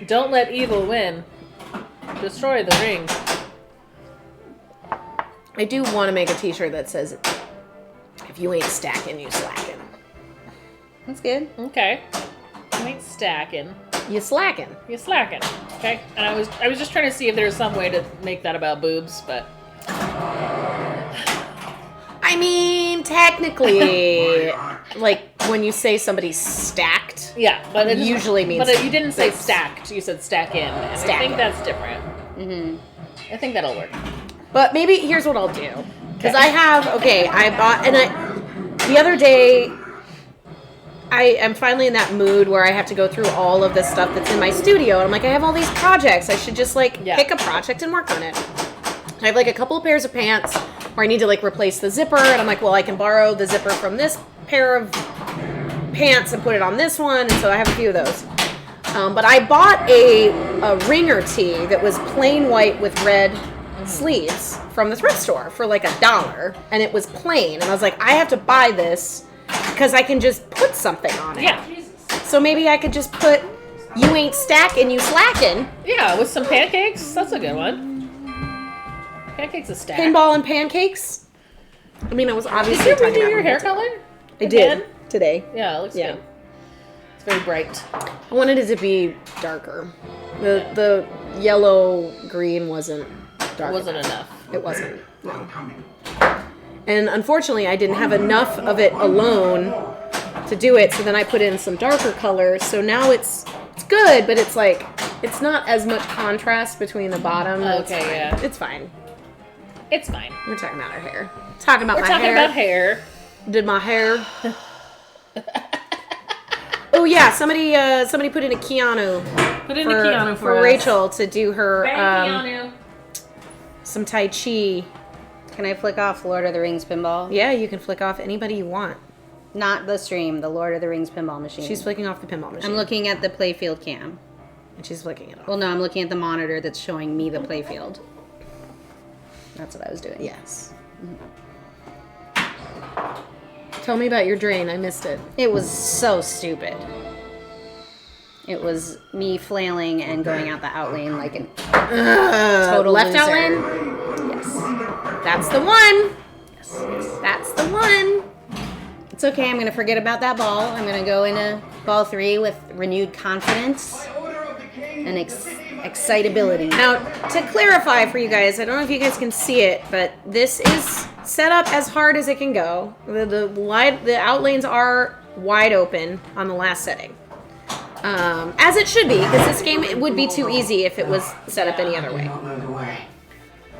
C: Don't let evil win. Destroy the ring.
D: I do want to make a T-shirt that says, "If you ain't stacking, you slacking."
G: That's good.
C: Okay. You ain't stacking.
D: You slacking.
C: You're slacking. Okay. And I was just trying to see if there's some way to make that about boobs, but
D: I mean, technically, like when you say somebody's stacked,
C: yeah. But it
D: Usually means
C: But you didn't say
D: that's-
C: stacked. You said stack in. And I
D: Stack
C: think
D: in.
C: that's different. I think that'll work.
D: but maybe here's what I'll do because I bought the other day. I am finally in that mood where I have to go through all of this stuff that's in my studio, and I'm like, I have all these projects. I should just like
C: Yeah.
D: pick a project and work on it. I have like a couple of pairs of pants where I need to like replace the zipper, and I'm like, well, I can borrow the zipper from this pair of pants and put it on this one, and so I have a few of those. But I bought a ringer tee that was plain white with red sleeves from the thrift store for like $1, and it was plain, and I was like, I have to buy this because I can just put something on it.
C: Yeah.
D: So maybe I could just put, you ain't stacking, you slacking.
C: Yeah, with some pancakes. That's a good one. Pancakes a stack.
D: Pinball and pancakes. I mean, I was obviously
C: Did you
D: talking
C: redo
D: about
C: your hair
D: pancakes.
C: color?
D: I
C: Again?
D: did today.
C: Yeah, it looks
D: Yeah.
C: good. It's very bright.
D: I wanted it to be darker. The yellow green wasn't dark.
C: Wasn't enough.
D: It wasn't. No. And unfortunately, I didn't have enough of it alone to do it. So then I put in some darker colors. So now it's good, but it's like it's not as much contrast between the bottom. It's
C: Okay,
D: fine.
C: yeah.
D: It's fine.
C: It's fine.
D: We're talking about our hair. Talking about
C: We're
D: my
C: talking
D: hair.
C: about hair.
D: Did my hair? Oh yeah, somebody put in a Keanu
C: Put in the Keanu
D: for
C: us.
D: Rachel to do her
C: Bang Keanu.
D: some Tai Chi.
G: Can I flick off Lord of the Rings pinball?
D: Yeah, you can flick off anybody you want.
G: Not the stream, the Lord of the Rings pinball machine.
D: She's flicking off the pinball machine.
G: I'm looking at the playfield cam.
D: and she's flicking it off.
G: Well, no, I'm looking at the monitor that's showing me the playfield. That's what I was doing.
D: Yes. Tell me about your drain. I missed it.
G: It was so stupid. It was me flailing and going out the out lane like an total
D: left
G: loser.
D: out lane? Yes. That's the one. Yes. That's the one.
G: It's okay. I'm going to forget about that ball. I'm going to go into ball 3 with renewed confidence and excitability.
D: Now, to clarify for you guys, I don't know if you guys can see it, but this is set up as hard as it can go. The outlanes are wide open on the last setting. As it should be, because this game it would be too easy if it was set up any other way.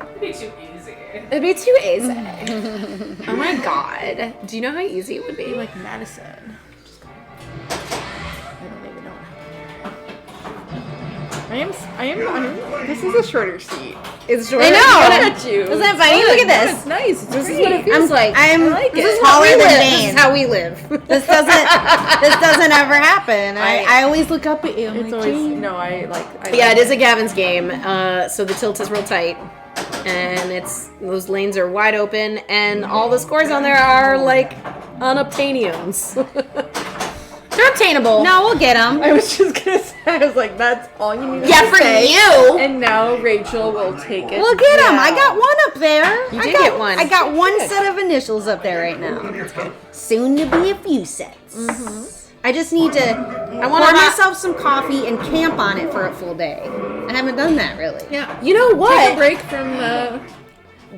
C: It'd be too easy.
D: It'd be too easy. Oh my god. Do you know how easy it would be?
A: Like Madison. I don't even know. This is a shorter seat.
D: It's shorter.
G: I know.
A: Look at you.
G: Isn't that funny? Look at this.
A: It's nice.
D: This is what it feels like.
G: I'm
A: like
G: this
A: it.
G: is taller than
D: This
G: Dane.
D: is how we live.
G: This doesn't ever happen. I always look up at you. I'm
A: It's
G: like,
A: always
G: Jane.
A: no. I like.
D: Yeah, it is a Gavin's game, so the tilt is real tight, and those lanes are wide open, and all the scores on there are like unobtainiums.
G: They're obtainable. No, we'll get them.
A: I was just gonna say. I was like, that's all you need.
G: Yeah,
A: to
G: for
A: say.
G: you.
A: And now Rachel will take it.
G: We'll get them. I
A: down.
G: got one up there.
D: You did get one.
G: I got one set of initials up there right now. Soon to be a few sets. I just need to pour myself some coffee and camp on it for a full day. I haven't done that really.
A: Yeah.
D: You know
A: Take a
D: what?
A: break from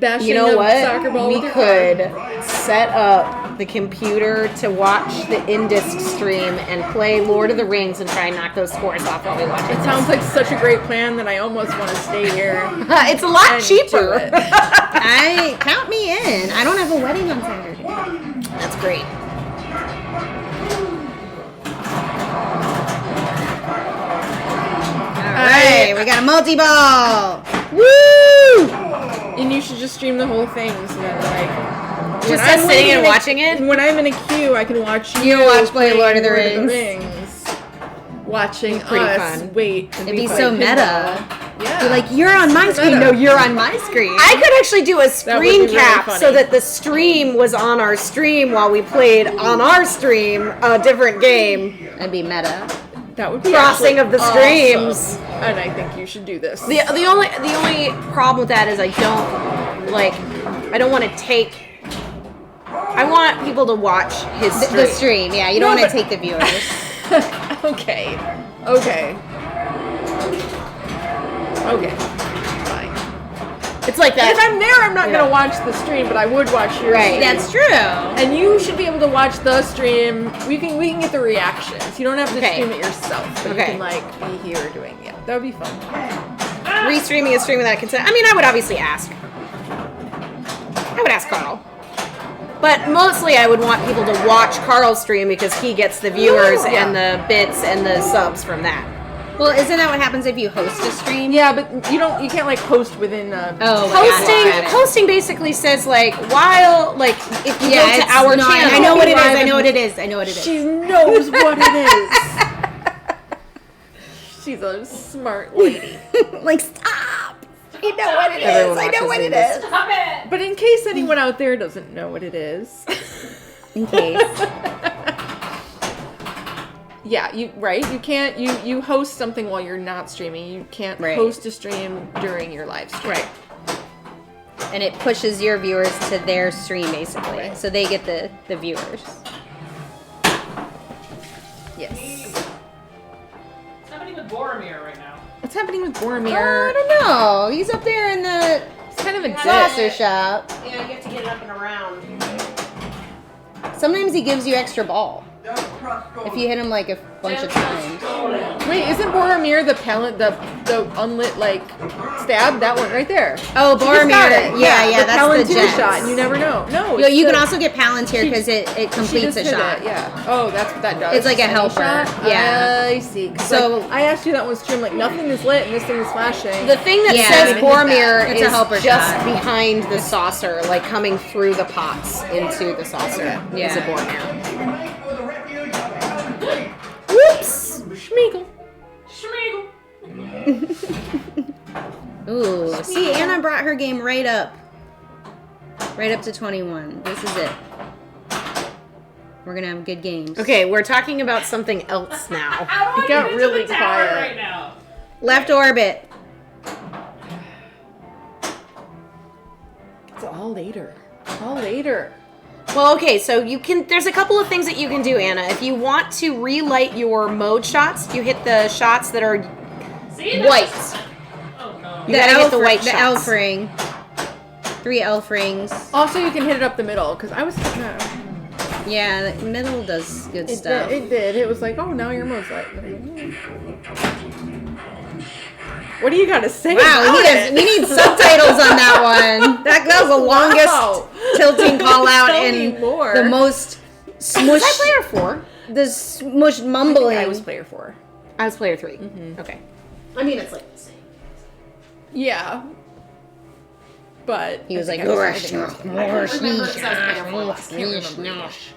A: bashing
D: You know
A: a
D: what?
A: soccer ball
D: We
A: with your
D: could
A: arm.
D: set up the computer to watch the Indisc stream and play Lord of the Rings and try and knock those scores off while we watch it.
A: It sounds like such a great plan that I almost want to stay here.
D: It's a lot
A: and
D: cheaper.
A: do it.
G: I count me in. I don't have a wedding on Saturday.
D: That's great.
G: All right, we got a multi-ball.
D: Woo!
A: And you should just stream the whole thing so that like
D: Just
A: when
D: us
A: I'm
D: sitting and
A: in a-
D: watching it?
A: When I'm in a queue, I can watch you
G: watch play
A: playing
G: Lord of the Rings.
A: Watching
D: Pretty
A: us
D: fun.
A: wait.
G: It'd be so meta.
A: Yeah.
G: You're like, you're on my screen.
A: meta.
G: No, you're on my screen.
D: I could actually do a
A: would be
D: screen
A: really
D: cap
A: funny.
D: so that the stream was on our stream while we played on our stream a different game.
G: That'd be meta.
A: That would be
D: Crossing
A: actually
D: of the
A: awesome.
D: streams.
A: And I think you should do this.
D: The only problem with that is I don't want to take. I want people to watch his stream.
G: The stream, yeah. You don't
D: No,
G: want to
D: but-
G: take the viewers.
A: Okay. Fine.
D: It's like
A: If
D: that.
A: I'm there, I'm not gonna watch the stream, but I would watch your stream.
G: That's true.
A: And you should be able to watch the stream. We can get the reactions. You don't have to
D: Okay.
A: stream it yourself, but
D: Okay.
A: you can like be here doing it. That would be fun.
D: Restreaming a stream without consent. I mean, I would obviously ask. I would ask Carl. But mostly I would want people to watch Carl's stream because he gets the viewers
A: Yeah.
D: and the bits and the subs from that.
G: Well, isn't that what happens if you host a stream?
A: Yeah, but you can't like post within.
D: Hosting basically says like while like if you go to
G: it's
D: our
G: not-
D: channel.
G: I know what it is.
A: live
G: I know
A: and-
G: what it is. I know what it is.
A: She knows what it is. She's a smart lady.
G: Like, stop. I know what it
D: Everyone
G: is. I know
D: watches
G: what it
D: this.
G: is.
C: Stop it!
A: But in case anyone out there doesn't know what it is.
G: In case.
A: Yeah, you can't you host something while you're not streaming. You can't
G: Right.
A: host a stream during your live stream.
D: Right.
G: And it pushes your viewers to their stream, basically.
A: Right.
G: So they get the viewers.
A: Yes.
C: What's happening with Boromir right now?
A: What's happening with
G: I
A: Boromir?
G: don't know. He's up there in the
A: It's kind of a
G: saucer
A: dick.
G: shop.
B: Yeah, you have to get it up and around.
G: Sometimes he gives you extra ball. If you hit him like a bunch of times.
A: Wait, isn't Boromir the unlit like stab? That one right there.
G: Oh,
A: She just got
G: Boromir.
A: it.
G: Yeah,
A: the
G: that's the
A: Palantir
G: jet.
A: shot, and you never know. No,
G: You,
A: it's
G: you can
A: the-
G: also get Palantir because it
A: she
G: completes
A: just
G: a
A: hit
G: shot.
A: it, yeah. Oh, that's what that does.
G: It's like a
A: Any
G: helper.
A: shot?
G: Yeah.
A: I see. 'Cause,
G: So-
A: like, I asked you that one stream. Like nothing is lit and this thing is flashing.
D: The thing that
G: Yeah,
D: says
G: I
D: Boromir
G: It's a
D: is
G: helper
D: just
G: shot.
D: behind the saucer, like coming through the pots into the saucer.
A: Okay.
D: Is a
G: Yeah.
D: Boromir.
E: We make for the refuge of Helm's Deep.
D: Whoops!
A: Schmeagol.
G: Ooh, see, Anna brought her game right up. Right up to 21. This is it. We're gonna have good games.
D: Okay, we're talking about something else now.
C: How do I
A: It got
C: get into
A: really
C: the tower
A: quiet.
C: right now?
G: Left orbit.
A: It's all later. All later.
D: Well, okay, so there's a couple of things that you can do, Anna. If you want to relight your mode shots, you hit the shots that are
C: See?
D: white.
G: You gotta get the
A: elf-
G: white
A: the
G: elf
A: shots.
G: ring. 3 elf rings.
A: Also, you can hit it up the middle because I was.
G: Yeah, the middle does good
A: It
G: stuff.
A: did. It did. It was like, oh, now you're most like. What do you got to say?
G: Wow,
A: about
G: we need subtitles on that one. That was the longest
A: Wow.
G: tilting call out
A: Tell me
G: and
A: more.
G: the most smush.
D: Was I player 4?
G: The smush
A: I
G: mumbling.
A: think I was player 4.
D: I was player 3. Okay. I mean, it's like the same.
A: Yeah. But
G: He was
A: I
G: like,
A: think I
G: "More
A: I think I was-
G: snuff, more
B: remember 'cause I was player 4 last.
G: snuff."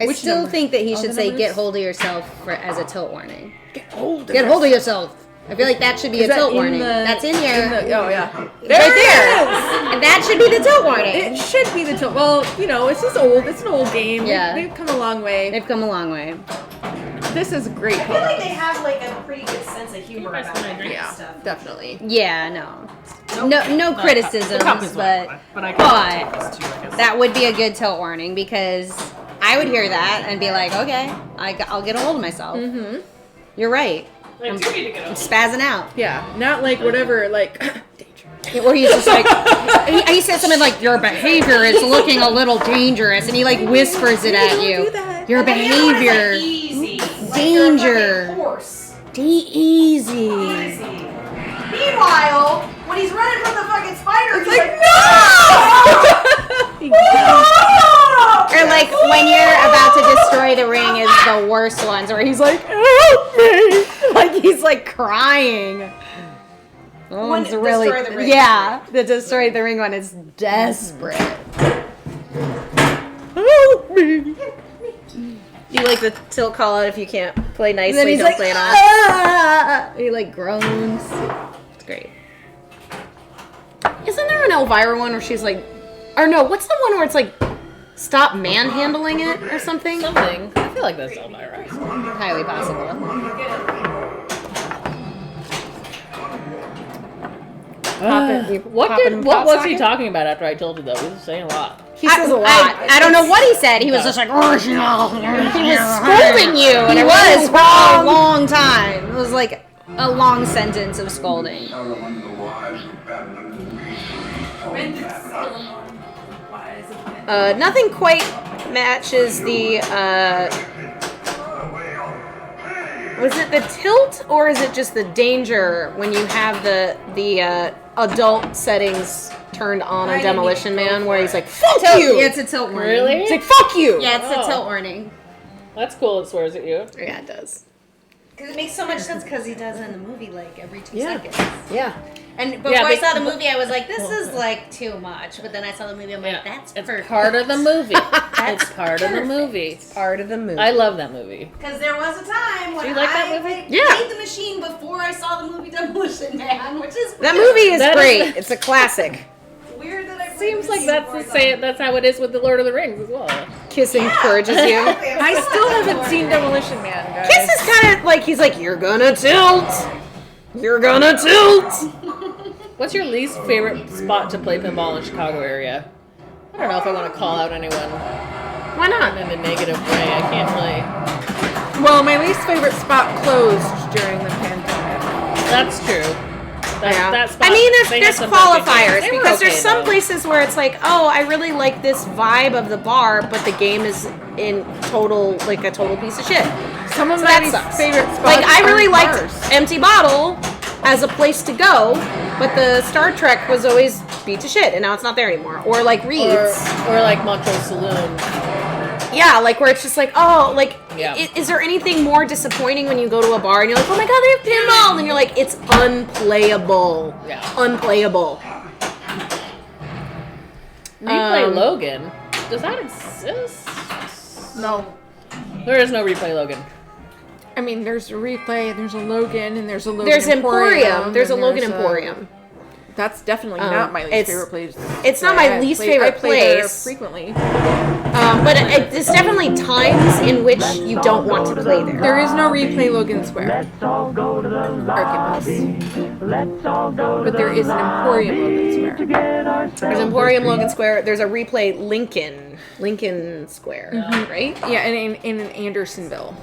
G: I
A: Which
G: still
A: number?
G: think that he
A: All
G: should
A: the
G: say
A: numbers?
G: "get hold of yourself" as a tilt warning.
A: Get hold
G: Get hold of yourself. I feel like that should be a
A: Is that
G: tilt
A: in
G: warning.
A: the-
G: That's in here.
A: oh yeah.
G: right there. And that should be the tilt warning.
A: It should be the tilt. Well, you know, it's just old. It's an old game.
G: Yeah.
A: They've come a long way.
G: They've come a long way.
A: This is a great.
B: I feel like they have like a pretty good sense of humor
C: Guys
B: about
C: wanna
B: that kind
A: Yeah,
B: of stuff.
A: definitely.
G: Yeah, no criticisms, but that would be a good tilt warning because I would hear that and be like, okay, I'll get a hold of myself.
A: Mm-hmm.
G: You're right.
C: I do need to get
G: I'm
C: over.
G: spazzing out.
A: Yeah, not like whatever. Like danger.
G: Or he's just like, he said something like, your behavior is looking a little dangerous, and he like whispers it at
A: Don't
G: you.
A: do that.
G: Your
B: And then the other one is,
G: behavior.
B: like, easy. Like
G: Danger.
B: you're a fucking horse.
G: Easy.
B: Easy. Meanwhile, when he's running from the fucking spider, he's like,
G: Or like when you're about to destroy the ring is the worst ones, where he's like, help me! Like he's like crying. Oh,
B: When
G: it's really
B: destroy the ring.
G: yeah. The destroy the ring one is desperate.
D: Do you like the tilt call out if you can't play
G: And then
D: nicely?
G: he's
D: Don't
G: like,
D: play it on.
G: ah! He like groans.
D: It's great. Isn't there an Elvira one where she's like, or no? What's the one where it's like, stop manhandling it or something?
C: Something. I feel like that's Elvira.
G: Highly possible.
C: What was he talking about after I told you though? He was saying a lot.
D: He says a lot.
G: I don't know what he said. He was just like, he was scolding you, and
D: He
G: it
D: was
G: was for a long time. It was like a long sentence of scolding.
D: Nothing quite matches the. Was it the tilt or is it just the danger when you have the adult settings turned on in Demolition Man, where he's like, "Fuck you!"
G: Yeah, it's a tilt warning.
C: Really?
D: It's like, "Fuck you!"
G: Yeah, it's a
C: Oh.
G: tilt warning.
C: That's cool. It swears at you.
D: Yeah, it does.
G: Because it makes so much sense because he does it in the movie like every 2
D: Yeah.
G: seconds.
D: Yeah.
G: And before
C: Yeah,
G: I
C: but-
G: saw the movie, I was like, this is like too much. But then I saw the movie, I'm like, that's
C: it's
G: perfect.
C: part of the movie. It's part of the movie.
D: Part of the movie.
C: I love that movie.
G: Because there was a time when
C: Do you like that
G: I
C: movie?
D: Yeah.
G: played the machine before I saw the movie Demolition Man, which is
D: that movie is
C: That is
D: great.
C: the-
D: It's a classic.
G: weird that I played
C: Seems
G: the
C: like
G: movie
C: that's
G: before
C: the
G: I
C: same. That's how it is with the Lord of the Rings as well.
D: Kissing encourages you.
A: I still haven't seen Demolition Man, guys.
D: Kiss is kind of like he's like, you're gonna tilt. You're gonna tilt.
C: What's your least favorite spot to play pinball in Chicago area? I don't know if I want to call out anyone
D: Why not?
C: in a negative way. I can't play.
A: Well, my least favorite spot closed during the pandemic.
C: That's true. That spot,
D: I mean,
C: they
D: there's
C: had some pretty good
D: qualifiers
C: games. They were
D: because there's
C: okay,
D: some
C: though.
D: places where it's like, oh, I really like this vibe of the bar, but the game is in total like a total piece of shit.
A: Some of
D: So
A: my
D: that
A: least
D: sucks.
A: favorite spots.
D: Like I really
A: are
D: liked
A: bars.
D: Empty Bottle as a place to go, but the Star Trek was always beat to shit, and now it's not there anymore. Or like Reed's.
C: or like Montrose Saloon.
D: Yeah, like where it's just like, oh, like,
C: Yeah.
D: is there anything more disappointing when you go to a bar and you're like, oh my god, they have pinball, and you're like, it's unplayable.
C: Yeah.
D: Unplayable.
C: Replay Logan. Does that exist?
A: No.
C: There is no Replay Logan.
A: I mean, there's a replay, there's a Logan, and there's a Logan
D: There's Emporium. There's a
A: and
D: Logan
A: there's
D: Emporium.
A: That's definitely not my least
D: it's-
A: favorite place.
D: it's not my least favorite
A: I play there
D: place.
A: frequently.
D: But there's definitely times in which you don't want to play there.
A: There is no replay Logan Square.
E: all go to the
A: Arcade
E: Let's all go
A: But there is an Emporium Logan Square.
D: There's Emporium Logan Square. There's a replay Lincoln Square, right?
A: Yeah, and in Andersonville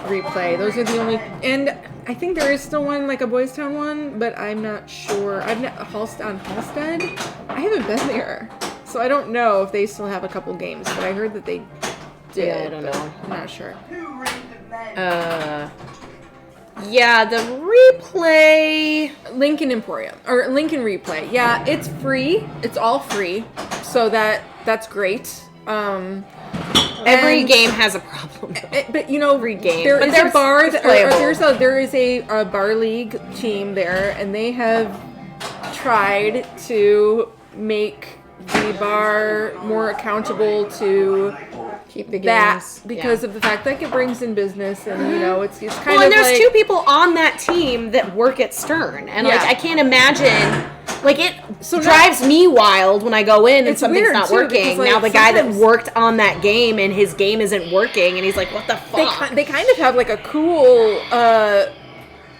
A: replay. Those are the only. And I think there is still one, like a Boys Town one, but I'm not sure. I've not on Halstead. I haven't been there, so I don't know if they still have a couple games. But I heard that they did.
D: Yeah, I don't know.
A: I'm not sure.
D: Yeah, the replay.
A: Lincoln Emporium or Lincoln Replay. Yeah, it's free. It's all free, so that's great.
D: Every
A: And-
D: game has a problem.
A: But you know,
D: Every game.
A: there
D: But
A: is a bar.
D: it's
A: Or
D: playable.
A: there is a bar league team there, and they have tried to make the bar more accountable to
D: Keep the
A: that
D: games.
A: because of the fact that it brings in business, and you know, it's kind
D: Well,
A: of
D: and there's
A: like
D: 2 people on that team that work at Stern, and like
A: Yeah.
D: I can't imagine. Like it
A: So now-
D: drives me wild when I go in and
A: It's
D: something's
A: weird,
D: not
A: too,
D: working.
A: because, like,
D: Now the guy that
A: sometimes-
D: worked on that game and his game isn't working, and he's like, "What the fuck?"
A: they kind of have like a cool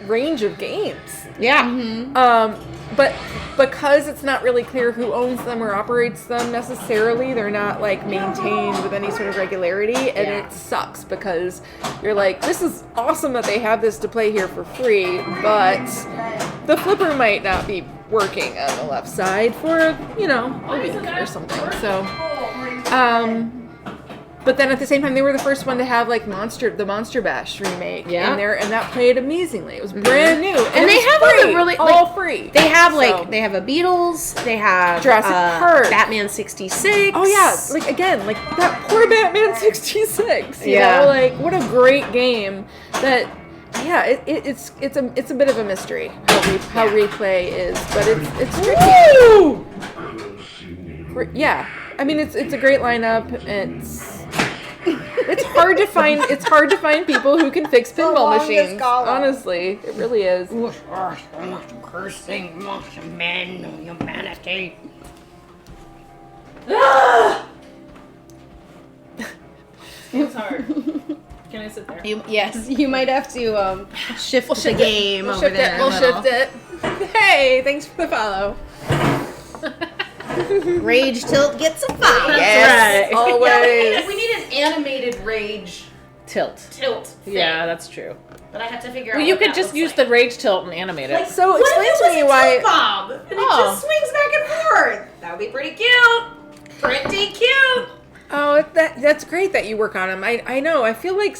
A: range of games.
D: Yeah.
A: But because it's not really clear who owns them or operates them necessarily, they're not like maintained with any sort of regularity, and
D: Yeah.
A: it sucks because you're like, this is awesome that they have this to play here for free, but the flipper might not be working on the left side for, you know, a week or something. So, but then at the same time, they were the first one to have like the Monster Bash remake
D: Yeah.
A: in there, and that played amazingly. It was brand new,
D: And
A: it
D: they
A: was
D: have
A: free,
D: other really-
A: all
D: like,
A: free.
D: They have like
A: So-
D: they have a Beatles, they have
A: Jurassic Park.
D: Batman 66.
A: Oh yeah, like again, like that poor Batman 66. You
D: Yeah.
A: know, like what a great game. That yeah, it's a bit of a mystery how replay is, but it's tricky. Yeah, I mean it's a great lineup. It's hard to find. It's hard to find people who can fix pinball machines. Honestly, it really is.
D: Cursing men, humanity.
C: It's hard. Can I sit there?
G: Yes, you might have to shift the
A: shift it.
G: game
A: We'll
G: over
A: shift
G: there.
A: it. We'll shift it. Hey, thanks for the follow.
G: Rage Tilt gets a 5.
A: Yes,
C: right.
A: always.
B: We need an animated rage
C: Tilt.
B: tilt thing.
C: Yeah, that's true.
B: But I have to figure out.
C: Well, you
B: what
C: could
B: that
C: just
B: looks
C: use
B: like.
C: the rage tilt and animate it.
A: So
B: What if
A: explain
B: it
A: to
B: was
A: me
B: a
A: why.
B: tilt bob and it
C: Oh.
B: just swings back and forth? That would be pretty cute. Pretty cute.
A: Oh, that's great that you work on them. I know. I feel like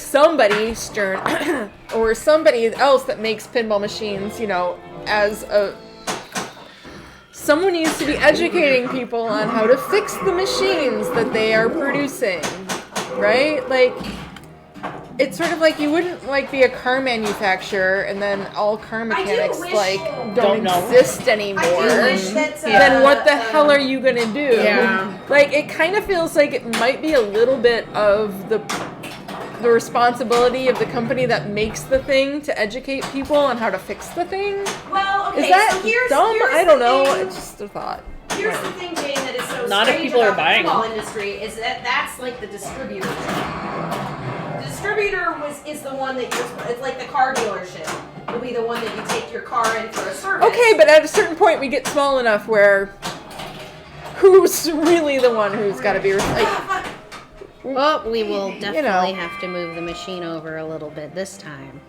A: somebody Stern or somebody else that makes pinball machines, you know, someone needs to be educating people on how to fix the machines that they are producing, right? Like, it's sort of like you wouldn't like be a car manufacturer and then all car mechanics
B: wish-
A: like
C: Don't
A: don't
C: know.
A: exist anymore.
B: I do wish that.
A: Then what the hell are you gonna do?
D: Yeah.
A: Like, it kind of feels like it might be a little bit of the responsibility of the company that makes the thing to educate people on how to fix the thing.
B: Well, okay.
A: Is that
B: so here's,
A: dumb?
B: Here's
A: I don't
B: the
A: know.
B: thing.
A: It's just a thought.
B: Here's the thing, Jane, that is so
C: Not if
B: strange
C: people are
B: about
C: buying
B: the pinball
C: them.
B: industry is that that's like the distributor. The distributor is the one that it's like the car dealership. Will be the one that you take your car in for a service.
A: Okay, but at a certain point, we get small enough where who's really the one who's got to be like?
G: Well, we will definitely
A: know.
G: have to move the machine over a little bit this time.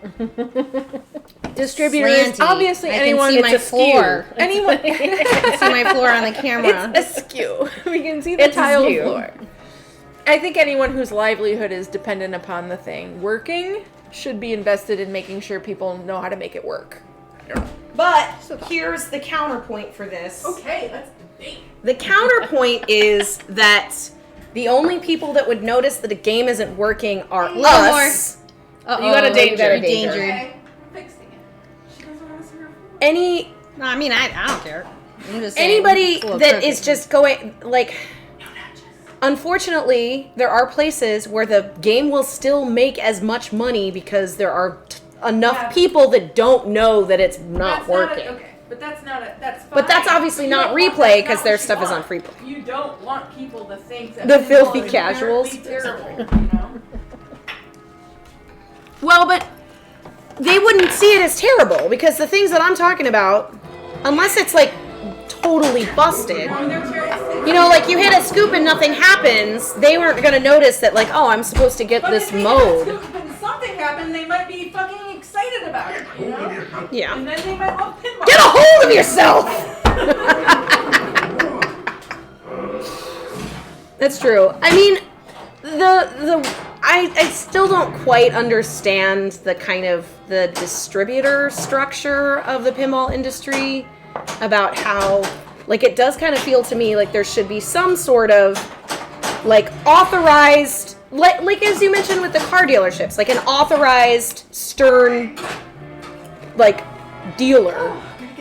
A: Distributors,
G: Slanty.
A: obviously,
G: I can
A: anyone.
G: see
A: It's
G: my
A: a
G: floor.
A: skew. Anyone.
G: I can see my floor on the camera.
A: It's askew. We can see the
C: It's
A: tiled
C: askew.
A: floor. I think anyone whose livelihood is dependent upon the thing working should be invested in making sure people know how to make it work.
D: But here's the counterpoint for this.
B: Okay, let's debate.
D: The counterpoint is that the only people that would notice that a game isn't working are us.
G: Uh-oh,
C: You got a danger.
G: you danger.
B: Okay, fixing it. She doesn't want to see her floor.
D: Any
G: No, I mean, I don't care. I'm just saying,
D: anybody
G: it's a little
D: that
G: crooked.
D: is just going like unfortunately there are places where the game will still make as much money because there are enough people that don't know that it's not working.
A: But that's not a. That's fine.
D: But that's obviously
A: You
D: not
A: don't want-
D: replay
A: that's
D: because
A: not
D: their
A: what you
D: stuff is
A: want.
D: on free play.
A: You don't want people to think that
D: The
A: pinball
D: filthy
A: is
D: casuals.
A: inherently terrible, you know?
D: Well, but they wouldn't see it as terrible because the things that I'm talking about, unless it's like totally busted, you know, like you hit a scoop and nothing happens, they weren't going to notice that, like, oh, I'm supposed to get this mode.
A: When something happened, they might be fucking
D: Yeah.
B: And then they might love pinball.
D: Get a hold of yourself! That's true. I mean, I still don't quite understand the kind of the distributor structure of the pinball industry, about how, like, it does kind of feel to me like there should be some sort of, like, authorized, like as you mentioned with the car dealerships, like an authorized Stern, like, dealer,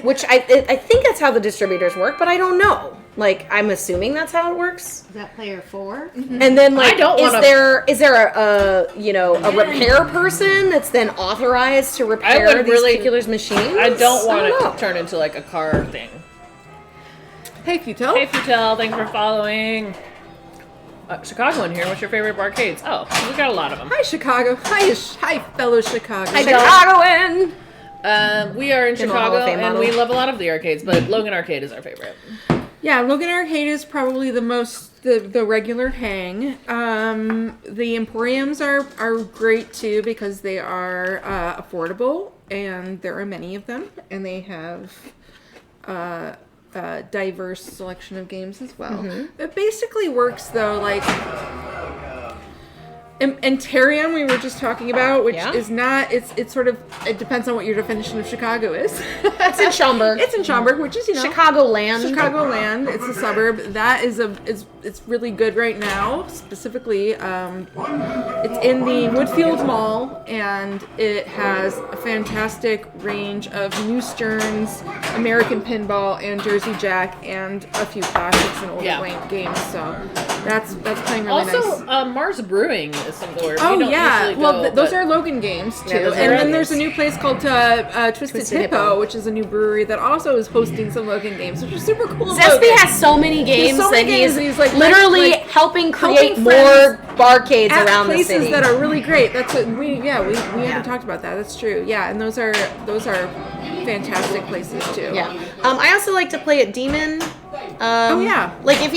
D: which I think that's how the distributors work, but I don't know. Like, I'm assuming that's how it works.
G: Is that player 4?
D: And then, like,
C: I don't
D: is
C: wanna-
D: there a repair person that's then authorized to repair
C: would
D: these
C: really-
D: particular machines?
C: I don't want it
D: know.
C: to turn into like a car thing.
A: Hey, Futel.
C: Hey, Futel, thanks for following. Chicago in here. What's your favorite arcades? Oh, we got a lot of them.
A: Hi, Chicago. Hi, fellow Chicago.
D: Hi, Chicagoan.
C: We are in
D: Pinball Hall
C: Chicago,
D: of Fame
C: and
D: model.
C: we love a lot of the arcades, but Logan Arcade is our favorite.
A: Yeah, Logan Arcade is probably the regular hang. The Emporiums are great too because they are affordable, and there are many of them, and they have a diverse selection of games as well. It basically works though, like. And Terrion, we were just talking about, which
D: Yeah.
A: is not. It's sort of. It depends on what your definition of Chicago is.
D: It's in Schaumburg.
A: It's in Schaumburg, which is
D: Chicagoland.
A: Chicagoland. It's a suburb. That is it's really good right now. Specifically, it's in the Woodfield Mall, and it has a fantastic range of new Sterns, American Pinball, and Jersey Jack, and a few classics and older games. So that's playing really
C: Also,
A: nice.
C: Mars Brewing is something where
A: Oh
C: we don't
A: yeah,
C: usually
A: well
C: go,
A: those
C: but-
A: are Logan games too,
C: Yeah, those are
A: and then
C: Logan
A: there's a
C: games.
A: new place called Twisted Hippo,
D: Hippo.
A: which is a new brewery that also is hosting some Logan games, which is super cool. of
D: Zesby
A: Logan.
D: has so many games
A: so many
D: that
A: games,
D: he's
A: he's, like,
D: literally
A: like,
D: helping create
A: helping
D: more
A: friends
D: barcades
A: at
D: around the
A: places
D: city.
A: that are really great. That's what we haven't talked about that. That's true. Yeah, and those are fantastic places too.
D: Yeah. I also like to play at Demon.
A: Oh yeah.
D: Like if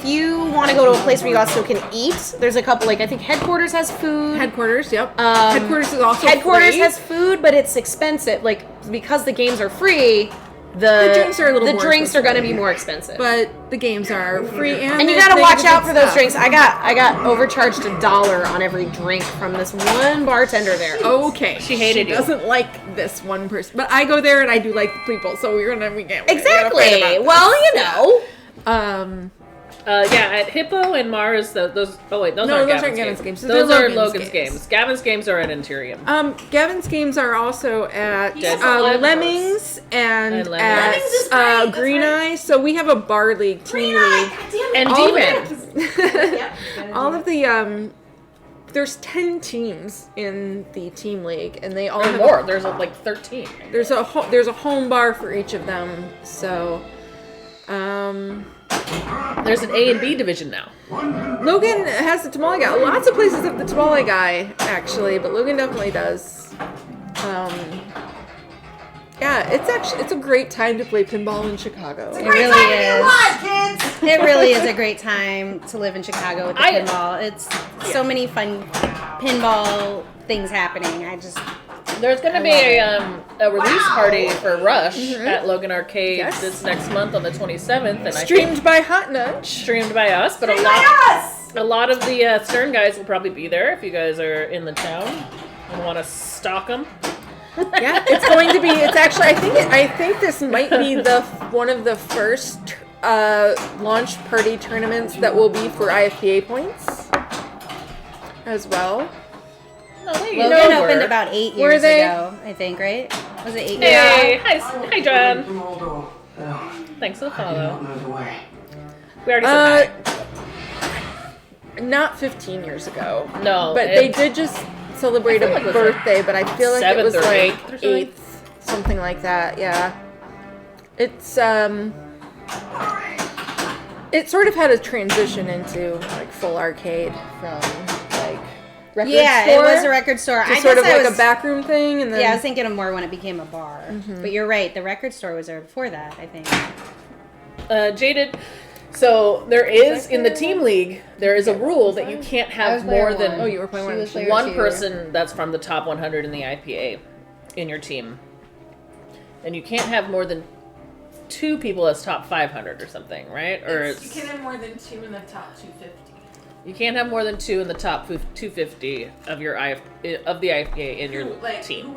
D: you want to go to a place where you also can eat, there's a couple. Like I think Headquarters has food.
A: Headquarters. Yep. Headquarters is also
D: Headquarters
A: free.
D: has food, but it's expensive. Like because the games are free, the
A: drinks are a little more
D: drinks are going to be
A: expensive.
D: more expensive.
A: but the games are free, and
D: you
A: they-
D: gotta
A: they
D: watch
A: give
D: out
A: good
D: for those
A: stuff.
D: drinks. I got overcharged $1 on every drink from this one bartender there.
A: Okay,
C: She hated you.
A: Doesn't like this one person, but I go there and I do like the people, so we can't. We gotta fight
D: Exactly.
A: about
D: Well, you know.
A: this.
C: Yeah, at Hippo and Mars, those. Oh wait, those
A: No,
C: aren't
A: those
C: Gavin's
A: aren't Gavin's games.
C: Those
A: They're
C: are
A: Logan's
C: Logan's
A: games.
C: games. Gavin's games are at Interium.
A: Gavin's games are also at
C: Dead Lemmings.
A: Lemmings and
C: And Lemmings.
A: at
B: Lemmings is great, that's
A: Green
B: right.
A: Eye. So we have a bar league, team league.
C: And
A: All
C: Demon.
A: All of the there's 10 teams in the team league, and they all
C: Or
A: have
C: more. There's like 13.
A: there's a home bar for each of them. So,
C: There's an A and B division now.
A: Logan has the tamale guy. Lots of places have the tamale guy, actually, but Logan definitely does. Yeah, it's a great time to play pinball in Chicago.
G: It really is. It really is a great time to live in Chicago with the pinball. It's so many fun pinball things happening.
C: There's going to be a release party for Rush at Logan Arcade
A: Yes.
C: this next month on the 27th, and I think
A: Streamed by Hot Nudge.
C: streamed by us, but a lot of the Stern guys will probably be there if you guys are in the town and want to stalk them.
A: Yeah, it's going to be. It's actually. I think this might be one of the first launch party tournaments that will be for IFPA points as well.
C: No, they
G: Logan
C: know
G: opened
C: we're-
G: about 8
A: Were
G: years
A: they?
G: ago, I think, right? Was it 8 years?
C: Hey, hi, John. Thanks for the follow. We already said hi.
A: Not 15 years ago.
C: No,
A: But they did just celebrate a
C: like it was
A: birthday, but I feel like it was
C: 7th or
A: like
C: 8th or something.
A: 8th, something like that. Yeah. It's it sort of had a transition into like full arcade from like record
G: Yeah,
A: store
G: it was a record store.
A: to
G: I
A: sort
G: guess
A: of
G: I
A: like
G: was,
A: a backroom thing, and then
G: Yeah, I was thinking of more when it became a bar. But you're right, the record store was there before that, I think.
C: Jaded. So there is in the team league, there is a rule that you can't have more than
A: you were playing
G: She
A: one.
G: was player
C: one
G: 2.
C: person that's from the top 100 in the IPA in your team. and you can't have more than 2 people as top 500 or something, right? Or
A: You can have more than 2 in the top 250.
C: you can't have more than 2 in the top 250 of your of the IFA in your team.
A: Who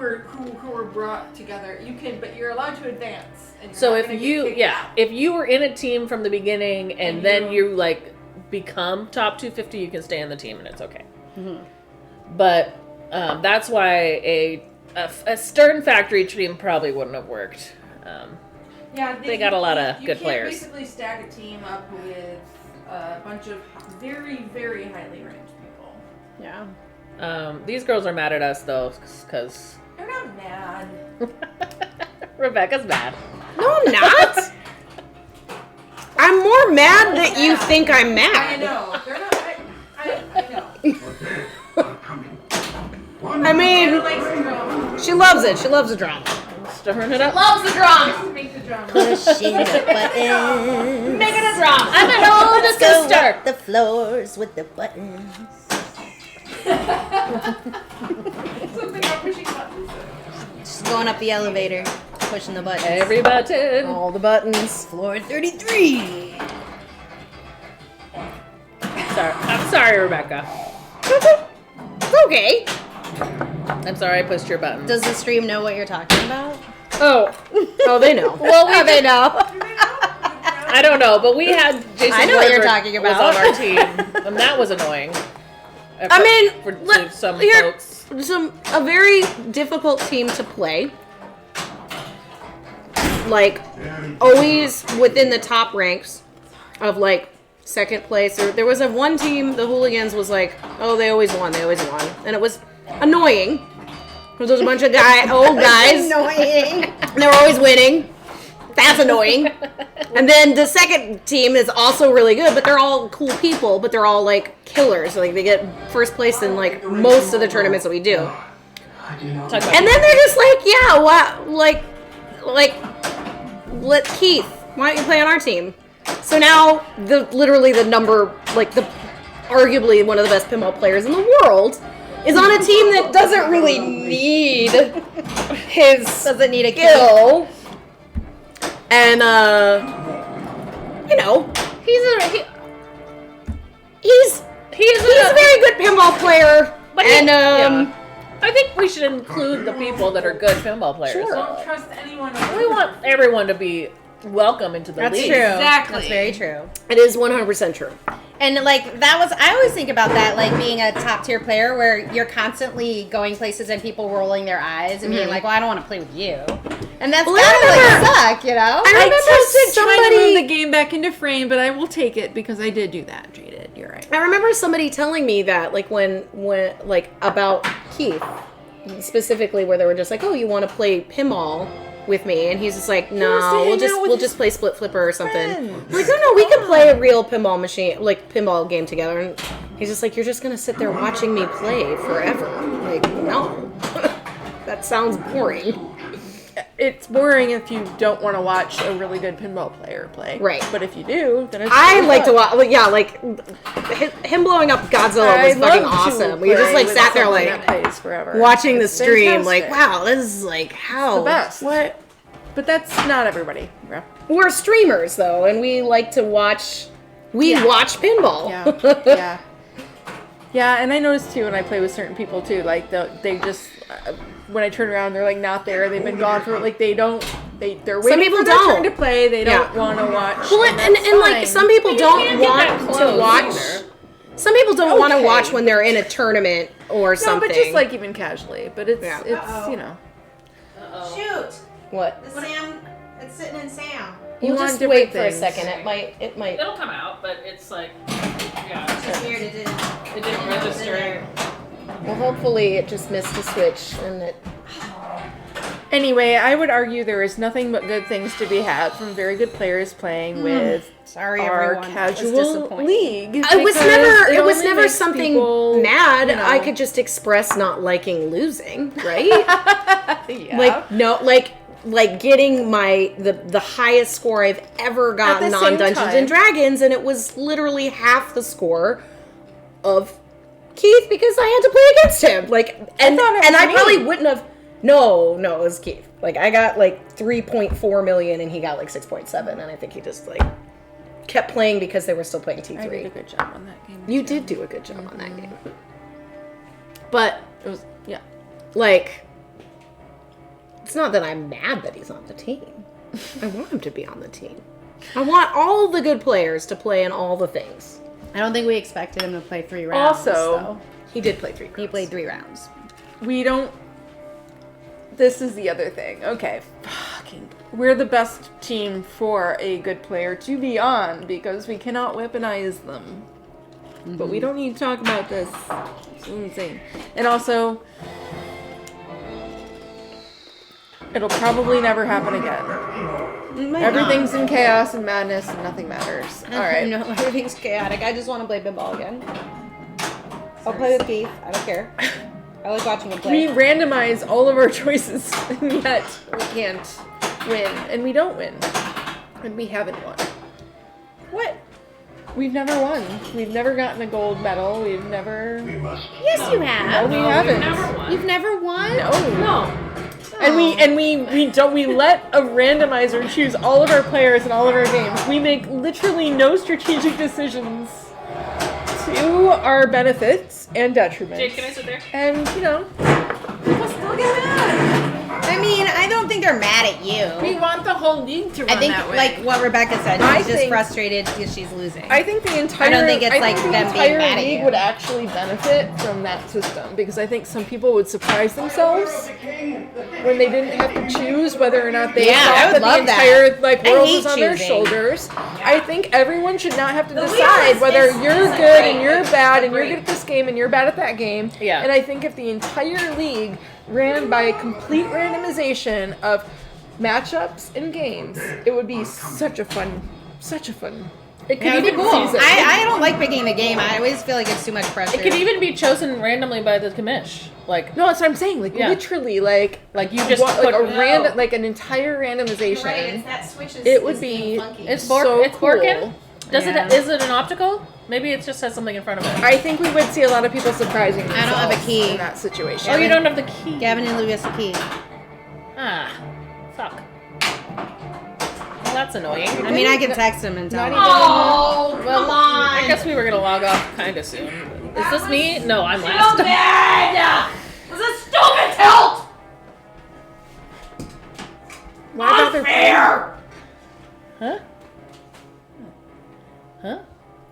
A: were brought together. You can, but you're allowed to advance. And you're
C: So
A: not
C: if
A: gonna get
C: you,
A: kicked
C: yeah,
A: out.
C: if you were in a team from the beginning and
A: And
C: then
A: you-
C: you like become top 250, you can stay in the team and it's okay. But that's why a Stern Factory team probably wouldn't have worked.
A: Yeah,
C: They got a lot of
A: you
C: good
A: can't
C: players.
A: Basically, stack a team up with a bunch of very, very highly ranked people.
D: Yeah.
C: These girls are mad at us though, because
A: They're not mad.
C: Rebecca's mad.
D: No, I'm not. I'm more mad that you think I'm
A: I
D: mad.
A: know. They're not. I know.
D: I mean,
A: Anna likes the drama.
D: she loves it. She loves the drama.
C: Stirring it up.
B: Loves the drama.
A: Likes to make the drama.
G: Pushing the buttons.
B: Make it a drama.
C: I'm an older
G: Go
C: sister.
G: up the floors with the buttons.
A: Something about pushing buttons.
G: Just going up the elevator, pushing the buttons.
C: Every button.
D: All the buttons.
G: Floor 33.
C: I'm sorry, Rebecca.
D: It's okay.
C: I'm sorry I pushed your button.
G: Does the stream know what you're talking about?
D: Oh, they know.
C: Well, we
G: They know.
C: I don't know, but we had Jason
G: I know what you're
C: Woodward
G: talking
C: was
G: about.
C: on our team, and that was annoying.
D: I mean,
C: for
D: let-
C: some
D: here-
C: folks.
D: A very difficult team to play. Like, always within the top ranks of like second place. There was a one team, the Hooligans was like, oh, they always won, and it was annoying because there was a bunch of old guys,
G: Annoying.
D: and they were always winning. That's annoying. And then the second team is also really good, but they're all cool people, but they're all like killers. Like they get first place in like most of the tournaments that we do.
C: Talk about
D: And then they're just like, yeah, what, like, let Keith, why don't you play on our team? So now literally the number, like the arguably one of the best pinball players in the world is on a team that doesn't really need his
G: Doesn't need a
D: skill. And you know, he's a very good pinball player.
C: But
D: And
C: yeah. I think we should include the people that are good pinball players.
D: Sure.
A: Don't trust anyone.
C: We want everyone to be welcome into the
G: That's
C: league.
G: true.
A: Exactly.
G: That's very true.
D: it is 100% true.
G: And like that was, I always think about that, like being a top tier player where you're constantly going places and people rolling their eyes and being like, well, I don't want to play with you. And that's
D: Well,
G: gotta
D: I
G: like suck, you know?
D: I remember
A: trying to move
D: somebody.
A: the game back into frame, but I will take it because I did do that, Jaded. You're right.
D: I remember somebody telling me that, like when like about Keith specifically, where they were just like, "Oh, you want to play pinball with me?" And he's just like,
A: wants to
D: "No,
A: hang
D: we'll
A: out with his
D: just play Split Flipper or something."
A: friends.
D: I'm like, no, we can play a real pinball machine, like pinball game together. And he's just like, "You're just gonna sit there watching me play forever." Like, no, that sounds boring.
A: It's boring if you don't want to watch a really good pinball player play.
D: Right.
A: But if you do, then it's
D: I
A: really
D: like to
A: fun.
D: watch, like, yeah, like him blowing up Godzilla was
A: I
D: fucking
A: love to
D: awesome. We just
A: play
D: like
A: with
D: sat there
A: someone
D: like
A: that plays forever.
D: watching the
A: It's
D: stream, like,
A: fantastic.
D: wow, this is like how
A: the best.
D: What?
A: But that's not everybody. Yeah.
D: We're streamers though, and we like to watch. We watch pinball.
A: Yeah. Yeah. Yeah, and I noticed too when I play with certain people too, like they just when I turn around, they're like not there. They've been gone for like they're waiting
D: people
A: for their
D: don't.
A: turn to play. They don't
D: Yeah.
A: want to watch.
D: Well, and
A: that's
D: like
A: fine.
D: some people don't
C: can't get that
D: want to
C: close
D: watch.
C: either.
D: Some people don't want to
A: Okay.
D: watch when they're in a tournament or
A: No,
D: something.
A: but just like even casually. But it's
D: Yeah.
A: it's you know.
G: Shoot.
D: what?
G: The Sam, it's sitting in Sam.
D: You
A: want
D: just
A: different
D: wait for a
A: things.
D: second. It might.
C: It'll come out, but it's like, yeah,
G: It's weird, it didn't.
C: it didn't register.
D: Well, hopefully it just missed a switch and it.
A: Anyway, I would argue there is nothing but good things to be had from very good players playing with
G: Sorry,
A: our
G: everyone. It's
A: casual
G: disappointing.
A: league.
D: It was
A: because
D: never. It was
A: only
D: never
A: makes
D: something
A: people,
D: mad.
A: you know-
D: I could just express not liking losing, right?
A: Yeah.
D: Like no, like getting the highest score I've ever gotten
A: the
D: on
A: same
D: Dungeons
A: time.
D: and Dragons, and it was literally half the score of Keith because I had to play against him. Like, and
A: thought it
D: and
A: was
D: I
A: me.
D: probably wouldn't have. No, it was Keith. Like, I got like 3.4 million and he got like 6.7, and I think he just like kept playing because they were still playing T3.
A: I did a good job on that game.
D: You
A: too.
D: did do a good job on that game. But,
A: It was, yeah.
D: like, it's not that I'm mad that he's on the team. I want him to be on the team. I want all the good players to play in all the things.
G: I don't think we expected him to play 3 rounds.
A: Also,
G: though.
D: He did play 3 rounds.
G: He played 3 rounds.
A: we don't. This is the other thing. Okay, fucking. We're the best team for a good player to be on because we cannot weaponize them. But we don't need to talk about this. It's insane. And also, it'll probably never happen again. Everything's in chaos and madness and nothing matters. Alright.
G: No, everything's chaotic. I just want to play pinball again. I'll play with Keith. I don't care. I like watching him
A: We
G: play.
A: randomize all of our choices, and yet we can't win. And we don't win. And we haven't won.
D: What?
A: We've never won. We've never gotten a gold medal. We've never...
G: Yes, you
A: No,
G: have.
A: we haven't.
C: Never won.
G: You've never won?
A: No. And we let a randomizer choose all of our players in all of our games. We make literally no strategic decisions to our benefits and detriments.
C: Jade, can I sit there?
A: And you know, people still get mad.
G: I mean, I don't think they're mad at you.
A: We want the whole league to run
G: I think,
A: that way.
G: like what Rebecca said,
A: I
G: she's just
A: think-
G: frustrated because she's losing.
A: I think the entire
G: don't think it's like
A: the
G: them being
A: entire
G: mad at
A: league
G: you.
A: would actually benefit from that system because I think some people would surprise themselves when they didn't have to choose whether or not they
G: Yeah, I
A: thought
G: would
A: that the
G: love that.
A: entire like
G: I
A: world
G: hate
A: was on their
G: choosing.
A: shoulders. I think everyone should not have to
B: The
A: decide
B: wheel
A: whether
B: is
A: you're
B: a
A: good
B: great-
A: and you're
B: it's
A: bad
B: a
A: and you're
B: great-
A: good at this game and you're bad at that game.
C: Yeah.
A: And I think if the entire league ran by complete randomization of matchups and games, it would be such a fun. It could
G: Yeah, it'd be
A: even
G: cool.
A: season.
G: I don't like picking the game. I always feel like it's too much pressure.
C: It could even be chosen randomly by the commish. Like
A: No, that's what I'm saying. Like
C: Yeah.
A: literally, like
C: you just
A: like
C: put
A: a random, like an entire
B: You're
A: randomization.
B: right, it's that switches.
A: It would
B: is
A: be-
B: being funky.
C: it's
A: so
C: it's Borkin.
A: cool.
C: Does
G: Yeah.
C: it? Is it an optical? Maybe it just has something in front of it.
A: I think we would see a lot of people surprising
G: I don't have a
A: themselves
G: key.
A: in that situation.
C: Oh, you don't have the key.
G: Gavin and Louis the key.
C: Ah, fuck. Well, that's annoying.
G: I mean, I can text him and tell him.
B: Oh, come on.
C: I guess we were gonna log off kind of soon. Is this me? No, I'm last.
B: Stupid! It was a stupid tilt!
A: Why bother
B: Unfair!
C: Huh? Huh?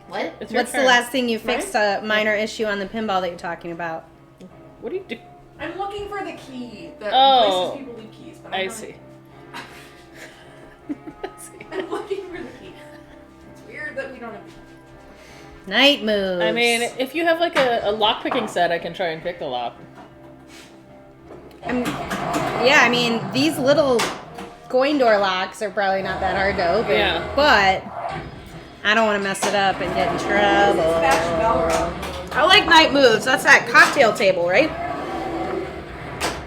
B: What?
C: It's your
G: What's the
C: turn.
G: last thing you fixed a minor issue on the pinball that you're talking about?
C: What do you do?
A: I'm looking for the key that
C: Oh.
A: people leave keys. But
C: I see.
A: I'm looking for the key. It's weird that we don't have.
G: Night moves.
C: I mean, if you have like a lock picking set, I can try and pick the lock.
G: Yeah, I mean, these little coin door locks are probably not that hard to open.
C: Yeah.
G: But I don't want to mess it up and get in trouble.
D: I like night moves. That's that cocktail table, right?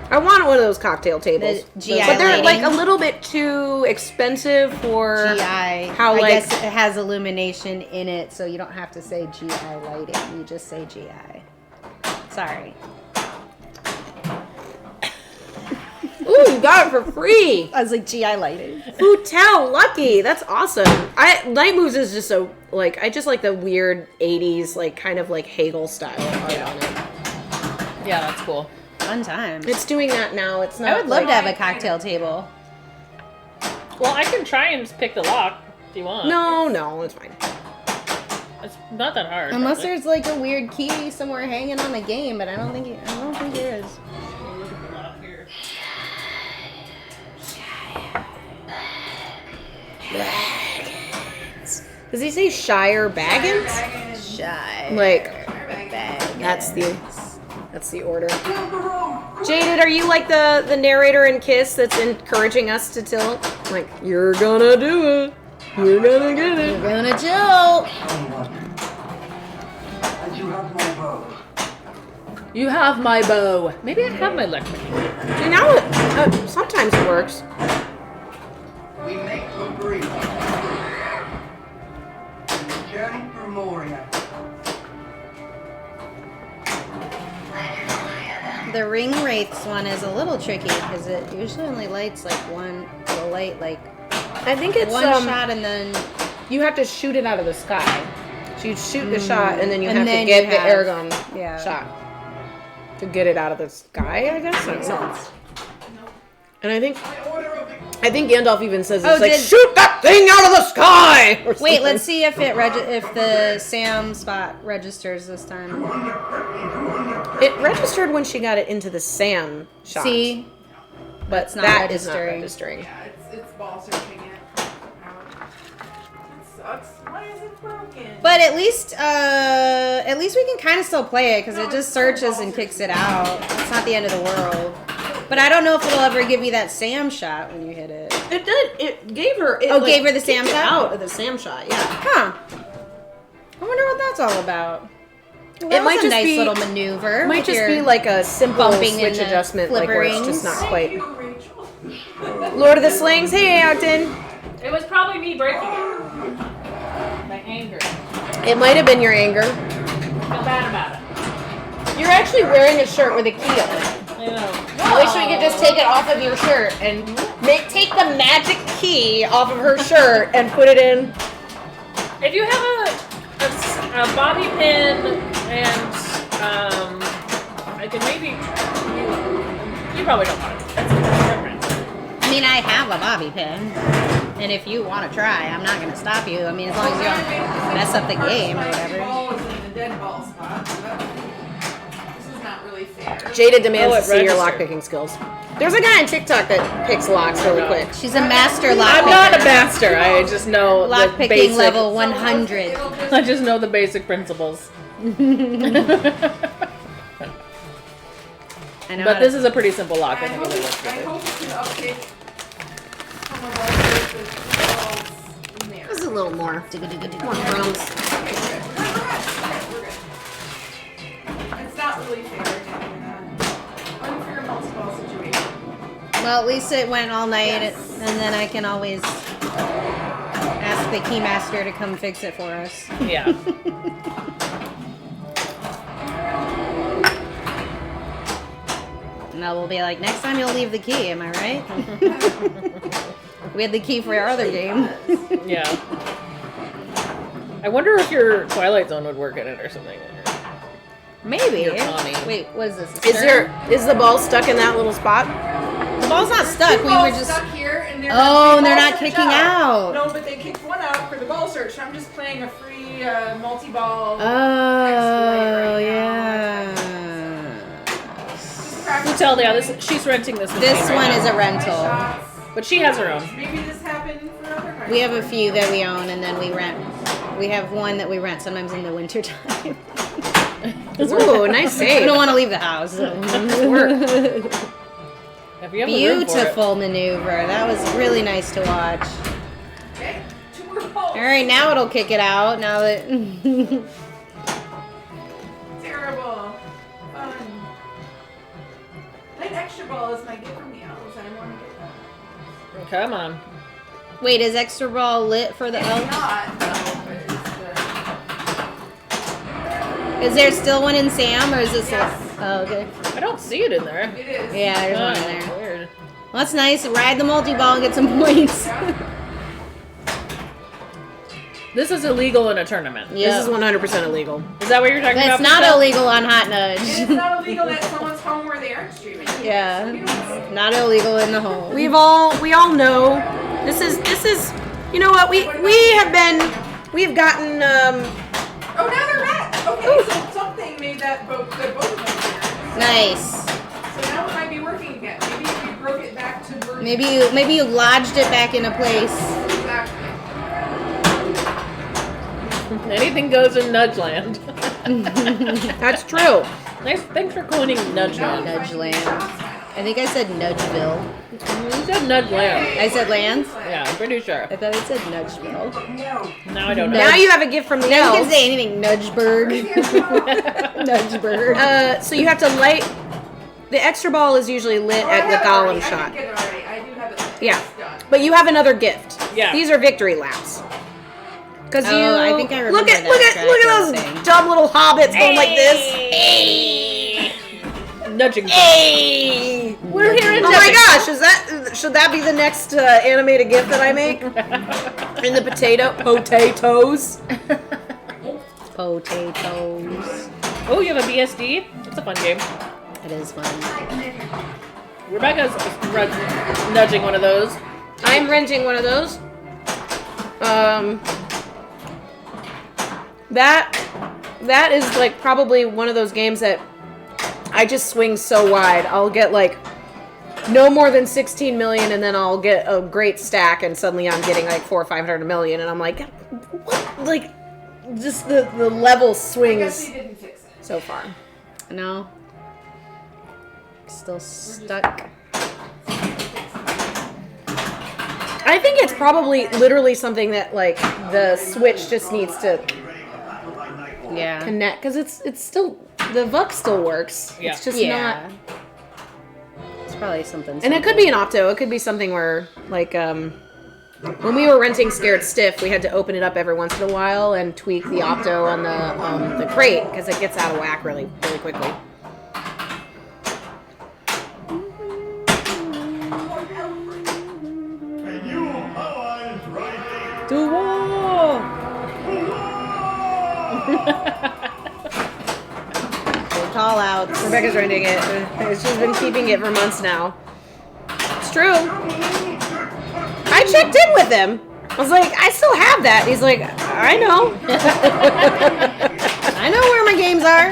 D: I want one of those cocktail tables.
G: The GI
D: but they're like
G: lighting.
D: a little bit too expensive for
G: GI.
D: how
G: I
D: like
G: guess it has illumination in it, so you don't have to say GI lighting. You just say GI. Sorry.
D: ooh, you got it for free.
G: I was like GI lighting.
D: Foodtel, lucky. That's awesome. Night moves is just so like I just like the weird 80s like kind of like Hegel style art on it.
C: Yeah, that's cool.
G: Fun time.
D: It's doing that now. It's not.
G: I would love
D: like,
G: to have a cocktail table.
C: Well, I can try and pick the lock if you want.
D: No, it's fine.
C: It's not that hard.
G: Unless
C: probably.
G: there's like a weird key somewhere hanging on the game, but I don't think there is.
D: Does he say Shire Baggins?
G: Shy.
D: Like that's the order. Jaded, are you like the narrator in Kiss that's encouraging us to tilt? Like, you're gonna do it. You're gonna get it.
G: Gonna chill.
E: And you have my bow.
A: You have my bow.
C: Maybe I have my electric.
D: See, now it sometimes it works.
E: We make for brief. Journey through Moria.
G: the ring wraiths one is a little tricky because it usually only lights like one. It'll light like
D: I think it's
G: one shot and then
D: you have to shoot it out of the sky. So you shoot the shot and then you
G: And
D: have to
G: then
D: get
G: you
D: the
G: have-
D: air gun
G: yeah.
D: shot to get it out of the sky. I guess. I don't know. And I think Gandalf even says it's
G: Oh,
D: like
G: did-
D: shoot that thing out of the sky. or
G: wait.
D: something.
G: Let's see if if the Sam spot registers this time.
D: It registered when she got it into the Sam shot.
G: See,
D: but
G: it's not
D: that is not
G: registering.
D: registering.
A: Yeah, it's ball searching it. It sucks. Why is it broken?
G: but at least we can kind of still play it because it just searches and kicks it out. It's not the end of the world. But I don't know if it'll ever give you that Sam shot when you hit it.
D: It did. It gave her. It,
G: Gave her the Sam
D: kicked it
G: shot?
D: out of the Sam shot. Yeah.
G: Huh. I wonder what that's all about. Well, that
D: It might
G: was a
D: just
G: nice
D: be-
G: little maneuver.
D: It might
G: with
D: just
G: your
D: be like a simple
G: bumping
D: switch
G: and the
D: adjustment, like where it's just
G: flipperings.
D: not quite. Lord of the Slings. Hey, Acton.
C: It was probably me breaking it. My anger.
D: It might have been your anger.
C: I feel bad about it.
D: You're actually wearing a shirt with a key on it.
C: I know.
D: I wish we could just take it off of your shirt and take the magic key off of her shirt and put it in.
C: If you have a bobby pin and I can maybe you probably don't want it. That's different.
G: I mean, I have a bobby pin. And if you want to try, I'm not going to stop you. I mean, as long as you don't mess up the game or whatever.
A: Ball is in the dead ball spot. So this is not really fair.
D: Jada demands
C: Oh,
D: to
C: it
D: see your
C: registered.
D: lockpicking skills. There's a guy on TikTok that picks locks really quick.
G: She's a master lock
C: I'm not a master. I just know the
G: Lock picking
C: basic.
G: level 100.
C: I just know the basic principles.
G: I know
C: But
G: how
C: this
G: to-
C: is a pretty simple lock. I
A: I
C: think
A: hope,
C: it'll work
A: I
C: with
A: hope it can update some of our balls in there.
G: This is a little more.
D: More crumbs.
A: We're good. It's not really fair having an unfair multi-ball situation.
G: Well, at least it went all night, and then I can always ask the keymaster to come fix it for us.
C: it. Yeah.
G: And then we'll be like, next time you'll leave the key, am I right? We had the key for our other game.
C: Yeah. I wonder if your Twilight Zone would work in it or something.
G: Maybe.
C: Your Tommy.
G: Wait, what is this? a turn?
D: Is the ball stuck in that little spot?
G: The ball's not stuck. We were
A: Balls
G: just.
A: stuck here, and they're
G: Oh, and they're
A: ball
G: not
A: search
G: kicking out.
A: No, but they kicked one out for the ball search. So I'm just playing a free multi-ball.
G: Oh, yeah.
A: Just practice.
C: Tell yeah, she's renting this.
G: This
C: machine right
G: one
C: now.
G: is a rental.
A: Shots.
C: But she has her own.
A: Maybe this happened for other
G: We have a few that we own, and then we rent. We have one that we rent sometimes in the winter time.
D: Ooh, nice
G: We
D: save.
G: don't want to leave the house.
C: If you have the room for it.
G: Beautiful maneuver. That was really nice to watch.
A: Okay, 2 more balls.
G: All right, now it'll kick it out. Now that
A: Terrible. Fun. That extra ball is my gift from the elves. I want to get that.
C: Come on.
G: wait, is extra ball lit for the
A: It's
G: elf?
A: not, no, but it's
G: Is there still one in Sam, or is this?
A: Yes.
G: Oh, okay.
C: I don't see it in there.
A: it is.
G: Yeah, there's one in
C: Oh,
G: there.
C: weird.
G: Well, that's nice. Ride the multi-ball and get some points.
C: This is illegal in a tournament.
G: Yeah.
D: This is 100% illegal.
C: Is that what you're talking about?
G: That's not
C: Michelle?
G: illegal on Hot Nudge.
A: It's not illegal at someone's home where they aren't streaming.
G: Yeah.
A: We don't-
G: Not illegal in the home.
D: We all know this is you know what we have gotten
A: Oh, now they're back. Okay, so something made that both of them there.
G: Nice.
A: So now it might be working again. Maybe if we broke it back to version.
G: Maybe you lodged it back into place.
A: Exactly.
C: Anything goes in Nudgeland.
D: that's true.
C: Nice. Thanks for coining Nudgeland.
G: Nudgeland. I think I said Nudgeville.
C: You said Nudgeland.
G: I said Lands?
C: Yeah, I'm pretty sure.
G: I thought it said Nudgeville.
C: Now I don't know.
D: Now you have a gift from the
G: Now you
D: elves.
G: can say anything. Nudgeberg. Nudgeberg.
D: So you have to light. The extra ball is usually lit at the Gollum
A: I
D: shot.
A: did get it already. I do have it.
D: Yeah,
A: It's done.
D: but you have another gift.
C: Yeah.
D: These are victory laps. Because
G: Oh,
D: you,
G: I think I remember
D: look at
G: that
D: look at
G: track
D: look
G: you were
D: at those
G: saying.
D: dumb little hobbits going like this.
C: nudging.
D: Hey!
C: We're here in
D: Oh my gosh, should that be the next animated GIF that I make? In the potatoes.
G: Potatoes.
C: Oh, you have a BSD? That's a fun game.
G: It is fun.
C: Rebecca's nudging one of those.
D: I'm renting one of those. That is like probably one of those games that I just swing so wide. I'll get like no more than 16 million, and then I'll get a great stack, and suddenly I'm getting like 400 or 500 million, and I'm like, what? Like, just the level swings so far.
G: No. Still stuck.
D: I think it's probably literally something that like the Switch just needs to
G: Yeah.
D: connect, because it's still, the VUC still works.
C: Yeah.
D: It's just
G: Yeah.
D: not.
G: It's probably something.
D: And it could be an opto. It could be something where, like, when we were renting Scared Stiff, we had to open it up every once in a while and tweak the opto on the crate, because it gets out of whack really, really quickly.
E: And you powers rising.
D: To war!
G: Big call outs.
D: Rebecca's renting it. She's been keeping it for months now. It's true. I checked in with him. I was like, I still have that. He's like, I know.
G: I know where my games are.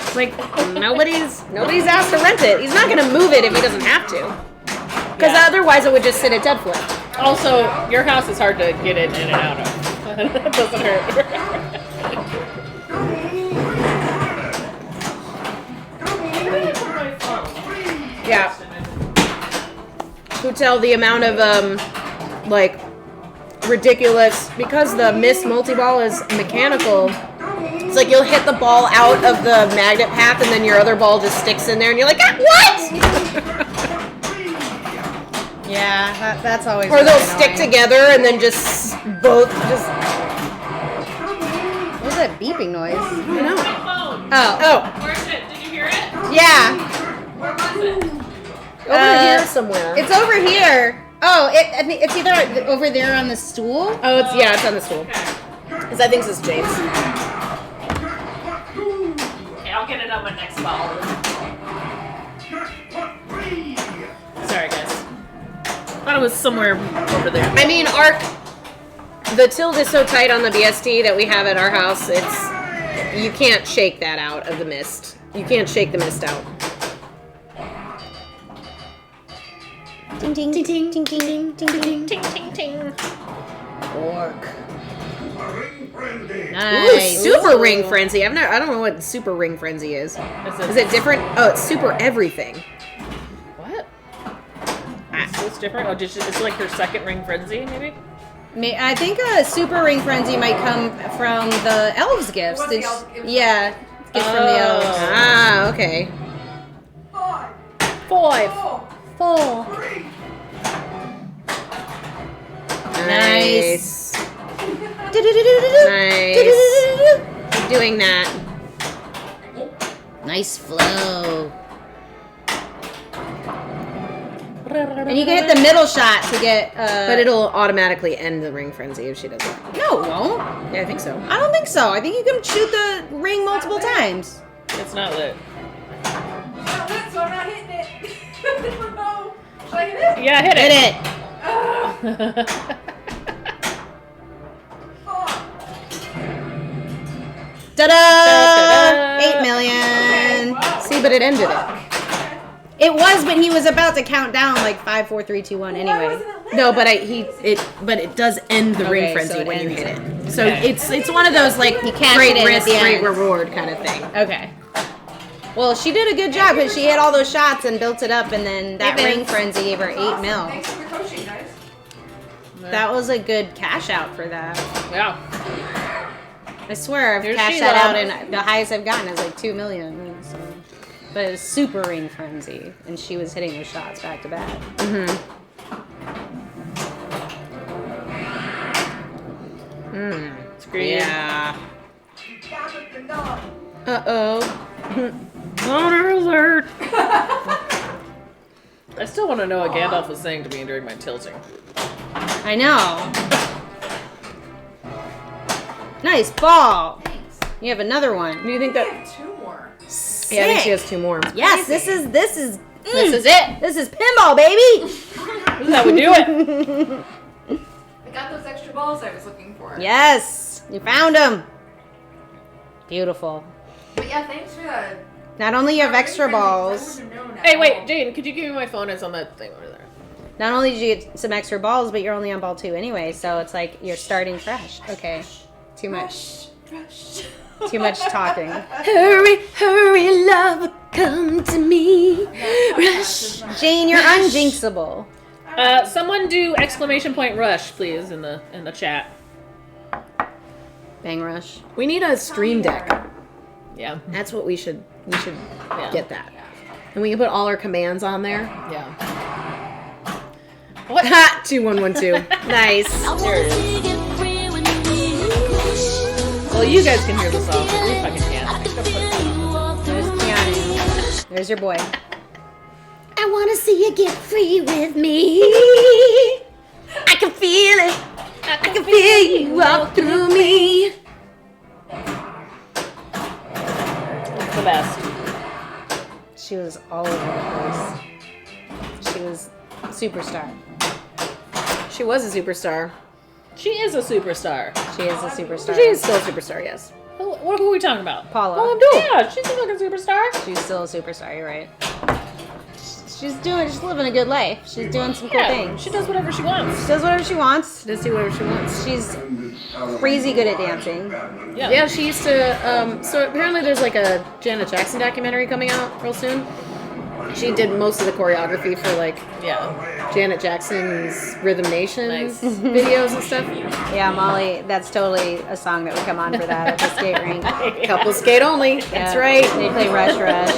D: It's like, nobody's asked to rent it. He's not gonna move it if he doesn't have to. Because
C: Yeah.
D: otherwise it would just sit at dead flip.
C: Also, your house is hard to get in and out of. It doesn't hurt.
D: Yeah. To tell the amount of like ridiculous, because the Miss multi-ball is mechanical. It's like you'll hit the ball out of the magnet path and then your other ball just sticks in there and you're like, ah, what?
G: Yeah, that's always.
D: Or
G: really
D: they'll stick
G: annoying.
D: together and then just both just.
G: What was that beeping noise?
D: I don't know.
G: Oh.
D: Oh,
C: Where's it? Did you hear it?
G: Yeah.
C: Where was it?
D: over here somewhere.
G: It's over here. Oh, I think it's either over there on the stool.
D: Oh, it's on the stool. Because I think this is James.
C: Okay, I'll get it on my next ball. Sorry, guys. Thought it was somewhere over there.
D: I mean, the tilt is so tight on the BST that we have at our house. You can't shake that out of the mist. You can't shake the mist out.
G: Ting ting ting ting ting ting ting ting.
C: Ting, ting, ting.
D: Orc.
E: Ring frenzy.
G: Nice.
D: Ooh, super ring frenzy. I don't know what super ring frenzy is. Is it different? Oh, it's super everything.
C: What? Is this different? Oh, it's like her second ring frenzy, maybe?
G: I think a super ring frenzy might come from the elves' gifts. Yeah, gifts from the elves.
D: Ah, okay.
C: 5.
G: 4.
D: Nice. Nice. Keep doing that.
G: Nice flow. And you can hit the middle shot to get.
D: But it'll automatically end the ring frenzy if she does it.
G: No, it won't.
D: Yeah, I think so.
G: I don't think so. I think you can shoot the ring multiple times.
C: It's not lit.
B: So I'm not hitting it. No. Should I hit it?
C: Yeah, hit
G: Hit
C: it.
G: it. Ta-da!
C: Da-da-da.
G: 8 million.
D: See, but it ended it.
G: It was, but he was about to count down like 5, 4, 3, 2, 1 anyway.
D: No, but it does end the ring
G: Okay,
D: frenzy
G: so it
D: when you
G: ends
D: hit
G: it.
D: it. So
C: Okay.
D: it's one of those like
G: You cash
D: great
G: it in at
D: risk,
G: the
D: great
G: end.
D: reward kind of thing.
G: Okay. Well, she did a good job because she hit all those shots and built it up, and then that
D: Hey,
G: ring
D: Vince.
G: frenzy gave her 8 mil.
B: Thanks for coaching, guys.
G: That was a good cash out for that.
C: Yeah.
G: I swear I've
C: Here
G: cashed
C: she
G: that out,
C: loves.
G: and the highest I've gotten is like 2 million. So. But it was super ring frenzy, and she was hitting those shots back to back.
C: Scream.
D: Yeah. Uh-oh.
C: Boner alert! I still want to know what Gandalf was saying to me during my tilting.
G: I know. Nice ball. You have another one.
A: Do you think that?
B: Two more.
A: Yeah, I think she has 2 more.
G: Yes, this is
C: This is it!
G: This is pinball, baby.
C: This is how we do it!
H: I got those extra balls I was looking for.
G: Yes, you found them. Beautiful.
H: But yeah, thanks for that.
G: Not only you have extra balls,
C: Hey, wait, Jane, could you give me my phone? It's on that thing over there.
G: not only did you get some extra balls, but you're only on ball 2 anyway, so it's like you're starting fresh. Okay, too much. Too much talking.
D: Hurry, hurry, love, come to me. Rush.
G: Jane, you're unjinxable.
C: Someone do exclamation point rush, please, in the chat.
G: Bang rush.
A: We need a stream deck.
C: Yeah.
A: That's what we should
C: Yeah.
A: get that. And we can put all our commands on there.
C: Yeah.
A: What? Ha! 2112. Nice.
C: There it is. Well, you guys can hear the song, but we fucking can't.
G: There's Keanu. There's your boy.
D: I want to see you get free with me. I can feel it. I can feel you walk through me.
C: It's the best.
G: She was all over the place. She was a superstar.
A: She was a superstar.
C: She is a superstar.
G: She is a superstar.
A: She is still a superstar, yes.
C: Who are we talking about?
G: Paula.
A: Paula Abdul.
C: Yeah, she's a fucking superstar.
G: She's still a superstar, you're right. She's living a good life. She's doing some cool
C: Yeah,
G: things.
C: she does whatever she wants.
G: She does whatever she wants.
A: Does do whatever she wants.
G: She's crazy good at dancing.
C: Yeah.
A: Yeah, she used to. So apparently, there's like a Janet Jackson documentary coming out real soon. She did most of the choreography for like
C: Yeah.
A: Janet Jackson's Rhythm Nation
C: Nice.
A: videos and stuff.
G: Yeah, Molly, that's totally a song that would come on for that at the skate rink.
A: Couple skate only. That's right.
G: They play Rush Rush.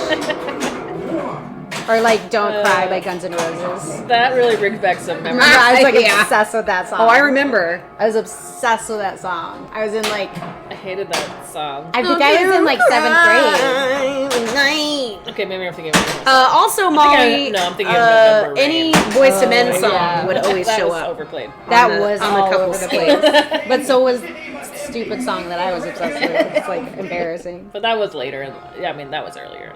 G: Or like Don't Cry by Guns N' Roses.
C: That really brings back some memories.
G: I was like
A: Yeah.
G: obsessed with that song.
A: Oh, I remember.
G: I was obsessed with that song. I was in like,
C: I hated that song.
G: I think I was in like 7th grade.
C: Okay, maybe I'm thinking of
A: Also, Molly.
C: I'm thinking of November Rain.
A: Any Boys to Men song
G: yeah.
A: would always
C: that
A: show
C: was
A: up.
C: overplayed.
G: That
A: on the-
G: was
A: on the
G: all
A: couple
G: over the
A: skates.
G: place. But so was stupid song that I was obsessed with. It's like embarrassing.
C: But that was later. Yeah, I mean, that was earlier.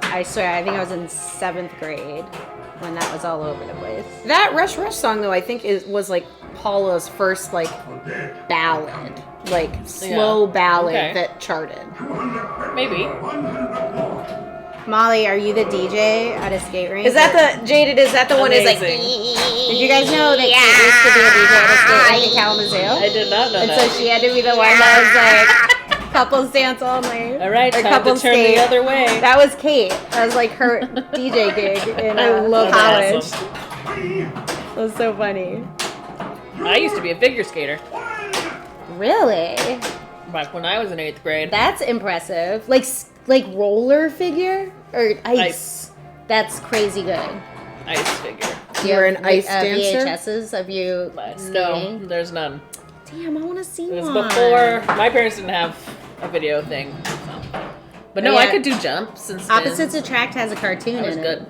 G: I swear, I think I was in 7th grade when that was all over the place.
A: That Rush Rush song, though, I think was like Paula's first like ballad, like slow ballad
C: Okay.
A: that charted.
C: Maybe.
G: Molly, are you the DJ at a skate rink?
A: Is that the Jaded? Is that the one? Is like.
C: Amazing.
G: Did you guys know that Kate used to be a DJ at a skate rink in Kalamazoo?
C: I did not know
G: And
C: that.
G: so she had to be the one that was like, couples dance only.
C: All right,
G: or
C: time to
G: couples
C: turn
G: skate.
C: the other way.
G: That was Kate. That was like her DJ gig in
A: I love
G: college.
C: Awesome.
G: It was so funny.
C: I used to be a figure skater
G: Really?
C: back when I was in 8th grade.
G: That's impressive. Like roller figure or ice. That's crazy good.
C: Ice figure.
G: Do
A: You're
G: have
A: an ice dancer?
G: VHSs of you
C: But
G: skating?
C: no, there's none.
G: Damn, I want to see
C: It was
G: one.
C: before my parents didn't have a video thing. So. But no,
G: Yeah.
C: I could do jumps and spins.
G: Opposites Attract has a cartoon
C: That was
G: in
C: good.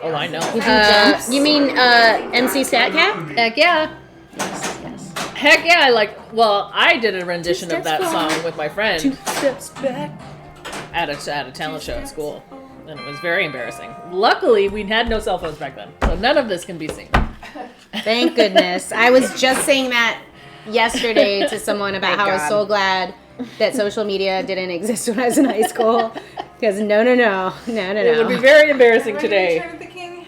C: Oh, I know.
G: it. You do jumps?
A: You mean MC Stat Cat?
C: Heck yeah.
G: Yes, yes.
C: Heck yeah, I did a rendition of that song with my friend
A: Steps back.
C: at a talent show at school. And it was very embarrassing. Luckily, we had no cell phones back then, so none of this can be seen.
G: Thank goodness. I was just saying that yesterday to someone about how I was
A: God.
G: so glad that social media didn't exist when I was in high school. Because no.
C: It would be very embarrassing today.
H: Return of the King?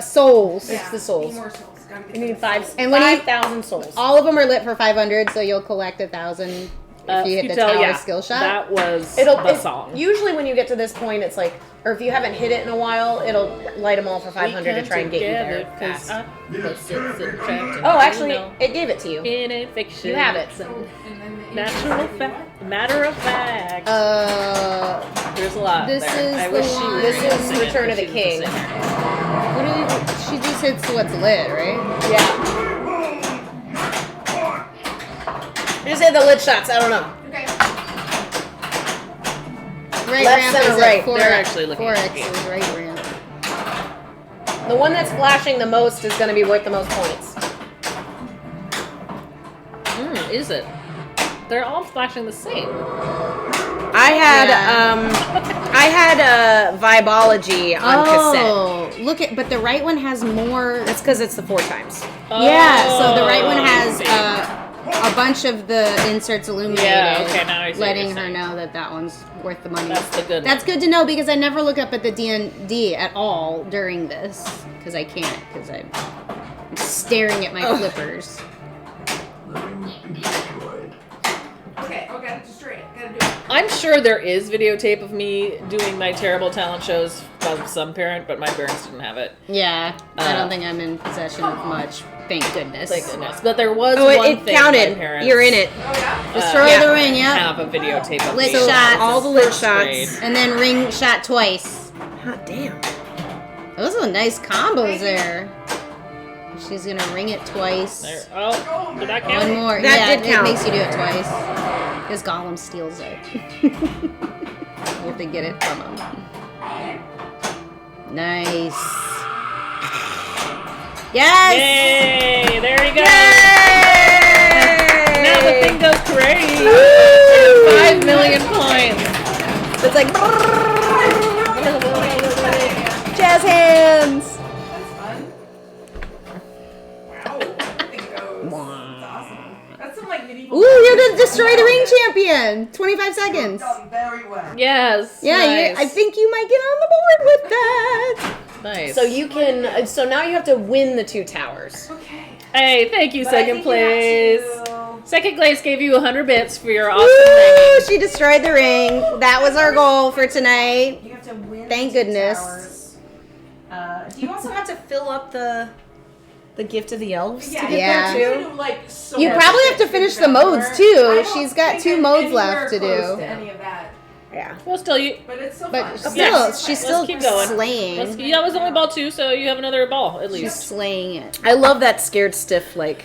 G: Souls.
H: Yeah,
G: It's the souls.
H: Need more souls. Gotta get
A: You need
H: those
A: five.
H: souls.
G: And when you-
A: 5,000 souls.
G: All of them are lit for 500, so you'll collect 1,000 if you hit the tower skill shot.
C: That was
A: It'll
C: the song.
A: Usually, when you get to this point, it's like, or if you haven't hit it in a while, it'll light them all for 500 to try and get you there fast. Oh, actually, it gave it to you.
C: In a fiction.
A: You have it.
H: And then the
C: Natural fact. Matter of fact. There's a lot
G: this
C: there.
G: is
C: I
G: the
C: wish she
G: one-
C: was
A: This
C: gonna
A: is
C: sing it,
A: Return
C: but
A: of the
C: she's
A: King.
C: singer.
G: What do you, she just hits what's lit, right?
A: Yeah. I just had the lid shots. I don't know.
H: Okay.
G: right
D: Left,
G: ramp
D: center,
G: is
D: right.
G: at 4.
C: They're actually looking
G: 4
C: at
G: X
C: the
G: is right ramp.
D: The one that's flashing the most is going to be worth the most points.
C: Is it? They're all flashing the same.
D: I had Vibology on cassette.
G: Oh, look at, but the right one has more.
D: That's because it's the 4 times.
G: Yeah, so the right one
C: Oh,
G: has
C: I see.
G: a bunch of the inserts illuminated.
C: Yeah, okay, now I see what
G: letting
C: you're
G: her
C: saying.
G: know that that one's worth the money.
C: That's the good
G: That's
C: one.
G: good to know because I never look up at the D&D at all during this because I can't because I'm staring at my flippers.
H: Okay, oh, gotta destroy it. Gotta do it.
C: I'm sure there is videotape of me doing my terrible talent shows of some parent, but my parents didn't have it.
G: Yeah, I don't think I'm in possession of much. Thank goodness.
C: Thank goodness. But there was
D: Oh,
C: one
D: it
C: thing
D: counted.
C: my parents
D: You're in it.
H: Oh, yeah?
G: Destroy
D: yeah.
G: the ring, yeah.
C: have a videotape of
G: Lit
C: me.
G: shots.
D: All the lit
C: First
D: shots.
C: grade.
G: And then ring shot twice.
D: Hot damn.
G: Those are nice combos there. She's gonna ring it twice.
C: There. Oh, did that count?
G: One more.
D: That
G: yeah,
D: did count.
G: It makes you do it twice. Because Gollum steals it. You have to get it from him. Nice. Yes!
C: Yay! There you go.
D: Yay!
C: Now the thing goes crazy. 5 million points.
D: It's like jazz hands.
H: That's fun. Wow. That thing goes. That's awesome. That's some like medieval.
G: Ooh, you're the Destroy the Ring champion! 25 seconds.
E: Done very well.
C: Yes.
G: Yeah,
C: nice.
G: I think you might get on the board with that.
C: Nice.
D: So you can. So now you have to win the 2 towers.
H: Okay.
C: Hey, thank you,
H: But I
C: second
H: think you have
C: place.
H: to-
C: Second place gave you 100 bits for your awesome
G: Woo!
C: ring.
G: She destroyed the ring. That was our goal for tonight.
B: You have to win.
G: Thank
B: the 2
G: goodness.
B: towers.
A: Do you also have to fill up the gift of the elves
H: Yeah,
A: to get
G: Yeah.
A: there too?
H: do, like, so
G: You
H: much
G: probably
H: shit
G: have to finish the
H: figure out
G: modes
H: where-
G: too.
H: I don't
G: She's got
H: think
G: 2
H: I'm
G: modes
H: anywhere
G: left to
H: close
G: do.
H: to any of that,
D: Yeah.
C: Well, still, you.
H: but it's so
G: But
H: fun.
G: still,
C: Yes.
G: she's
C: Let's
G: still
C: keep going.
G: slaying.
C: That was only ball 2, so you have another ball at
G: She's
C: least.
G: slaying it.
D: I love that scared stiff like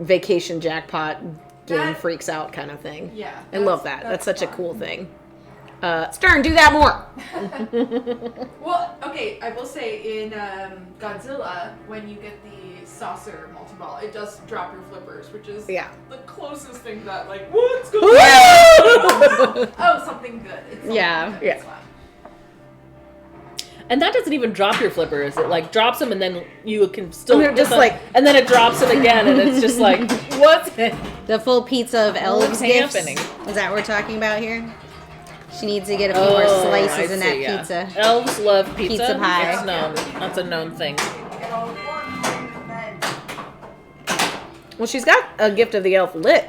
D: vacation jackpot game
H: That-
D: freaks out kind of thing.
H: Yeah.
D: I love that. That's such a
H: fun.
D: cool thing. Stern, do that more.
H: Well, okay, I will say in Godzilla, when you get the saucer multi-ball, it does drop your flippers, which is
D: Yeah.
H: the closest thing that, like, what's going on? Oh, something good. It's something
G: Yeah.
H: good.
D: Yeah.
H: It's fun.
C: And that doesn't even drop your flippers. It like drops them, and then you can still
D: And they're just
C: get them-
D: like-
C: and then it drops them again, and it's just like, what's
G: The full pizza of elves
C: What's
G: gifts.
C: happening?
G: Is that what we're talking about here? She needs to get a few more
C: Oh,
G: slices
C: I
G: in that
C: see, yeah.
G: pizza.
C: Elves love pizza.
G: Pizza pie.
C: It's known. That's a known thing.
D: Well, she's got a gift of the elf lit.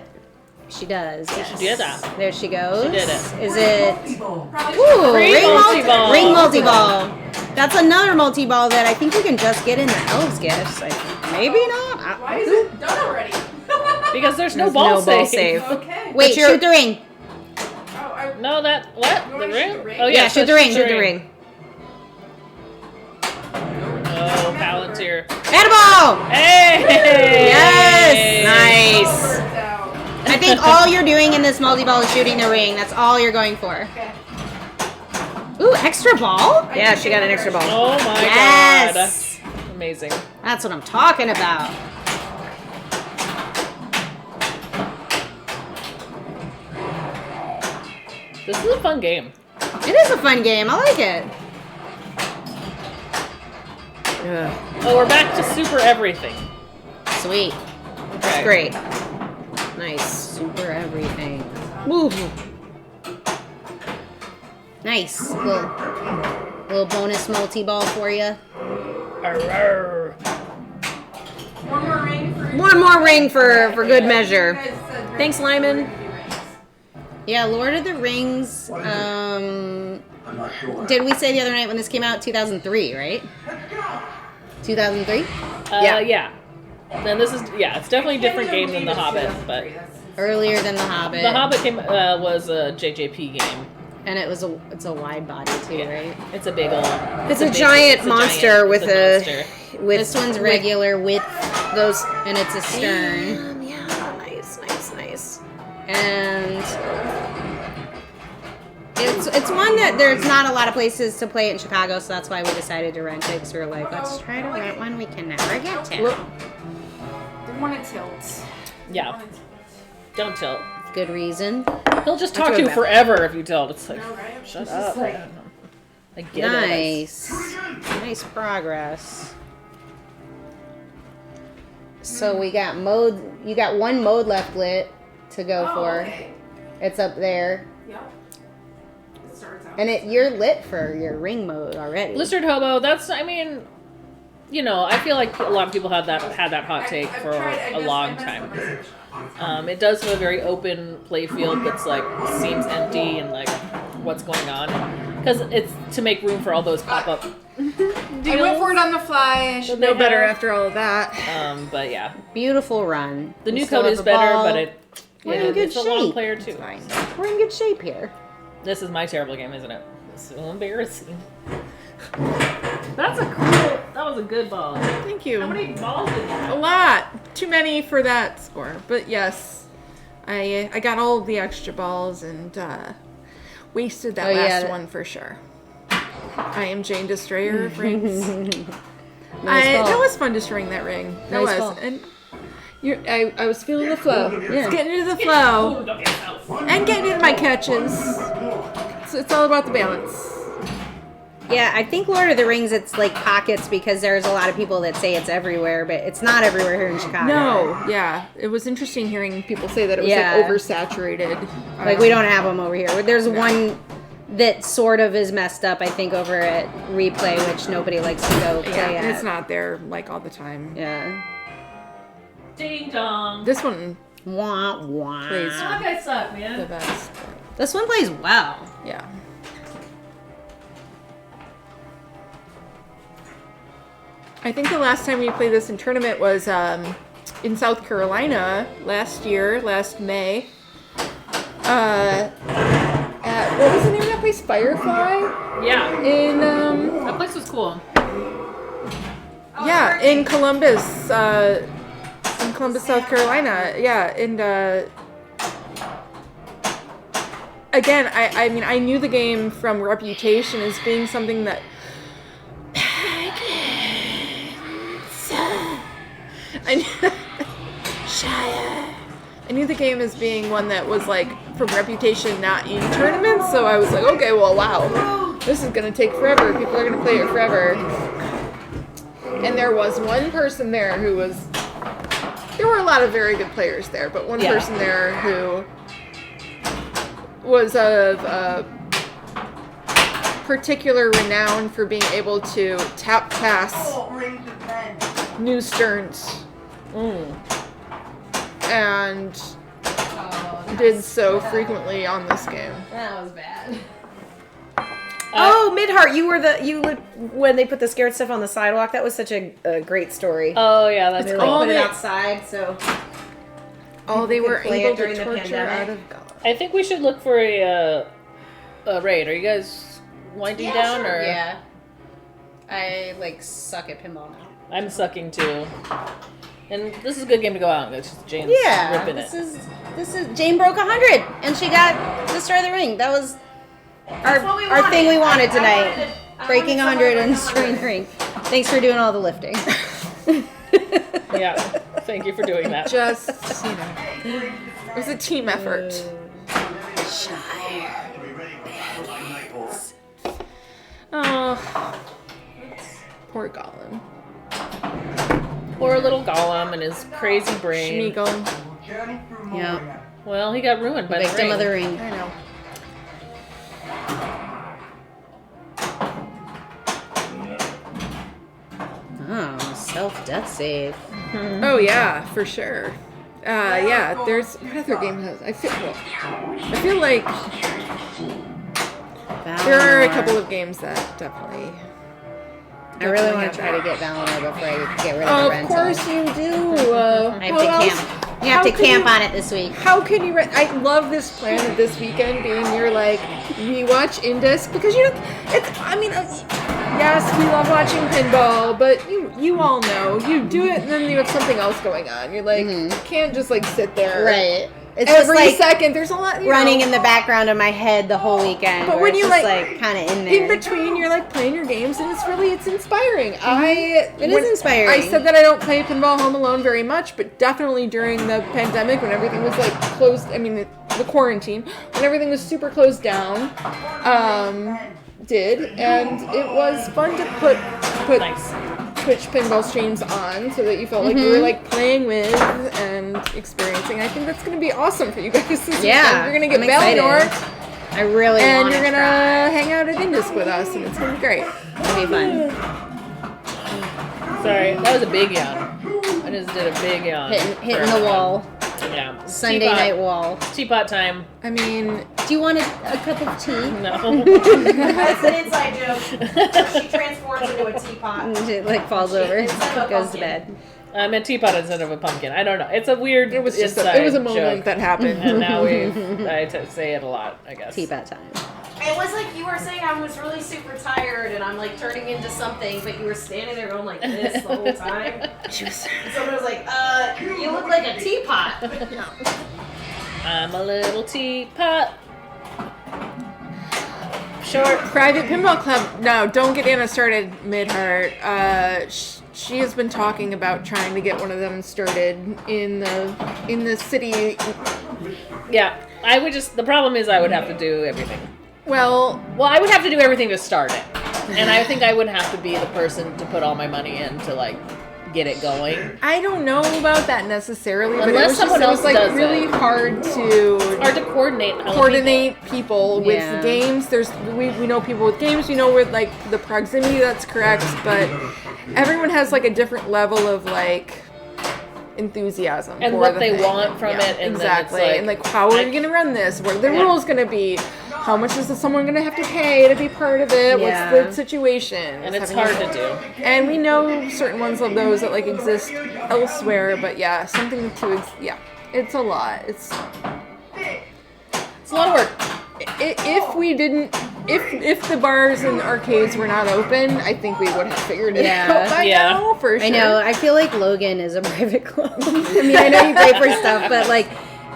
G: She does. Yes.
C: should do that.
G: There she goes.
C: She did it.
G: Is it?
H: Probably
G: Ooh,
C: Ring multi-ball.
G: Ring multi-ball. That's another multi-ball that I think you can just get in the elves gifts. Maybe not.
H: Why is it done already?
C: Because there's no
D: There's
C: ball
D: no ball
C: save.
D: save.
H: Okay.
G: Wait,
D: you're-
G: shoot the ring.
H: Oh, I,
C: No, that what?
H: You
C: The
H: wanna shoot
C: ring?
H: the ring?
C: Oh
G: Yeah,
C: yeah,
G: shoot the ring.
D: Shoot the ring.
C: Oh, Palantir.
G: Attaboy!
C: Hey!
D: Yes!
H: all
D: Nice.
H: worked out.
G: I think all you're doing in this multi-ball is shooting the ring. That's all you're going for.
H: Okay.
G: Ooh, extra ball?
D: Yeah, she got an extra ball.
C: Oh my
G: Yes.
C: god. Amazing.
G: That's what I'm talking about.
C: This is a fun game.
G: It is a fun game. I like it.
D: Ugh,
C: Oh, we're back to super everything.
G: Sweet.
C: Okay.
D: great. Nice.
G: Super everything.
D: Woo.
G: Nice. Little bonus multi-ball for you.
C: Arr.
H: One more ring for
D: One more ring for good measure.
H: You guys said ring
D: Thanks,
H: for
D: Lyman.
H: 30 rings.
G: Yeah, Lord of the Rings.
E: I'm not sure.
G: Did we say the other night when this came out? 2003, right? 2003?
C: Yeah. Then this is it's definitely a different game than The Hobbit, but
G: Earlier than The Hobbit.
C: The Hobbit came was a JJP game.
G: And it's a wide body too, right?
C: It's a big old.
D: It's a giant
C: it's a
D: monster with
C: it's
D: a
C: monster.
D: with
G: This one's regular with
D: those.
G: and it's a stern.
D: Yeah, nice.
G: And It's one that there's not a lot of places to play it in Chicago, so that's why we decided to rent it. Because we were like, let's try to rent one we can never get to.
H: Didn't want to tilt.
C: Yeah. Don't tilt.
G: Good reason.
C: He'll just talk to you forever if you tilt. It's like,
H: Right?
C: shut up.
H: Like,
C: I get it.
G: Nice. Nice progress. So we got mode. You got one mode left lit to go for.
H: Okay.
G: It's up there,
H: Yep. It starts out.
G: and you're lit for your ring mode already.
C: Lizard Hobo, that's, I mean, you know, I feel like a lot of people had that hot take for a long time. It does have a very open play field that's like seems empty and like what's going on, because it's to make room for all those pop-up.
H: I went for it on the fly. I should
C: They
A: No better
C: have-
A: after all of that.
C: But yeah,
G: Beautiful run.
C: the
G: We
C: new
G: still
C: code
G: have
C: is
G: the
C: better,
G: ball.
C: but
G: We're in good
C: it's a long
G: shape.
C: player too.
A: Fine.
G: We're in good shape here.
C: This is my terrible game, isn't it? It's so embarrassing. That was a good ball.
A: Thank you.
C: How many balls did you have?
A: A lot. Too many for that score. But yes, I got all of the extra balls and wasted that
G: Oh, yeah,
A: last
G: that-
A: one for sure. I am Jane Destroyer of Rings.
G: Nice ball.
A: That was fun destroying that ring. That
G: Nice
A: was.
G: ball.
A: And I was feeling the flow.
G: Yeah.
A: It's getting into the flow and getting into my catches. So it's all about the balance.
G: Yeah, I think Lord of the Rings, it's like pockets because there's a lot of people that say it's everywhere, but it's not everywhere here in Chicago.
A: No, yeah. It was interesting hearing people say that it was
G: Yeah.
A: like oversaturated.
G: Like, we don't have them over here. There's one that sort of is messed up, I think, over at Replay, which nobody likes to go play
A: Yeah,
G: at.
A: it's not there like all the time.
G: Yeah.
C: Ding dong.
A: This one
G: Wah, wah.
A: plays
C: You guys suck,
A: the
C: man.
A: best.
G: This one plays well.
A: Yeah. I think the last time we played this in tournament was in South Carolina last May. At, what was the name of that place? Firefly?
C: Yeah,
A: In,
C: that place was cool.
A: yeah, in Columbus, South Carolina. Yeah, and, again, I mean, I knew the game from reputation as being something that I knew the game as being one that was like from reputation not in tournaments, so I was like, okay, well, wow, this is gonna take forever. People are gonna play it forever. And there was one person there who was. There were a lot of very good players there, but one
C: Yeah.
A: person there who was of particular renown for being able to tap pass
E: Rings of men.
A: New Stearns and did so frequently on this game.
B: That was bad.
D: Oh, Midheart, when they put the scared stuff on the sidewalk. That was such a great story.
C: Oh yeah, that's
D: They
C: cool.
D: like put it
A: they-
D: outside, so
A: Oh, they were
D: play
A: able
D: it during
A: to
D: the
A: torture
D: pandemic.
A: out of God.
C: I think we should look for a raid. Are you guys winding down or?
G: Yeah. I, suck at pinball now.
C: I'm sucking too. And this is a good game to go out. It's just Jane's
G: Yeah,
C: ripping
G: this
C: it.
G: is Jane broke 100 and she got Destroy the Ring. That was our thing we wanted tonight. Breaking 100 and destroying the ring. Thanks for doing all the lifting.
C: Yeah. Thank you for doing that.
A: Just, you know, it was a team effort. Oh, poor Gollum.
C: Poor little Gollum and his crazy brain.
A: Schmeagol.
E: Journey through
G: Yeah.
E: Moria.
C: Well, he got ruined by
G: Victim
C: the
G: of
C: ring.
G: the ring.
A: I know.
G: Oh, self-death save.
A: Oh yeah, for sure. Yeah. There's what other game has? I feel like there are a couple of games that definitely.
G: I really
A: definitely
G: want
A: have
G: to try to
A: that.
G: get Valinor before I get rid of
A: Oh,
G: the
A: of
G: rental.
A: course you do.
G: I have to camp. You have to camp on it this week.
A: How can you? I love this plan of this weekend being your like we watch Indus because you know it's. I mean, yes, we love watching pinball, but you all know you do it and then you have something else going on. You're like you can't just like sit there,
G: Right. It's just
A: every
G: like
A: second. There's a lot
G: running in the background of my head the whole weekend.
A: But
G: where
A: when
G: it's
A: you
G: just,
A: like
G: kind of in
A: in
G: there.
A: between, you're like playing your games, and it's inspiring.
G: It is inspiring.
A: I said that I don't play Pinball Home Alone very much, but definitely during the pandemic when everything was like closed. I mean, the quarantine when everything was super closed down. And it was fun to put
C: Nice.
A: Twitch pinball streams on so that you felt like you were like playing with and experiencing. I think that's going to be awesome for you guys this weekend.
G: Yeah,
A: You're going to get
G: I'm excited.
A: Valinor
G: I really
A: and
G: want
A: you're
G: to
A: going to hang out at Indisc with us, and it's going to be great.
G: It'll be fun.
C: Sorry, that was a big yawn. I just did a big yawn.
G: Hitting the wall.
C: Yeah.
G: Sunday
C: Teapot.
G: night wall.
C: Teapot time.
A: I mean,
G: Do you want a cup of tea?
C: No.
B: That's an inside joke. She transforms into a teapot.
G: And it like falls over,
B: Instead of a
G: goes to
B: pumpkin.
G: bed.
C: I meant teapot instead of a pumpkin. I don't know. It's a weird.
A: it was just
C: inside
A: it was a moment
C: joke.
A: that happened.
C: And now say it a lot, I guess.
G: Teapot time.
B: It was like you were saying I was really super tired and I'm like turning into something, but you were standing there going like this the whole time. Someone was like, you look like a teapot.
C: I'm a little teapot. Short.
A: Private Pinball Club. No, don't get Anna started, Midheart. She has been talking about trying to get one of them started in the city.
C: Yeah. I would just. The problem is I would have to do everything.
A: Well,
C: Well, I would have to do everything to start it, and I think I would have to be the person to put all my money in to like get it going.
A: I don't know about that necessarily, but
C: Unless
A: it was
C: someone
A: just, it was
C: else
A: like
C: does
A: really
C: it.
A: hard to
C: Hard to coordinate. other
A: coordinate people with
G: Yeah.
A: games. We know people with games. We know with like the proximity that's correct, but everyone has like a different level of like enthusiasm
C: And
A: for
C: what
A: the
C: they
A: thing.
C: want from it, and then it's
A: exactly.
C: like-
A: and like, how are we gonna run this? What are the rules gonna be? How much is someone gonna have to pay to be part of it?
G: Yeah.
A: What's the situation?
C: And it's
A: Having-
C: hard to do.
A: And we know certain ones of those that like exist elsewhere, but yeah, something to yeah, it's a lot. It's
C: a lot of work.
A: If we didn't, if the bars and arcades were not open, I think we would have figured it
G: Yeah.
A: out by
C: Yeah.
A: now for sure.
G: I know. I feel like Logan is a private club. I mean, I know you pay for stuff, but like,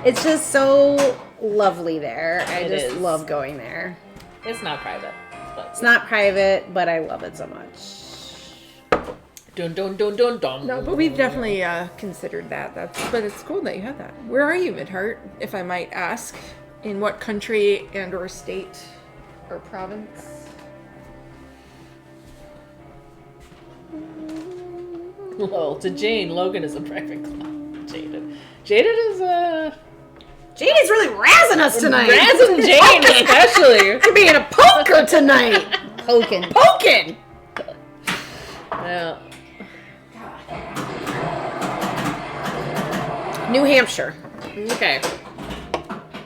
G: it's just so lovely there. I
C: It
G: just
C: is.
G: love going there.
C: It's not private. But
G: It's not private, but I love it so much.
C: dun dun dun dun dun.
A: No, but we've definitely considered that. But it's cool that you have that. Where are you, Midheart, if I might ask? In what country and or state or province?
C: Well, to Jane, Logan is a private club. Jaded is
G: Janie's really razzing us tonight.
C: Razzing Jane especially.
G: You're being a poker tonight. Poking.
C: Yeah.
D: New Hampshire.
C: Okay.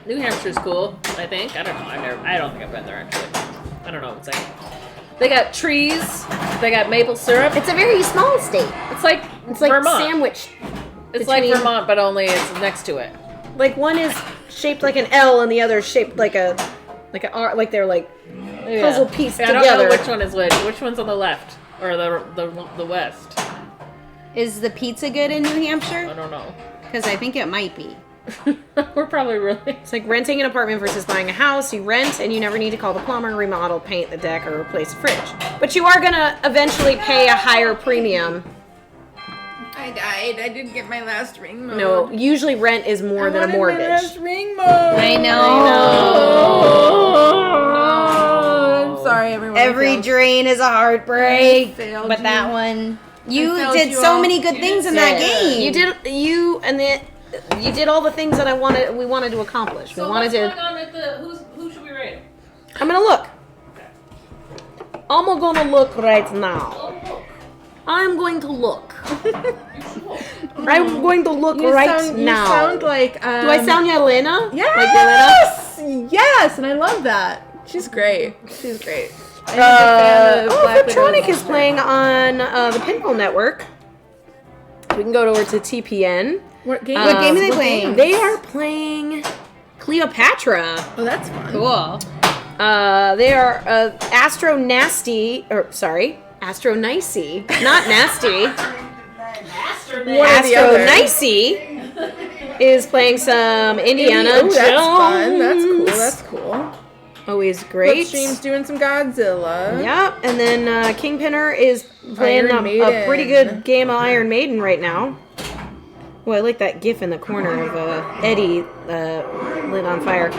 C: New Hampshire's cool, I think. I don't know. I don't think I've been there actually. I don't know what it's like. They got trees. They got maple syrup.
G: It's a very small state.
C: It's like Vermont.
G: sandwiched.
C: It's like
G: between-
C: Vermont, but only it's next to it.
D: Like one is shaped like an L and the other is shaped like a R. Like they're like puzzle piece
C: I don't
D: together.
C: know which one is which. Which one's on the left or the west?
G: Is the pizza good in New
C: I
G: Hampshire?
C: don't know.
G: Because I think it might be.
C: We're probably really.
D: It's like renting an apartment versus buying a house. You rent and you never need to call the plumber, remodel, paint the deck, or replace a fridge. But you are gonna eventually pay a higher premium.
A: I died. I didn't get my last ring mode.
D: No, usually rent is more than a mortgage.
A: Ring mode.
G: I know.
A: Oh, I'm sorry, everyone.
G: Every drain is a heartbreak.
A: I failed
G: But
A: you.
G: that one, you
A: failed
G: did
A: you
G: so
A: all.
G: many good things in that game.
D: You did all the things that we wanted to accomplish. We wanted to.
C: on at the? Who should we rate?
D: I'm gonna look. I'm gonna look right now. I'm going to look. I'm going to look right now.
A: You sound like.
D: Do I sound Yelena?
A: Yes.
D: Like Yelena?
A: Yes, and I love that. She's great. She's great. I'm a big fan of Black
D: Fliptronic
A: Widow's
D: is playing on the Pinball Network. We can go over to TPN.
A: What game?
G: What game are they
A: What
G: playing?
A: game?
D: They are playing Cleopatra.
A: Oh, that's fun.
G: Cool.
D: They are Astro Nasty, Astro Nicey, not Nasty.
A: One or the
D: Astro
A: other.
D: Nicey is playing some Indiana
A: Oh, that's
D: Jones.
A: fun. That's cool. That's cool.
D: Always great.
A: Stream's doing some Godzilla.
D: Yep, and then Kingpinner is playing
A: Iron
D: a
A: Maiden.
D: pretty good game of Iron Maiden right now. Well, I like that gif in the corner of Eddie lit on fire.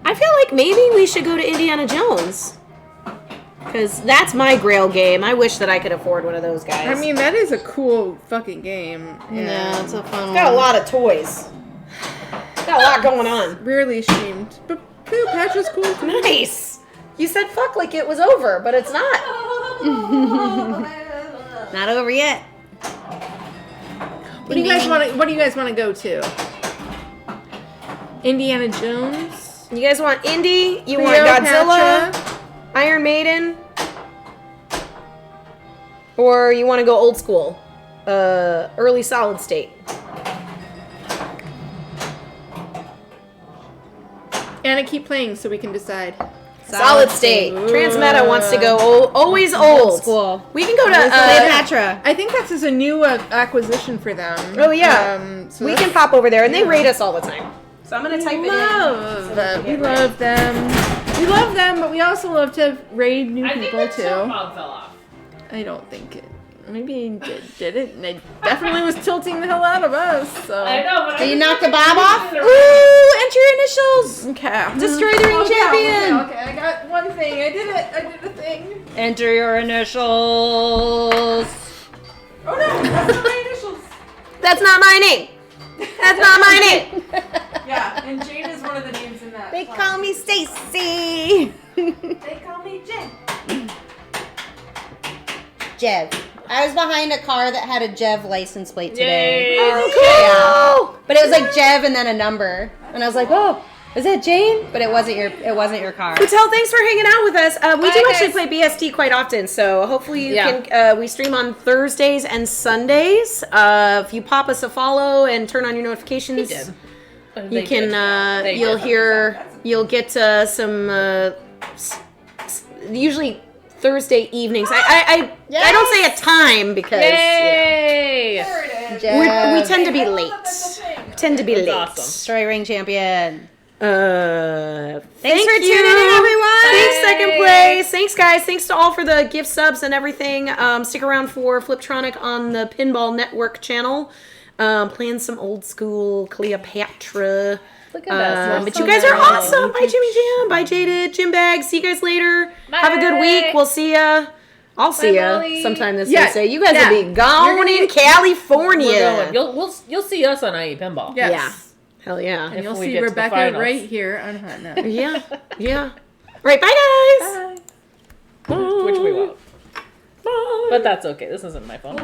D: I feel like maybe we should go to Indiana Jones. Because that's my grail game. I wish that I could afford one of those guys.
A: I mean, that is a cool fucking game.
G: Yeah, it's a fun
D: It's got a
G: one.
D: lot of toys. It's got a lot going on.
A: Rarely streamed. But Cleopatra's cool too.
D: Nice. You said fuck like it was over, but it's not.
G: Not over yet.
A: What do you guys want to go to? Indiana Jones?
D: You guys want Indy? You want
A: Cleopatra?
D: Godzilla? Iron Maiden? Or you want to go old school? Early solid state.
A: Anna, keep playing so we can decide.
D: Solid state.
A: Ooh.
D: Transmeta wants to go always old.
G: School.
D: We can go to
G: Cleopatra.
A: I think that's a new acquisition for them.
D: Oh yeah.
A: So
D: we
A: that's-
D: can pop over there, and they rate us all the time. So I'm gonna type it in.
A: We love them. We love them, but we also love to raid new people too.
C: fell off.
A: I don't think it. Maybe it did it. And it definitely was tilting the hell out of us. So.
C: I know, but
G: Did you knock the bob off?
D: Ooh, enter your initials.
A: Okay.
D: Destroy the ring champion.
A: Okay, I got one thing. I did it. I did a thing.
G: Enter your initials.
H: Oh no, that's not my initials.
D: That's not my name. That's not my name.
H: Yeah, and Jane is one of the names in that.
G: They
H: class.
G: call me Stacy.
H: They call me Jen.
G: Jev. I was behind a car that had a Jev license plate today.
C: Yay.
D: Oh, cool.
G: But it was like Jev and then a number. And I was like, oh, is that Jane? But it wasn't your car.
D: Patel, thanks for hanging out with us. We do
C: Bye,
D: actually
C: guys.
D: play BST quite often, so hopefully you
C: Yeah.
D: can. We stream on Thursdays and Sundays. If you pop us a follow and turn on your notifications, you can. You'll get some. Usually Thursday evenings. I don't say a time because
C: Yay!
H: There it is.
G: Jev.
D: we tend to be late.
H: That's the thing.
D: Tend to be late.
C: awesome.
G: Destroy ring champion.
D: Thanks
G: for tuning in, everyone.
D: Thanks, second place. Thanks, guys. Thanks to all for the gift subs and everything. Stick around for Fliptronic on the Pinball Network channel. Playing some old school Cleopatra.
C: Look at us.
D: But you guys are awesome. Bye, Jimmy Jam. Bye, Jaded. Jim Bag. See you guys later. Have a good week. We'll see ya. I'll see ya
C: Molly.
D: sometime this
A: Yeah,
D: Thursday. You guys
A: yeah.
D: will be gone in California.
C: We're going. You'll see us on IE Pinball.
A: Yes.
D: Yeah. Hell yeah.
A: And
C: If
A: you'll
C: we
A: see
C: get to the
A: Rebecca
C: finals.
A: right here on Hot Net.
D: Yeah. Yeah. All right. Bye, guys.
C: Which we won't. But that's okay. This isn't my phone.